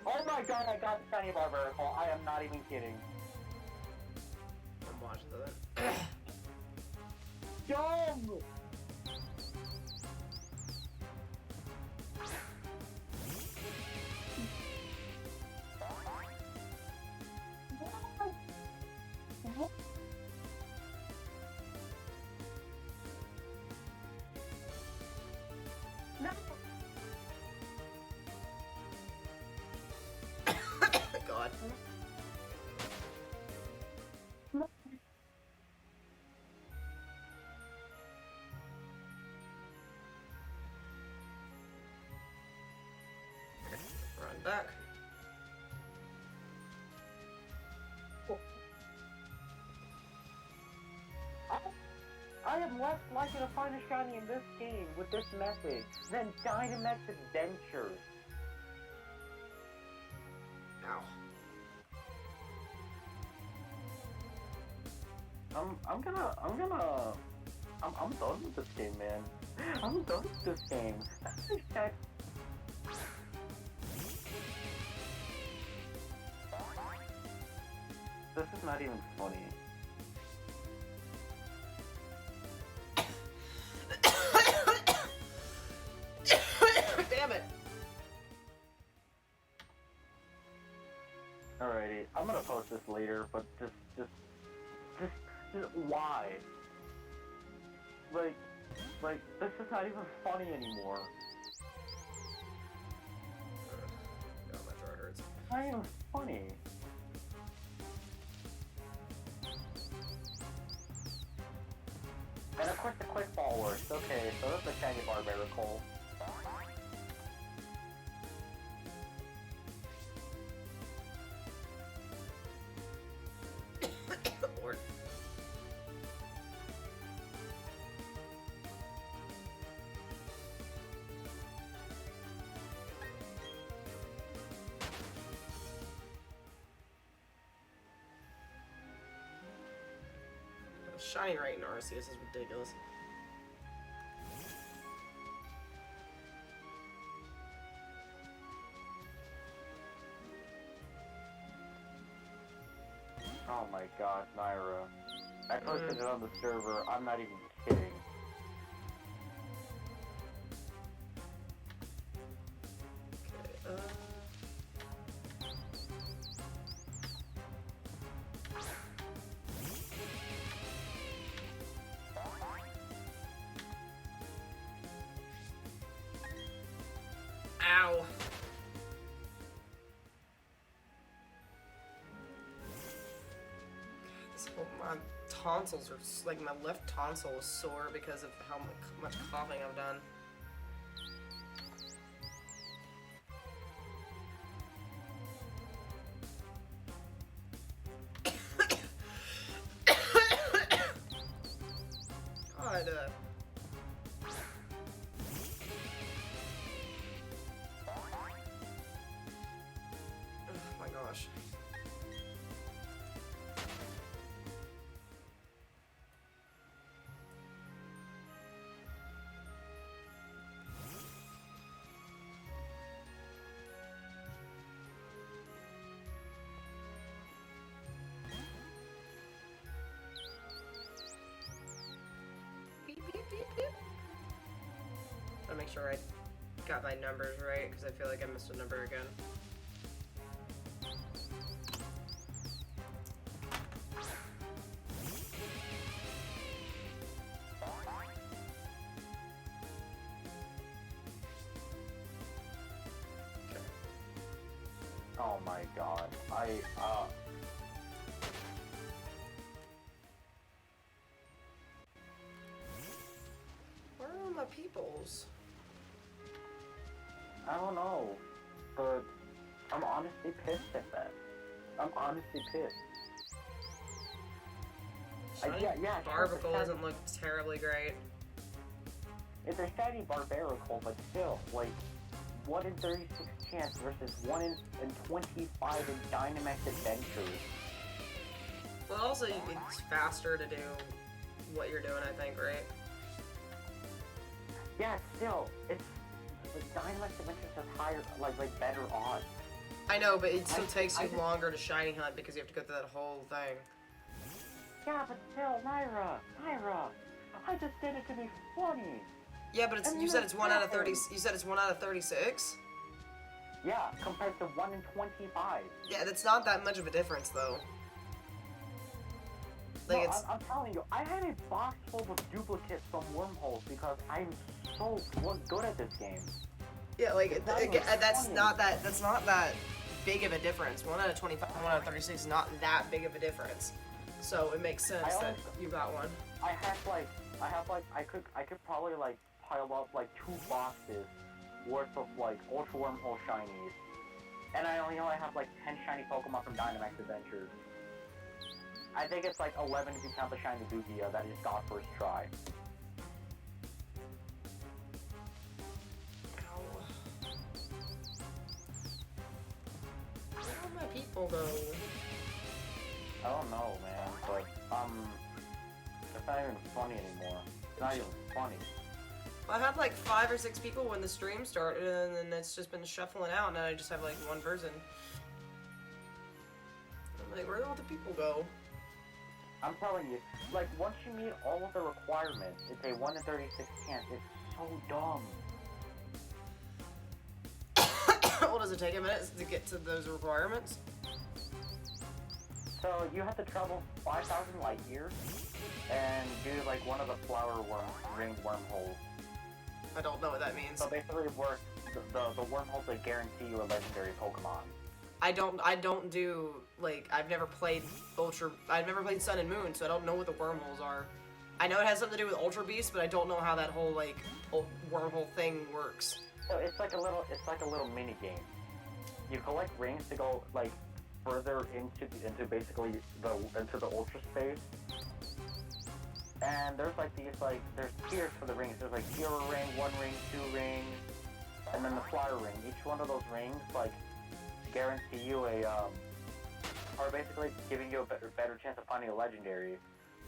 Oh my god, I got the shiny Barbarical. I am not even kidding. I'm watching that. Dumb! God. Run back. I am less likely to find a shiny in this game with this method than Dynamax Adventures. Ow. I'm done with this game, man. I'm done with this game. This is not even funny. Damn it. Alrighty, I'm gonna post this later, but just why? Like, this is not even funny anymore. God, my throat hurts. It's not even funny. And of course the quick ball works. Okay, so that's a shiny Barbarical. Lord. Shiny right in Arceus is ridiculous. Oh my god, Naira. I posted it on the server, I'm not even kidding. Okay, Ow. My tonsils are like my left tonsil is sore because of how much coughing I've done. God. Oh my gosh. I'll make sure I got my numbers right because I feel like I missed a number again. Oh my god. Where are my peoples? I don't know, but I'm honestly pissed at that. I'm honestly pissed. Shiny yeah, Barbicle sure, doesn't look terribly great. It's a shiny Barbarical, but still, like, 1 in 36 chance versus 1 in 25 in Dynamax Adventures. Well, also, it's faster to do what you're doing, I think, right? Yeah, still, it's like Dynamax Adventures has higher, like better odds. I know, but it still takes you longer to shiny hunt because you have to go through that whole thing. Yeah, but still, Naira, I just did it to be funny. Yeah, but it's, you said it's 1 out of 30. You said it's 1 out of 36. Yeah, compared to 1 in 25. Yeah, that's not that much of a difference, though. Like No, it's. I'm telling you, I had a box full of duplicates from wormholes because I'm so good at this game. Yeah, like that's funny. not that. That's not that big of a difference. 1 out of 25, 1 out of 36 is not that big of a difference. So it makes sense that you got one. I could probably like pile up like 2 boxes worth of like ultra wormhole shinies, and I only have like 10 shiny Pokemon from Dynamax Adventures. I think it's like 11 if you count the shiny Gugyugubah that I just got first try. Where did my people go? I don't know, man, but it's not even funny anymore. It's not even funny. I had like 5 or 6 people when the stream started, and then it's just been shuffling out. Now I just have like 1 person. I'm like, where did all the people go? I'm telling you, like, once you meet all of the requirements, it's a 1 in 36 chance. It's so dumb. Well, does it take a minute to get to those requirements? So you have to travel 5,000 light years and do like one of the flower ring wormholes. I don't know what that means. So basically, the wormholes that guarantee you a legendary Pokemon. I don't do, like, I've never played Sun and Moon, so I don't know what the wormholes are. I know it has something to do with Ultra Beast, but I don't know how that whole, like, wormhole thing works. So it's like a little mini game. You collect rings to go like further into basically into the ultra space. And there's like these there's tiers for the rings. There's like 0 ring, 1 ring, 2 rings, and then the flower ring. Each one of those rings like guarantee you or basically giving you a better chance of finding a legendary.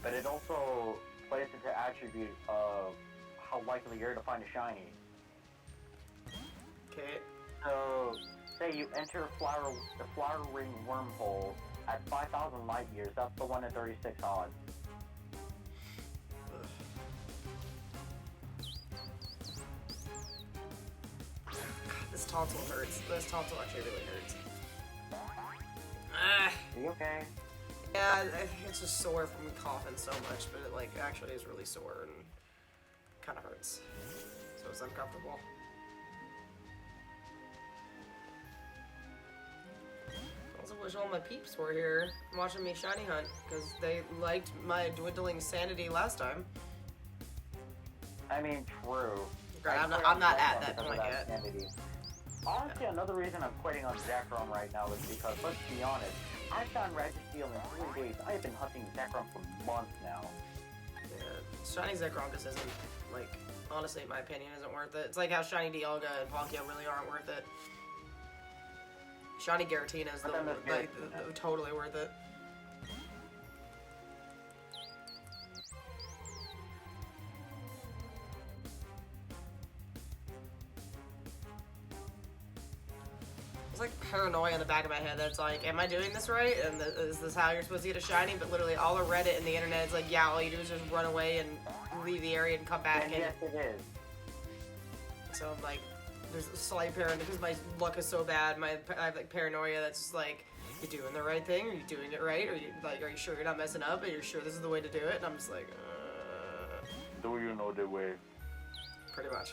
but it also plays into attribute of how likely you're to find a shiny. Okay. So, say you enter the flower ring wormhole at 5,000 light years. That's the 1 in 36 odds. This tonsil hurts. This tonsil actually really hurts. Are you okay? Yeah, I think it's just sore from coughing so much, but it like actually is really sore and kind of hurts. So it's uncomfortable. I also wish all my peeps were here watching me shiny hunt because they liked my dwindling sanity last time. I mean, true. I'm not at that point yet. Sanity. Honestly, another reason I'm quitting on Zekrom right now is because, let's be honest, I've done Registeel in 3 days. I have been hunting Zekrom for months now. Yeah, shiny Zekrom just isn't, like, honestly, in my opinion, isn't worth it. It's like how shiny Dialga and Palkia really aren't worth it. Shiny Giratina is totally worth it. It's like paranoia in the back of my head that's like, am I doing this right? And is this how you're supposed to get a shiny? But literally all the Reddit and the internet is like, yeah, all you do is just run away and leave the area and come back. And yes, it is. So I'm like, there's a slight paranoia because my luck is so bad. I have like paranoia that's just like, you doing the right thing? Are you doing it right? Are you sure you're not messing up? Are you sure this is the way to do it? And I'm just like, Do you know the way? pretty much.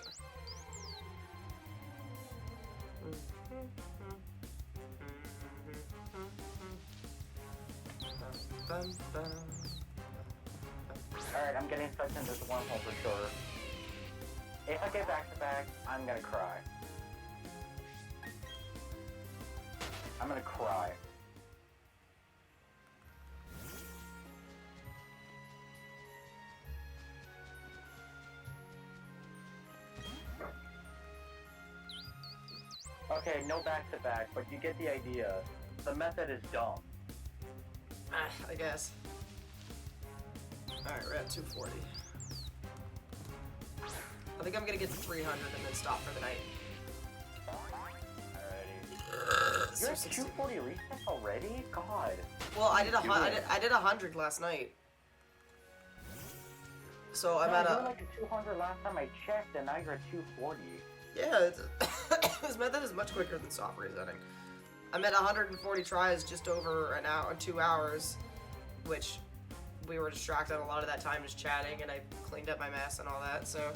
Alright, I'm getting sucked into this wormhole for sure. If I get back to back, I'm gonna cry. I'm gonna cry. Okay, no back to back, but you get the idea. The method is dumb. I guess. Alright, we're at 240. I think I'm gonna get to 300 and then stop for the night. Alrighty. You're at 240 resets already? God. Well, I did 100 last night. So I'm at You were like at 200 last time I checked, and now you're at 240. Yeah, this method is much quicker than soft resetting. I'm at 140 tries, just over an hour, 2 hours, which we were distracted a lot of that time just chatting, and I cleaned up my mess and all that, so.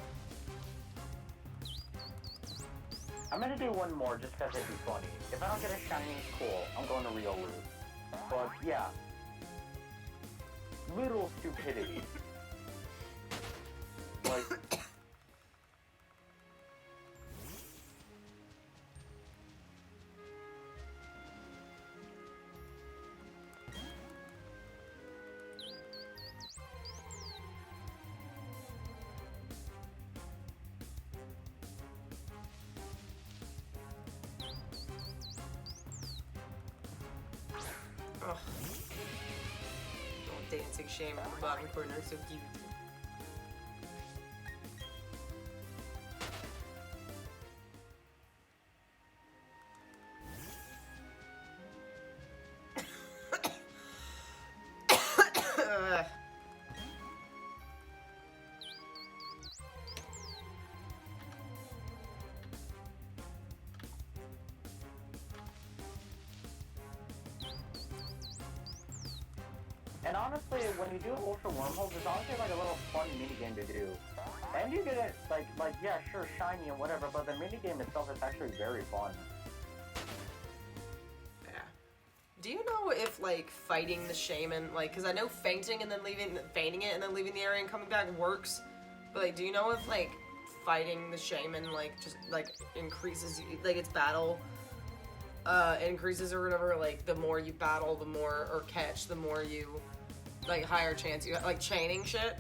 I'm gonna do one more just because it'd be funny. If I don't get a shiny, cool. I'm going to Rio Loop. But yeah. Little stupidity. Like. Ugh. Little dancing shame in the bottom corner, so cute. And honestly, when you do ultra wormholes, it's honestly like a little fun minigame to do. And you get it, like yeah, sure, shiny and whatever, but the minigame itself is actually very fun. Yeah. Do you know if, like, fighting the shaman, like, because I know fainting and then feigning it and then leaving the area and coming back works, but, like, do you know if, like, fighting the shaman, like, just, like, increases, like, its battle, increases or whatever, like, the more you battle, the more, or catch, the more you, like, higher chance you have, like, chaining shit?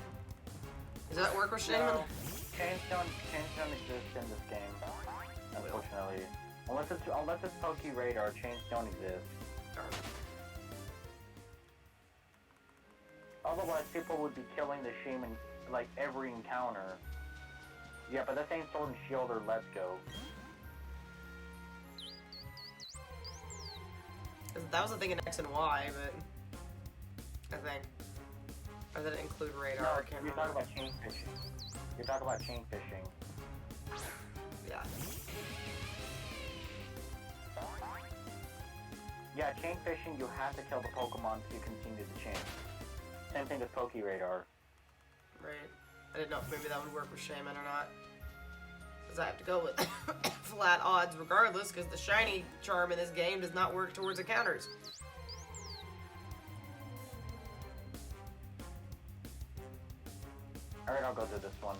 Does that work with shaman? No, chains don't exist in this game, unfortunately. Unless it's Poke Radar, chains don't exist. Otherwise, people would be killing the shaman like every encounter. Yeah, but this ain't Sword and Shield or Let's Go. That was the thing in X and Y, but I think. Or did it include radar? No, I can't you're remember. talking about chain fishing. You're talking about chain fishing. Yeah. Yeah, chain fishing, you have to kill the Pokemon to continue the chain. Same thing with Poke Radar. Right. I didn't know if maybe that would work with Shaman or not. Because I have to go with flat odds regardless, because the shiny charm in this game does not work towards encounters. Alright, I'll go to this one.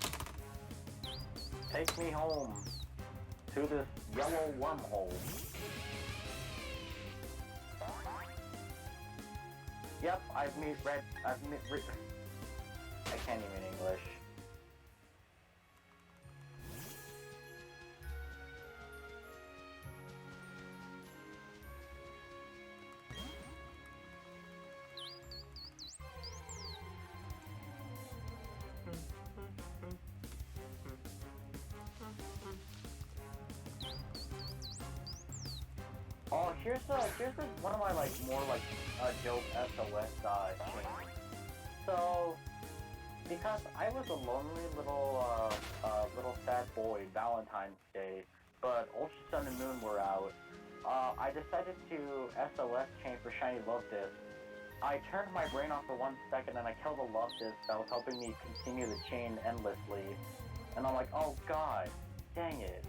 Take me home to this yellow wormhole. Yep, I can't even English. Oh, here's one of my more dope SOS chains. So, because I was a lonely little sad boy Valentine's Day, but Ultra Sun and Moon were out, I decided to SOS chain for Shiny Love Disc. I turned my brain off for 1 second and I killed the Love Disc that was helping me continue the chain endlessly. And I'm like, oh god, dang it.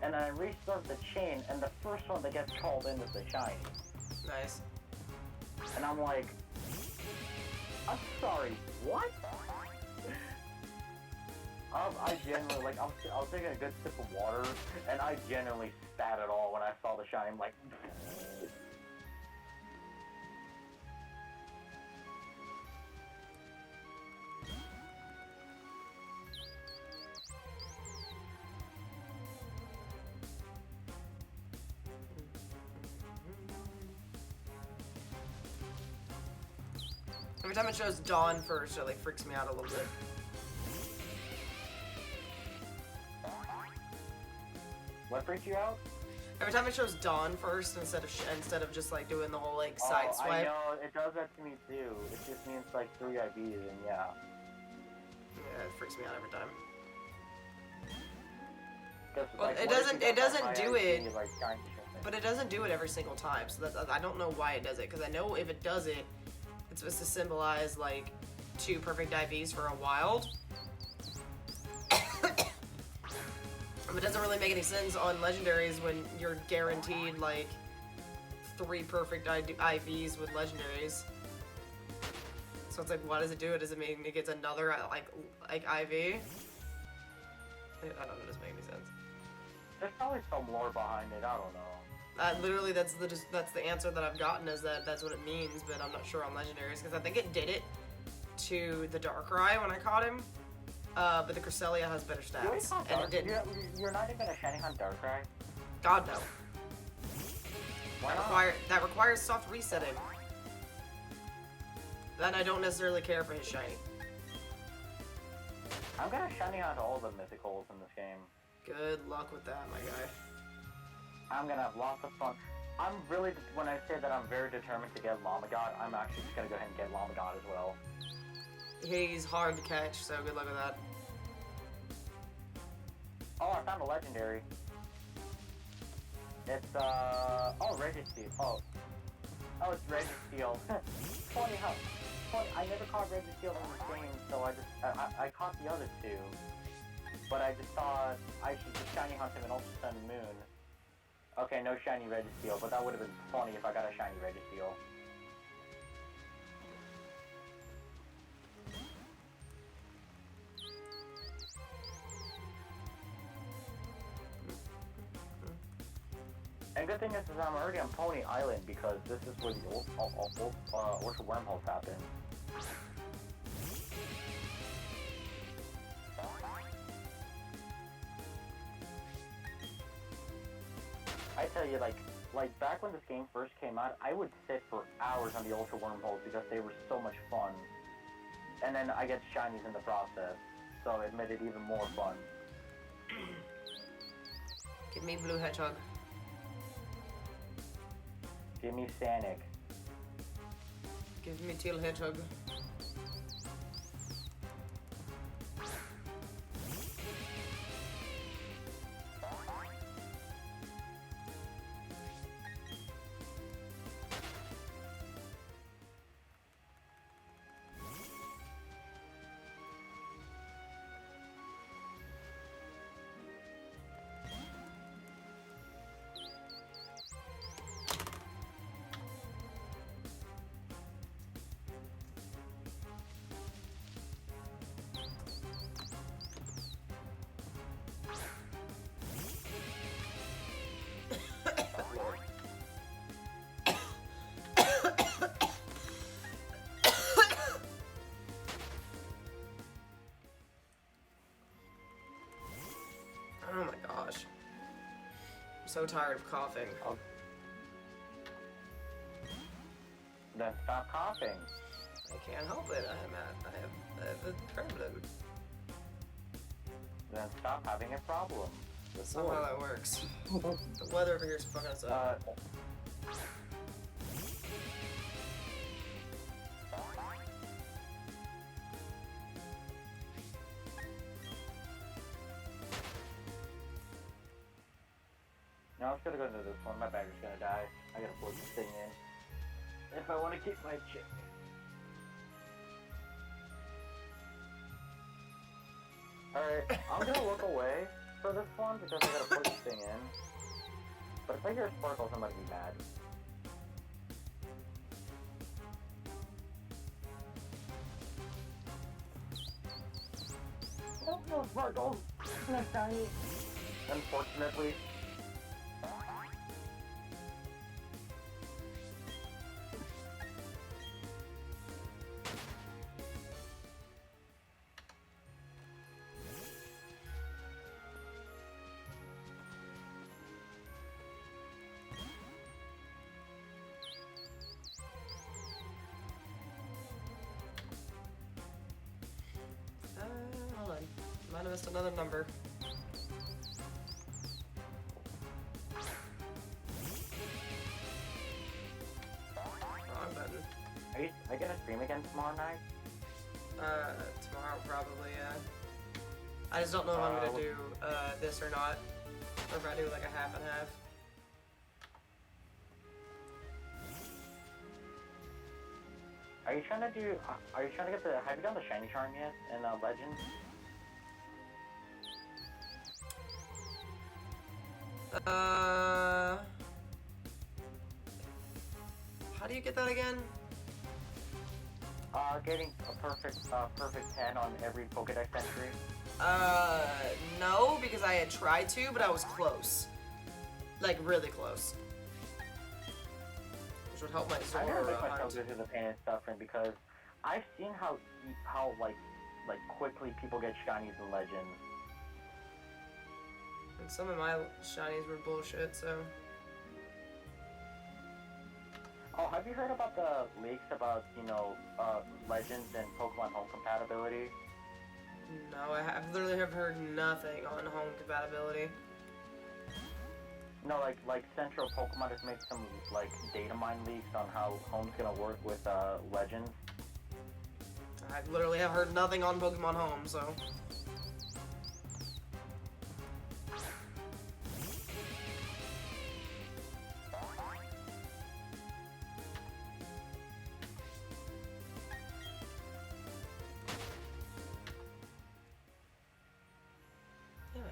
And then I restart the chain, and the first one that gets called in is the shiny. Nice. And I'm like, I'm sorry, what? I genuinely, I was taking a good sip of water, and I genuinely spat it all when I saw the shiny. I'm like, Every time it shows Dawn first, it like freaks me out a little bit. what freaked you out? Every time it shows Dawn first instead of just like doing the whole like side I swipe. know, it does that to me too. It just means like 3 IVs, and yeah. Yeah, it freaks me out every time. 'Cause, Well, like, it what if you doesn't got do my it, IV, like, trying to show things? But it doesn't do it every single time, so that's, I don't know why it does it, because I know if it does it, it's supposed to symbolize like 2 perfect IVs for a wild. It doesn't really make any sense on legendaries when you're guaranteed like 3 perfect IVs with legendaries. So it's like, why does it do it? Does it mean it gets another like IV? I don't know. It doesn't make any sense. There's probably some lore behind it. I don't know. Literally, that's the answer that I've gotten, is that that's what it means, but I'm not sure on legendaries, because I think it did it to the Darkrai when I caught him, but the Cresselia has better You already stats, caught and it didn't. You're not even a shiny hunt Darkrai? God no. Why not? That requires soft resetting. Then I don't necessarily care for his shiny. I'm gonna shiny hunt all the mythicals in this game. Good luck with that, my guy. I'm gonna have lots of fun. I'm really, when I say that I'm very determined to get Lamagod, I'm actually just gonna go ahead and get Lamagod as well. He's hard to catch, so good luck with that. Oh, I found a legendary. It's, oh, Registeel. Oh, it's Registeel. Funny, I never caught Registeel in this game, so I caught the other 2. But I just thought I should just shiny hunt him in Ultra Sun and Moon. Okay, no shiny Registeel, but that would have been funny if I got a shiny Registeel. And good thing is I'm already on Pony Island, because this is where the Ultra Wormholes happen. I tell you, like back when this game first came out, I would sit for hours on the Ultra Wormholes because they were so much fun. and then I get shinies in the process, so it made it even more fun. Give me blue hedgehog. Give me Sanic. Give me teal hedgehog. Oh my gosh. I'm so tired of coughing. Oh. Then stop coughing. I can't help it. I have a problem. Then stop having a problem. That's not how that works. The weather over here is fucking us up. No, I'm just gonna go into this one. My battery's gonna die. I gotta plug this thing in. If I want to keep my chick. Alright, I'm gonna look away for this one because I gotta plug this thing in. But if I hear sparkles, I'm gonna be mad. Oh, no sparkles! No shiny! Unfortunately. Hold on. Might have missed another number. Wrong button. Are you gonna stream again tomorrow night? Tomorrow probably, yeah. I just don't know if I'm gonna do, this or not. Or if I do like a half and half. Are you trying to get the, have you done the shiny charm yet in Legends? How do you get that again? Getting a perfect 10 on every Pokedex entry. No, because I had tried to, but I was close. Like, really close. Which would help my I never make Zora myself hunt. go through the pain and suffering because I've seen how like quickly people get shinies in Legends. And some of my shinies were bullshit, so... Oh, have you heard about the leaks about, Legends and Pokemon Home compatibility? No, I literally have heard nothing on home compatibility. No, like Central Pokemon has made some, data mine leaks on how Home's gonna work with, Legends. I literally have heard nothing on Pokemon Home, so... Damn it.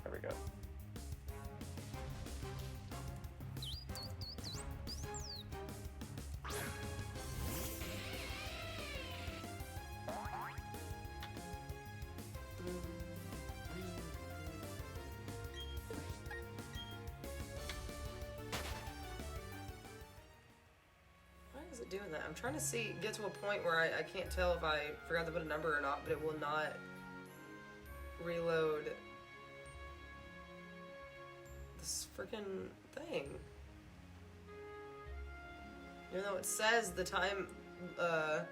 There we go. Why is it do with that? I'm trying to get to a point where I can't tell if I forgot to put a number or not, but it will not reload this freaking thing. Even though it says the time, the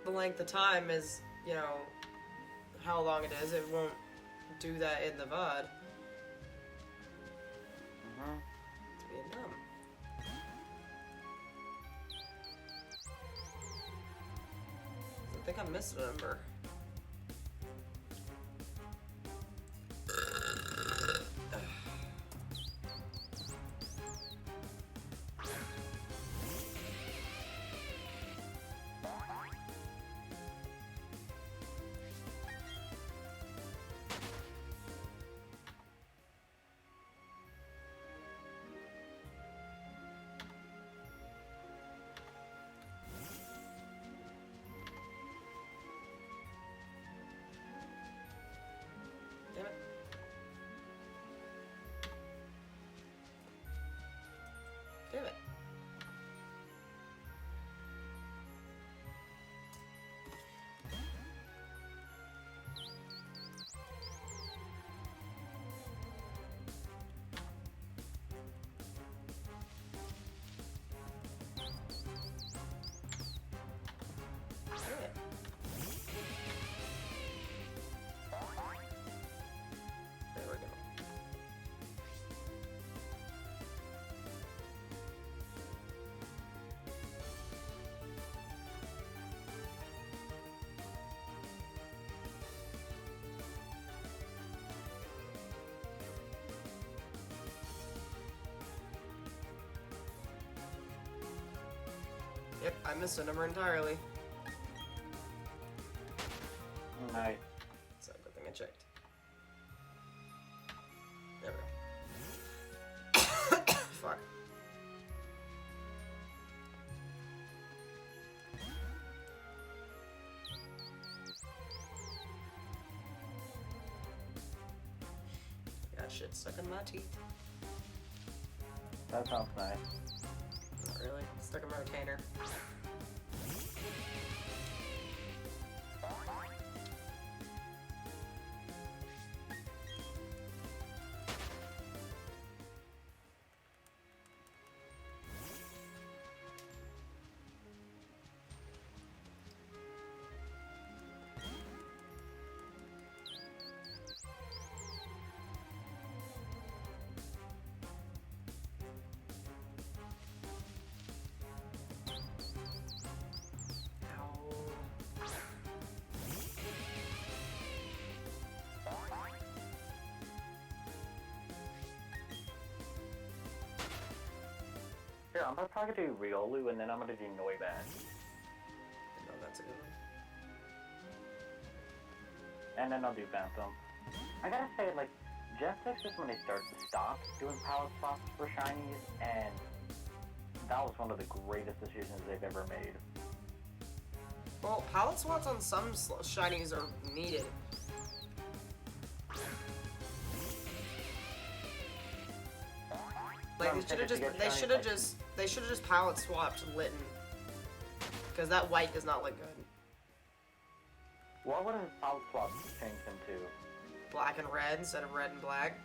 length of time is, you know, how long it is, it won't do that in the VOD. It's being dumb. I think I missed a number. Damn it. Damn it. Damn it. There we go. Yep, I missed a number entirely. Nice. So good thing I checked. There we go. Fuck. Got shit stuck in my teeth. That sounds nice. Not really. Stuck in my retainer. Here, I'm gonna probably do Riolu and then I'm gonna do Noibat. No, that's a good one. And then I'll do Phantom. I gotta say, like, Gen 6 is when they started to stop doing palette swaps for shinies, and that was one of the greatest decisions they've ever made. Well, palette swaps on some shinies are needed. Like they should have just palette swapped Litten, because that white does not look good. What would a palette swap change him to? Black and red instead of red and black.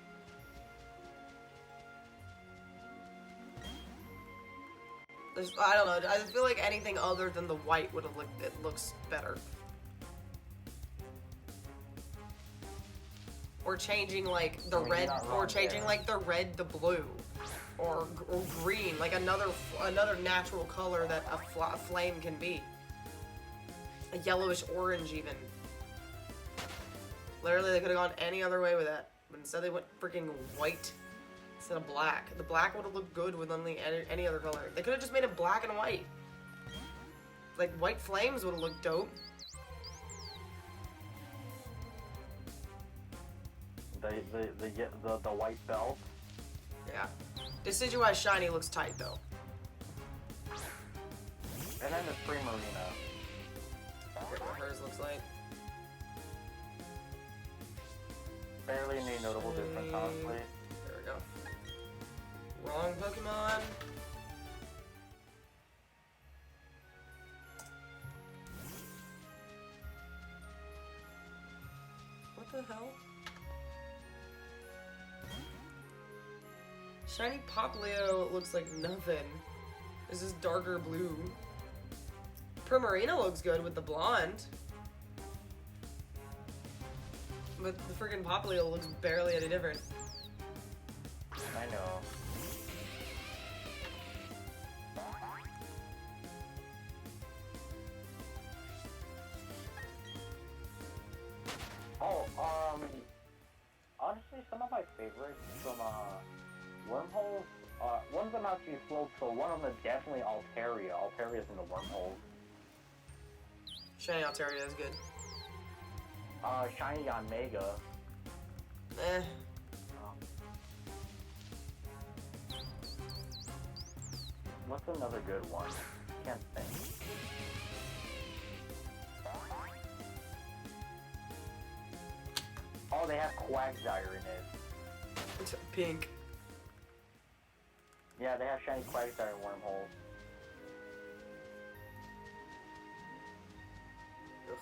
I don't know. I feel like anything other than the white would have looked. It looks better. Or changing like the red, or changing like the red to blue, or green, like another natural color that a flame can be. A yellowish orange even. Literally, they could have gone any other way with that, but instead they went freaking white instead of black. The black would have looked good with only any other color. They could have just made it black and white. Like white flames would have looked dope. The white belt. Yeah. Decidueye shiny looks tight though. And then the Primarina. I forget what hers looks like. Barely any notable difference, honestly. There we go. Wrong Pokemon. the hell? Shiny Popplio looks like nothing. This is darker blue. Primarina looks good with the blonde. But the freaking Popplio looks barely any different. I know. Oh, honestly, some of my favorites from, wormholes, one of them actually floats, so one of them is definitely Altaria. Altaria's in the wormholes. Shiny Altaria is good. Shiny on Mega. Eh. What's another good one? Can't think. Oh, they have Quagsire in it. It's pink. Yeah, they have shiny Quagsire in wormholes. Ugh.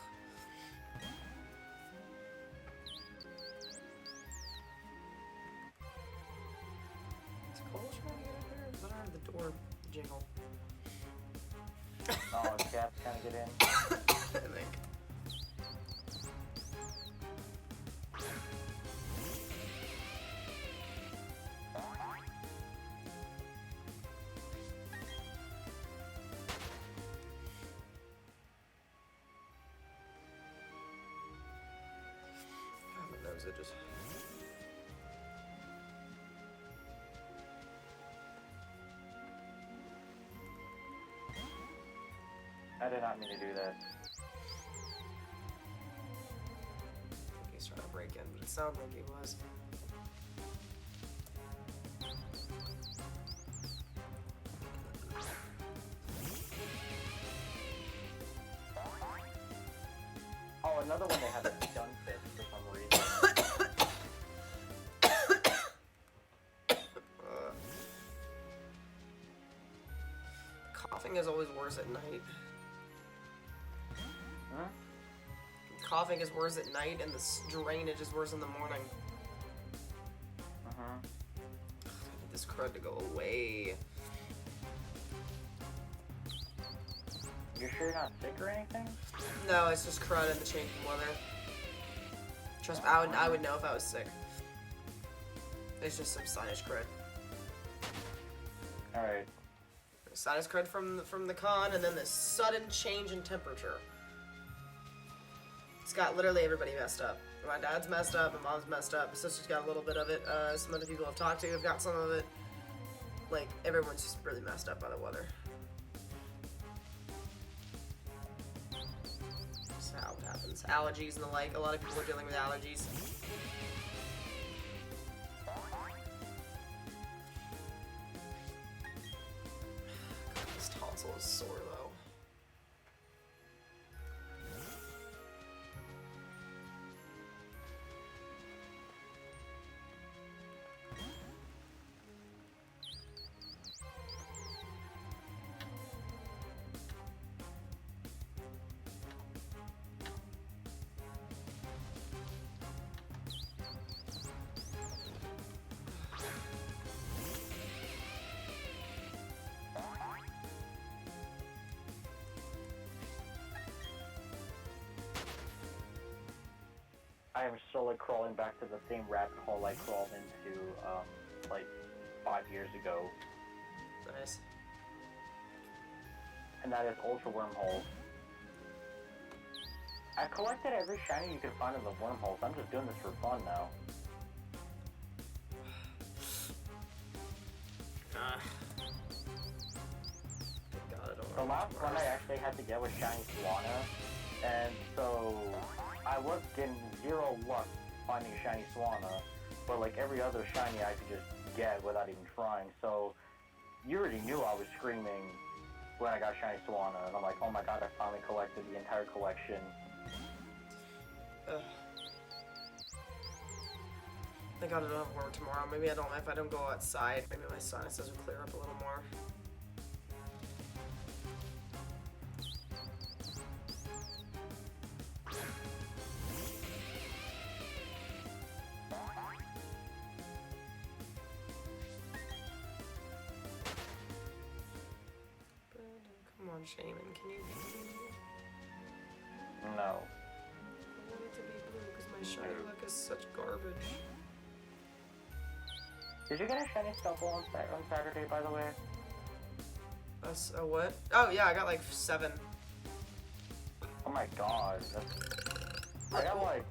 Is Cole trying to get up there? Is that out of the door jingle? Oh, Cat's trying to get in. I think. God knows it just. I did not mean to do that. I think he's trying to break in, but it sounded like he was. Oh, another one they had a stun fit for some reason. Coughing is always worse at night. Huh? Coughing is worse at night, and the drainage is worse in the morning. Uh-huh. I need this crud to go away. You sure you're not sick or anything? No, it's just crud and the changing weather. Trust me, I would know if I was sick. It's just some sinus crud. Alright. Sinus crud from the con, and then this sudden change in temperature. It's got literally everybody messed up. My dad's messed up, my mom's messed up, my sister's got a little bit of it, some other people I've talked to have got some of it. Like, everyone's just really messed up by the weather. That's how it happens. Allergies and the like, a lot of people are dealing with allergies. God, this tonsil is sore though. I am slowly crawling back to the same rabbit hole I crawled into, like, 5 years ago. Nice. And that is Ultra Wormholes. I collected every shiny you can find in the wormholes. I'm just doing this for fun now. God, I don't The know. last one I actually had to get was Shiny Swanna, and so I was getting zero luck finding a Shiny Swanna, but like every other shiny I could just get without even trying, so you already knew I was screaming when I got Shiny Swanna, and I'm like, oh my god, I finally collected the entire collection. Ugh. Thank God I don't have work tomorrow. Maybe if I don't go outside, maybe my sinuses will clear up a little more. Shaman. Can you be blue? No. I want it to be blue because my shiny luck is such garbage. Did you get a shiny Stuffle on Saturday, by the way? A what? Oh yeah, I got like 7. Oh my god. I got like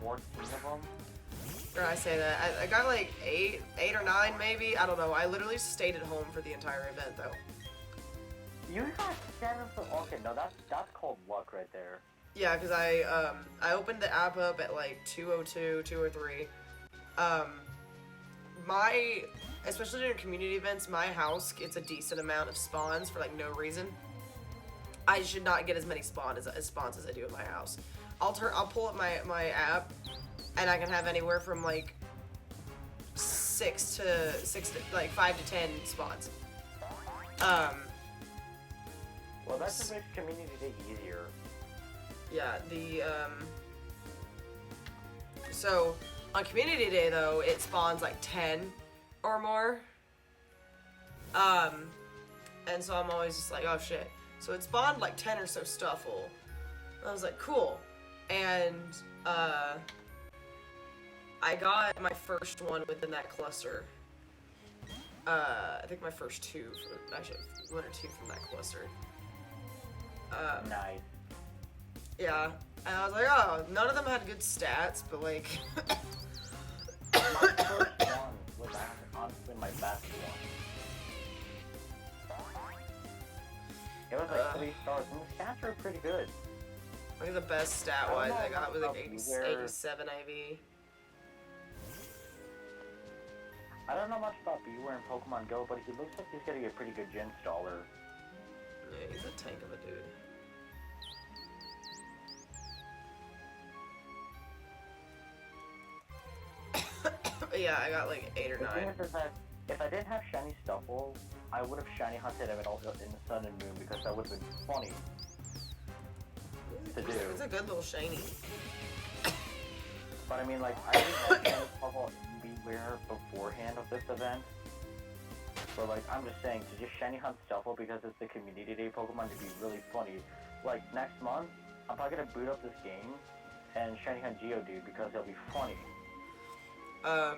14 of them. Or I say that. I got like 8 or 9 maybe. I don't know. I literally stayed at home for the entire event though. You got 7 for okay, no, that's called luck right there. Yeah, because I opened the app up at like 2:02, 2:03. Especially during community events, my house gets a decent amount of spawns for like no reason. I should not get as many spawns as I do in my house. I'll pull up my app, and I can have anywhere from like 6 to like 5 to 10 spawns. Well, that just makes community day easier. Yeah, so on community day though, it spawns like 10 or more. And so I'm always just like, oh shit. So it spawned like 10 or so Stuffle. I was like, cool. And I got my first one within that cluster. I think my first 2, actually 1 or 2 from that cluster. Nice. Yeah, and I was like, oh, none of them had good stats, but like... My first one was honestly my best one. It was like 3 stars, and the stats were pretty good. I think the best stat-wise I got was like Beware. 87 IV. I don't know much about Beware in Pokemon Go, but he looks like he's getting a pretty good gym staller. Yeah, he's a tank of a dude. Yeah, I got like 8 or 9. The thing is that if I didn't have shiny Stuffle, I would have shiny hunted him in the Sun and Moon because that would have been funny to do. It's a good little shiny. But I mean, like, I didn't have shiny Stuffle Beware beforehand of this event. But like, I'm just saying, to just shiny hunt Stuffle because it's the community day Pokemon to be really funny. Like, next month, I'm probably gonna boot up this game and shiny hunt Geodude because it'll be funny. I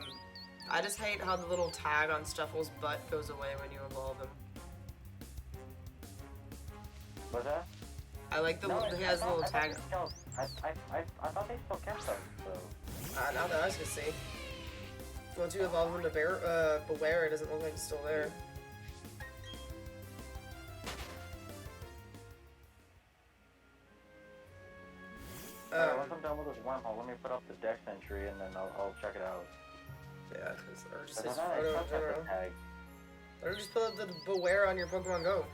just hate how the little tag on Stuffle's butt goes away when you evolve him. What's that? I like the he has a little tag. I thought they still kept them, so. Not that I can see. Once you evolve him to Beware, it doesn't look like it's still there. Once I'm done with this wormhole, let me put up the dex entry and then I'll check it out. Yeah, because or just I his thought I photo in touched general. the tag. Or just put up the Beware on your Pokemon Go.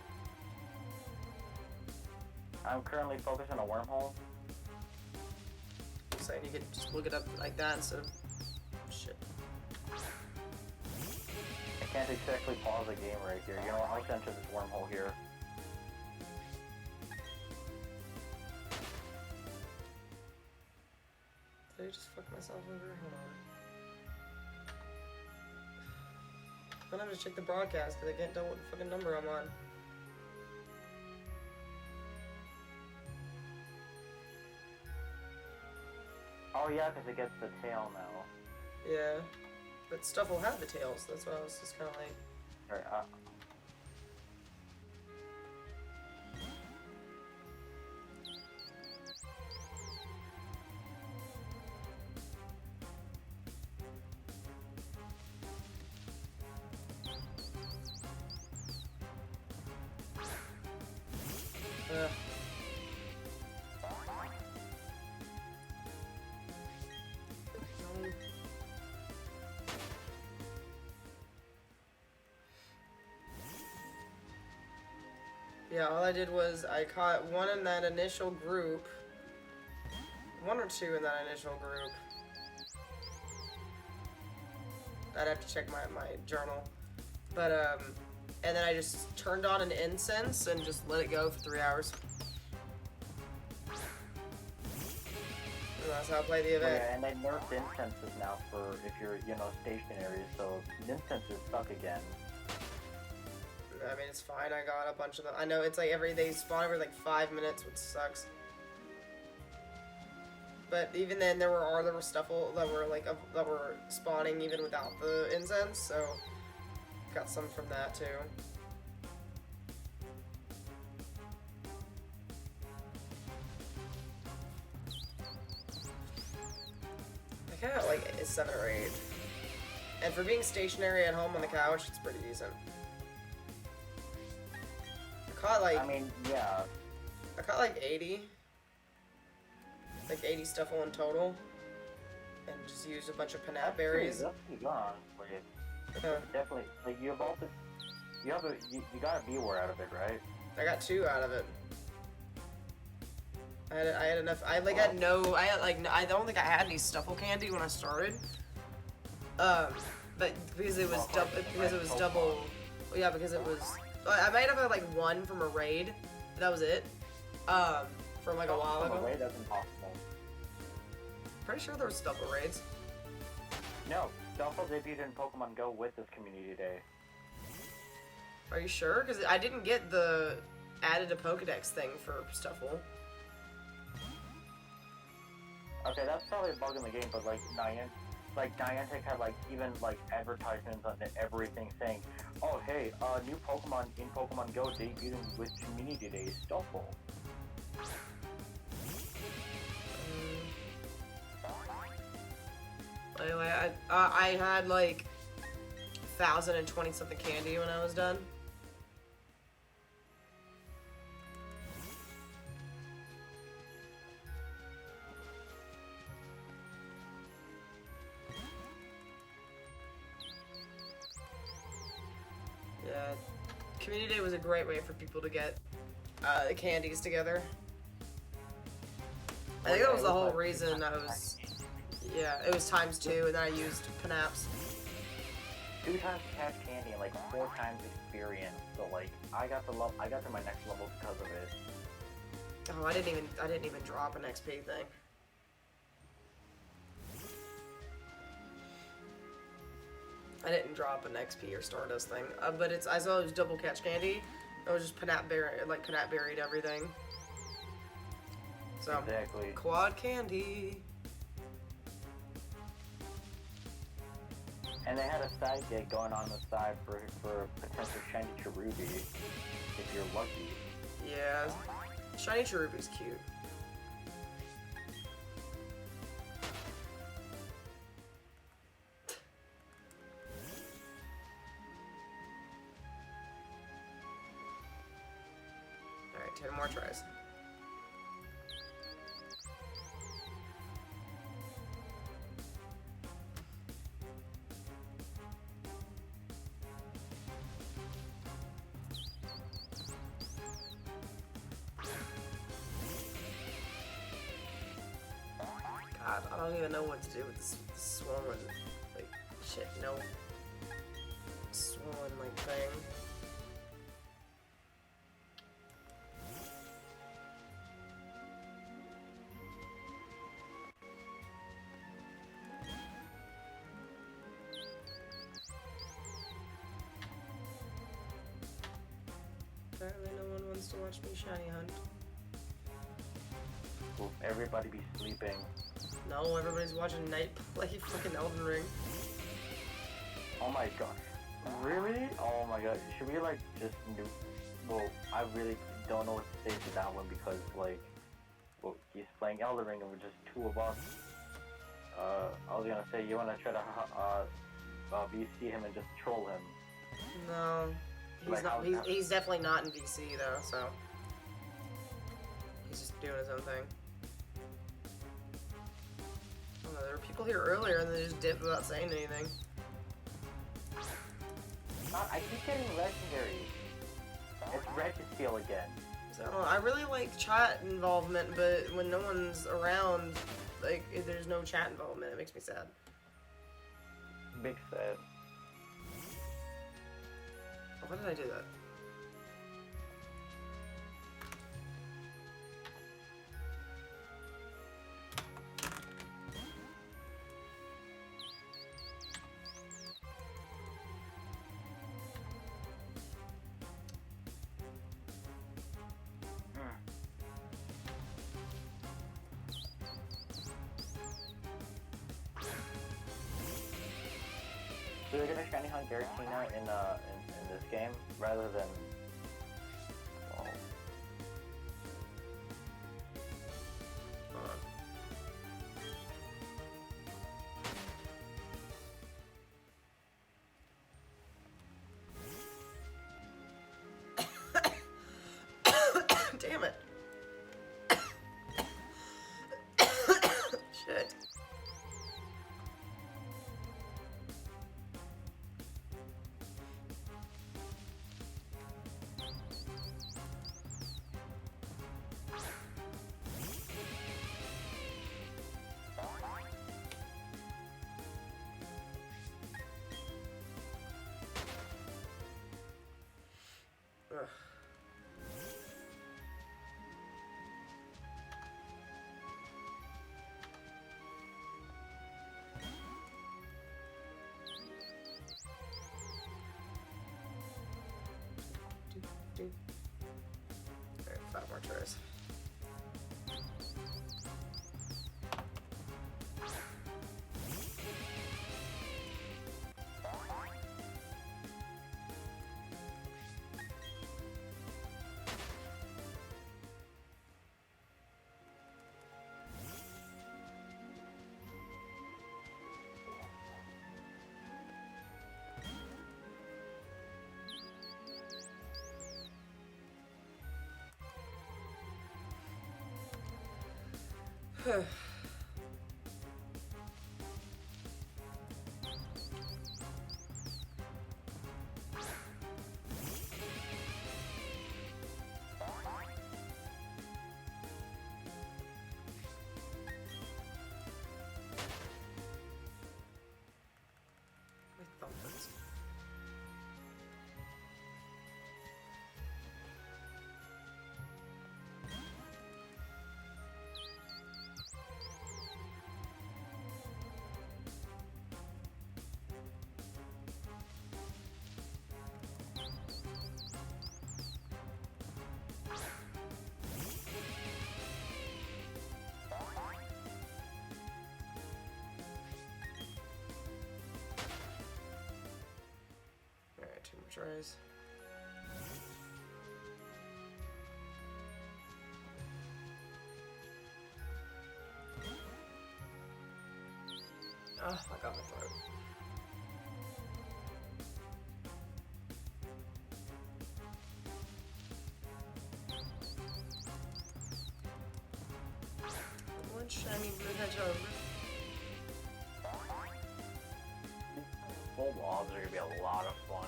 I'm currently focused on a wormhole. So you could just look it up like that instead of shit. I can't exactly pause the game right here. You know what? I'll just enter this wormhole here. Did I just fuck myself over? Hold on. I'm gonna have to check the broadcast because I can't tell what fucking number I'm on. Oh yeah, because it gets the tail now. Yeah. But stuff will have the tails, that's why I was just kinda like... Alright, Ugh. No. Yeah, all I did was I caught one in that initial group. 1 or 2 in that initial group. I'd have to check my journal. But, and then I just turned on an incense and just let it go for 3 hours. And that's how I play the event. yeah, and they nerfed incenses now for if you're, stationary, so incenses suck again. I mean, it's fine. I got a bunch of them. I know it's like they spawn every like 5 minutes, which sucks. But even then, there were stuff that were like that were spawning even without the incense, so got some from that too. I got like 7 or 8, and for being stationary at home on the couch, it's pretty decent. I caught like. I mean, yeah. I caught like 80. Like 80 stuffle in total. And just used a bunch of panap berries. That's pretty good, honestly. Definitely. Like, you got a B-word out of it, right? I got 2 out of it. I had enough. I don't think I had any stuffle candy when I started. But because it was double. Yeah, because it was. I might have had like 1 from a raid. That was it. From like a while ago. From a raid, that's impossible. Pretty sure there was stuffle raids. No, Stuffle debuted in Pokemon Go with this community day. Are you sure? Because I didn't get the added a Pokedex thing for Stuffle. Okay, that's probably a bug in the game, but like Niantic had like even like advertisements on everything saying, "Oh hey, new Pokemon in Pokemon Go debuting with Community Day Stuffle." Anyway, I had like 1,020 something candy when I was done. Yeah, Community Day was a great way for people to get the candies together. I think that was the whole reason I was. Yeah, it was ×2, and then I used Panaps. 2 times cash candy and like 4 times experience. So like, I got to my next level because of it. Oh, I didn't even drop an XP thing. I didn't drop an XP or Stardust thing, but I saw it was double catch candy. It was just Panap buried everything. So Exactly. Quad candy. And they had a side gig going on the side for potential shiny Cherubi, if you're lucky. Yeah, shiny Cherubi's cute. Alright, 10 more tries. God, I don't even know what to do with this swollen, like, shit, no. Swollen, like, thing. Apparently no one wants to watch me shiny hunt. Will everybody be sleeping? No, everybody's watching Night play fucking Elden Ring. Oh my gosh. Really? Oh my god. Should we like just well, I really don't know what to say to that one because like, well, he's playing Elden Ring and we're just 2 of us. I was gonna say, you wanna try to VC him and just troll him? No. He's definitely not in VC though, so. He's just doing his own thing. I don't know, there were people here earlier and they just dipped without saying anything. I keep getting legendary. It's Registeel again. So I really like chat involvement, but when no one's around, like, if there's no chat involvement, it makes me sad. Big sad. Why did I do that? they're gonna shiny hunt Giratina in this game rather than. Well, Damn it. Shit. Ugh. Alright, 5 more tries. My thumb hurts. Alright, 2 more tries. Oh, I got my throat. One shiny blue hedgehog. full blobs are gonna be a lot of fun.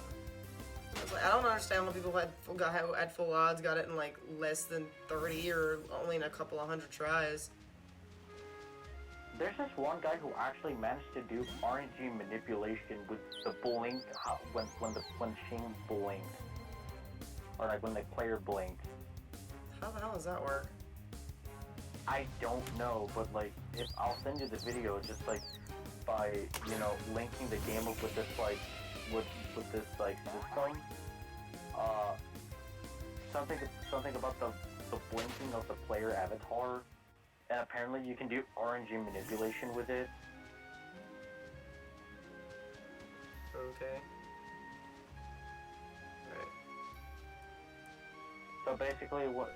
I was like, I don't understand when people had full odds, got it in like less than 30 or only in a couple of hundred tries. There's this one guy who actually managed to do RNG manipulation with the blink, when Sheen blinked, or like when the player blinked. How the hell does that work? I don't know, but like, if I'll send you the video, just like by linking the game up with this like with this like system. Something about the blinking of the player avatar, and apparently you can do RNG manipulation with it. Okay. Right. So basically, once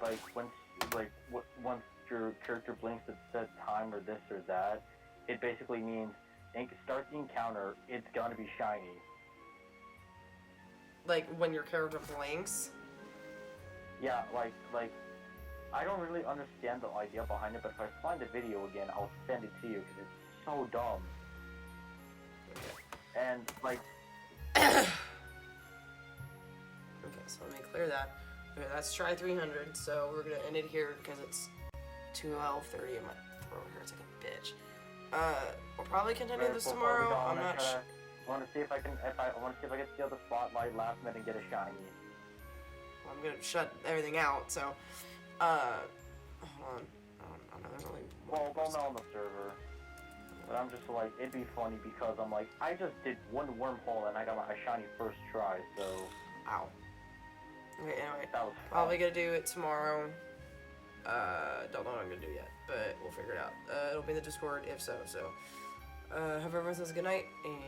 your character blinks at set time or this or that, it basically means start the encounter. It's gonna be shiny. Like when your character blinks. Yeah, like I don't really understand the idea behind it, but if I find the video again, I'll send it to you because it's so dumb. And like. Okay, so let me clear that. Okay, that's try 300. So we're gonna end it here because it's 12:30 and my throat hurts like a bitch. We'll probably continue this tomorrow. I'm not sure. I want to see if I can steal the spotlight last minute and get a shiny. I'm gonna shut everything out. So, hold on. I know there's only one. Well, they'll know on the server. But I'm just like, it'd be funny because I'm like, I just did one wormhole and I got my shiny first try. So. Ow. Okay, anyway, That was probably gonna do it tomorrow. Don't know what I'm gonna do yet, but we'll figure it out. It'll be in the Discord if so. So, have everyone says good night and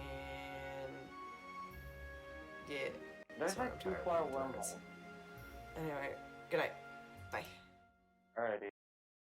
Yeah. There's Sorry, like I'm two tired of flower thinking about this. wormholes. Anyway, good night. Bye. Alrighty.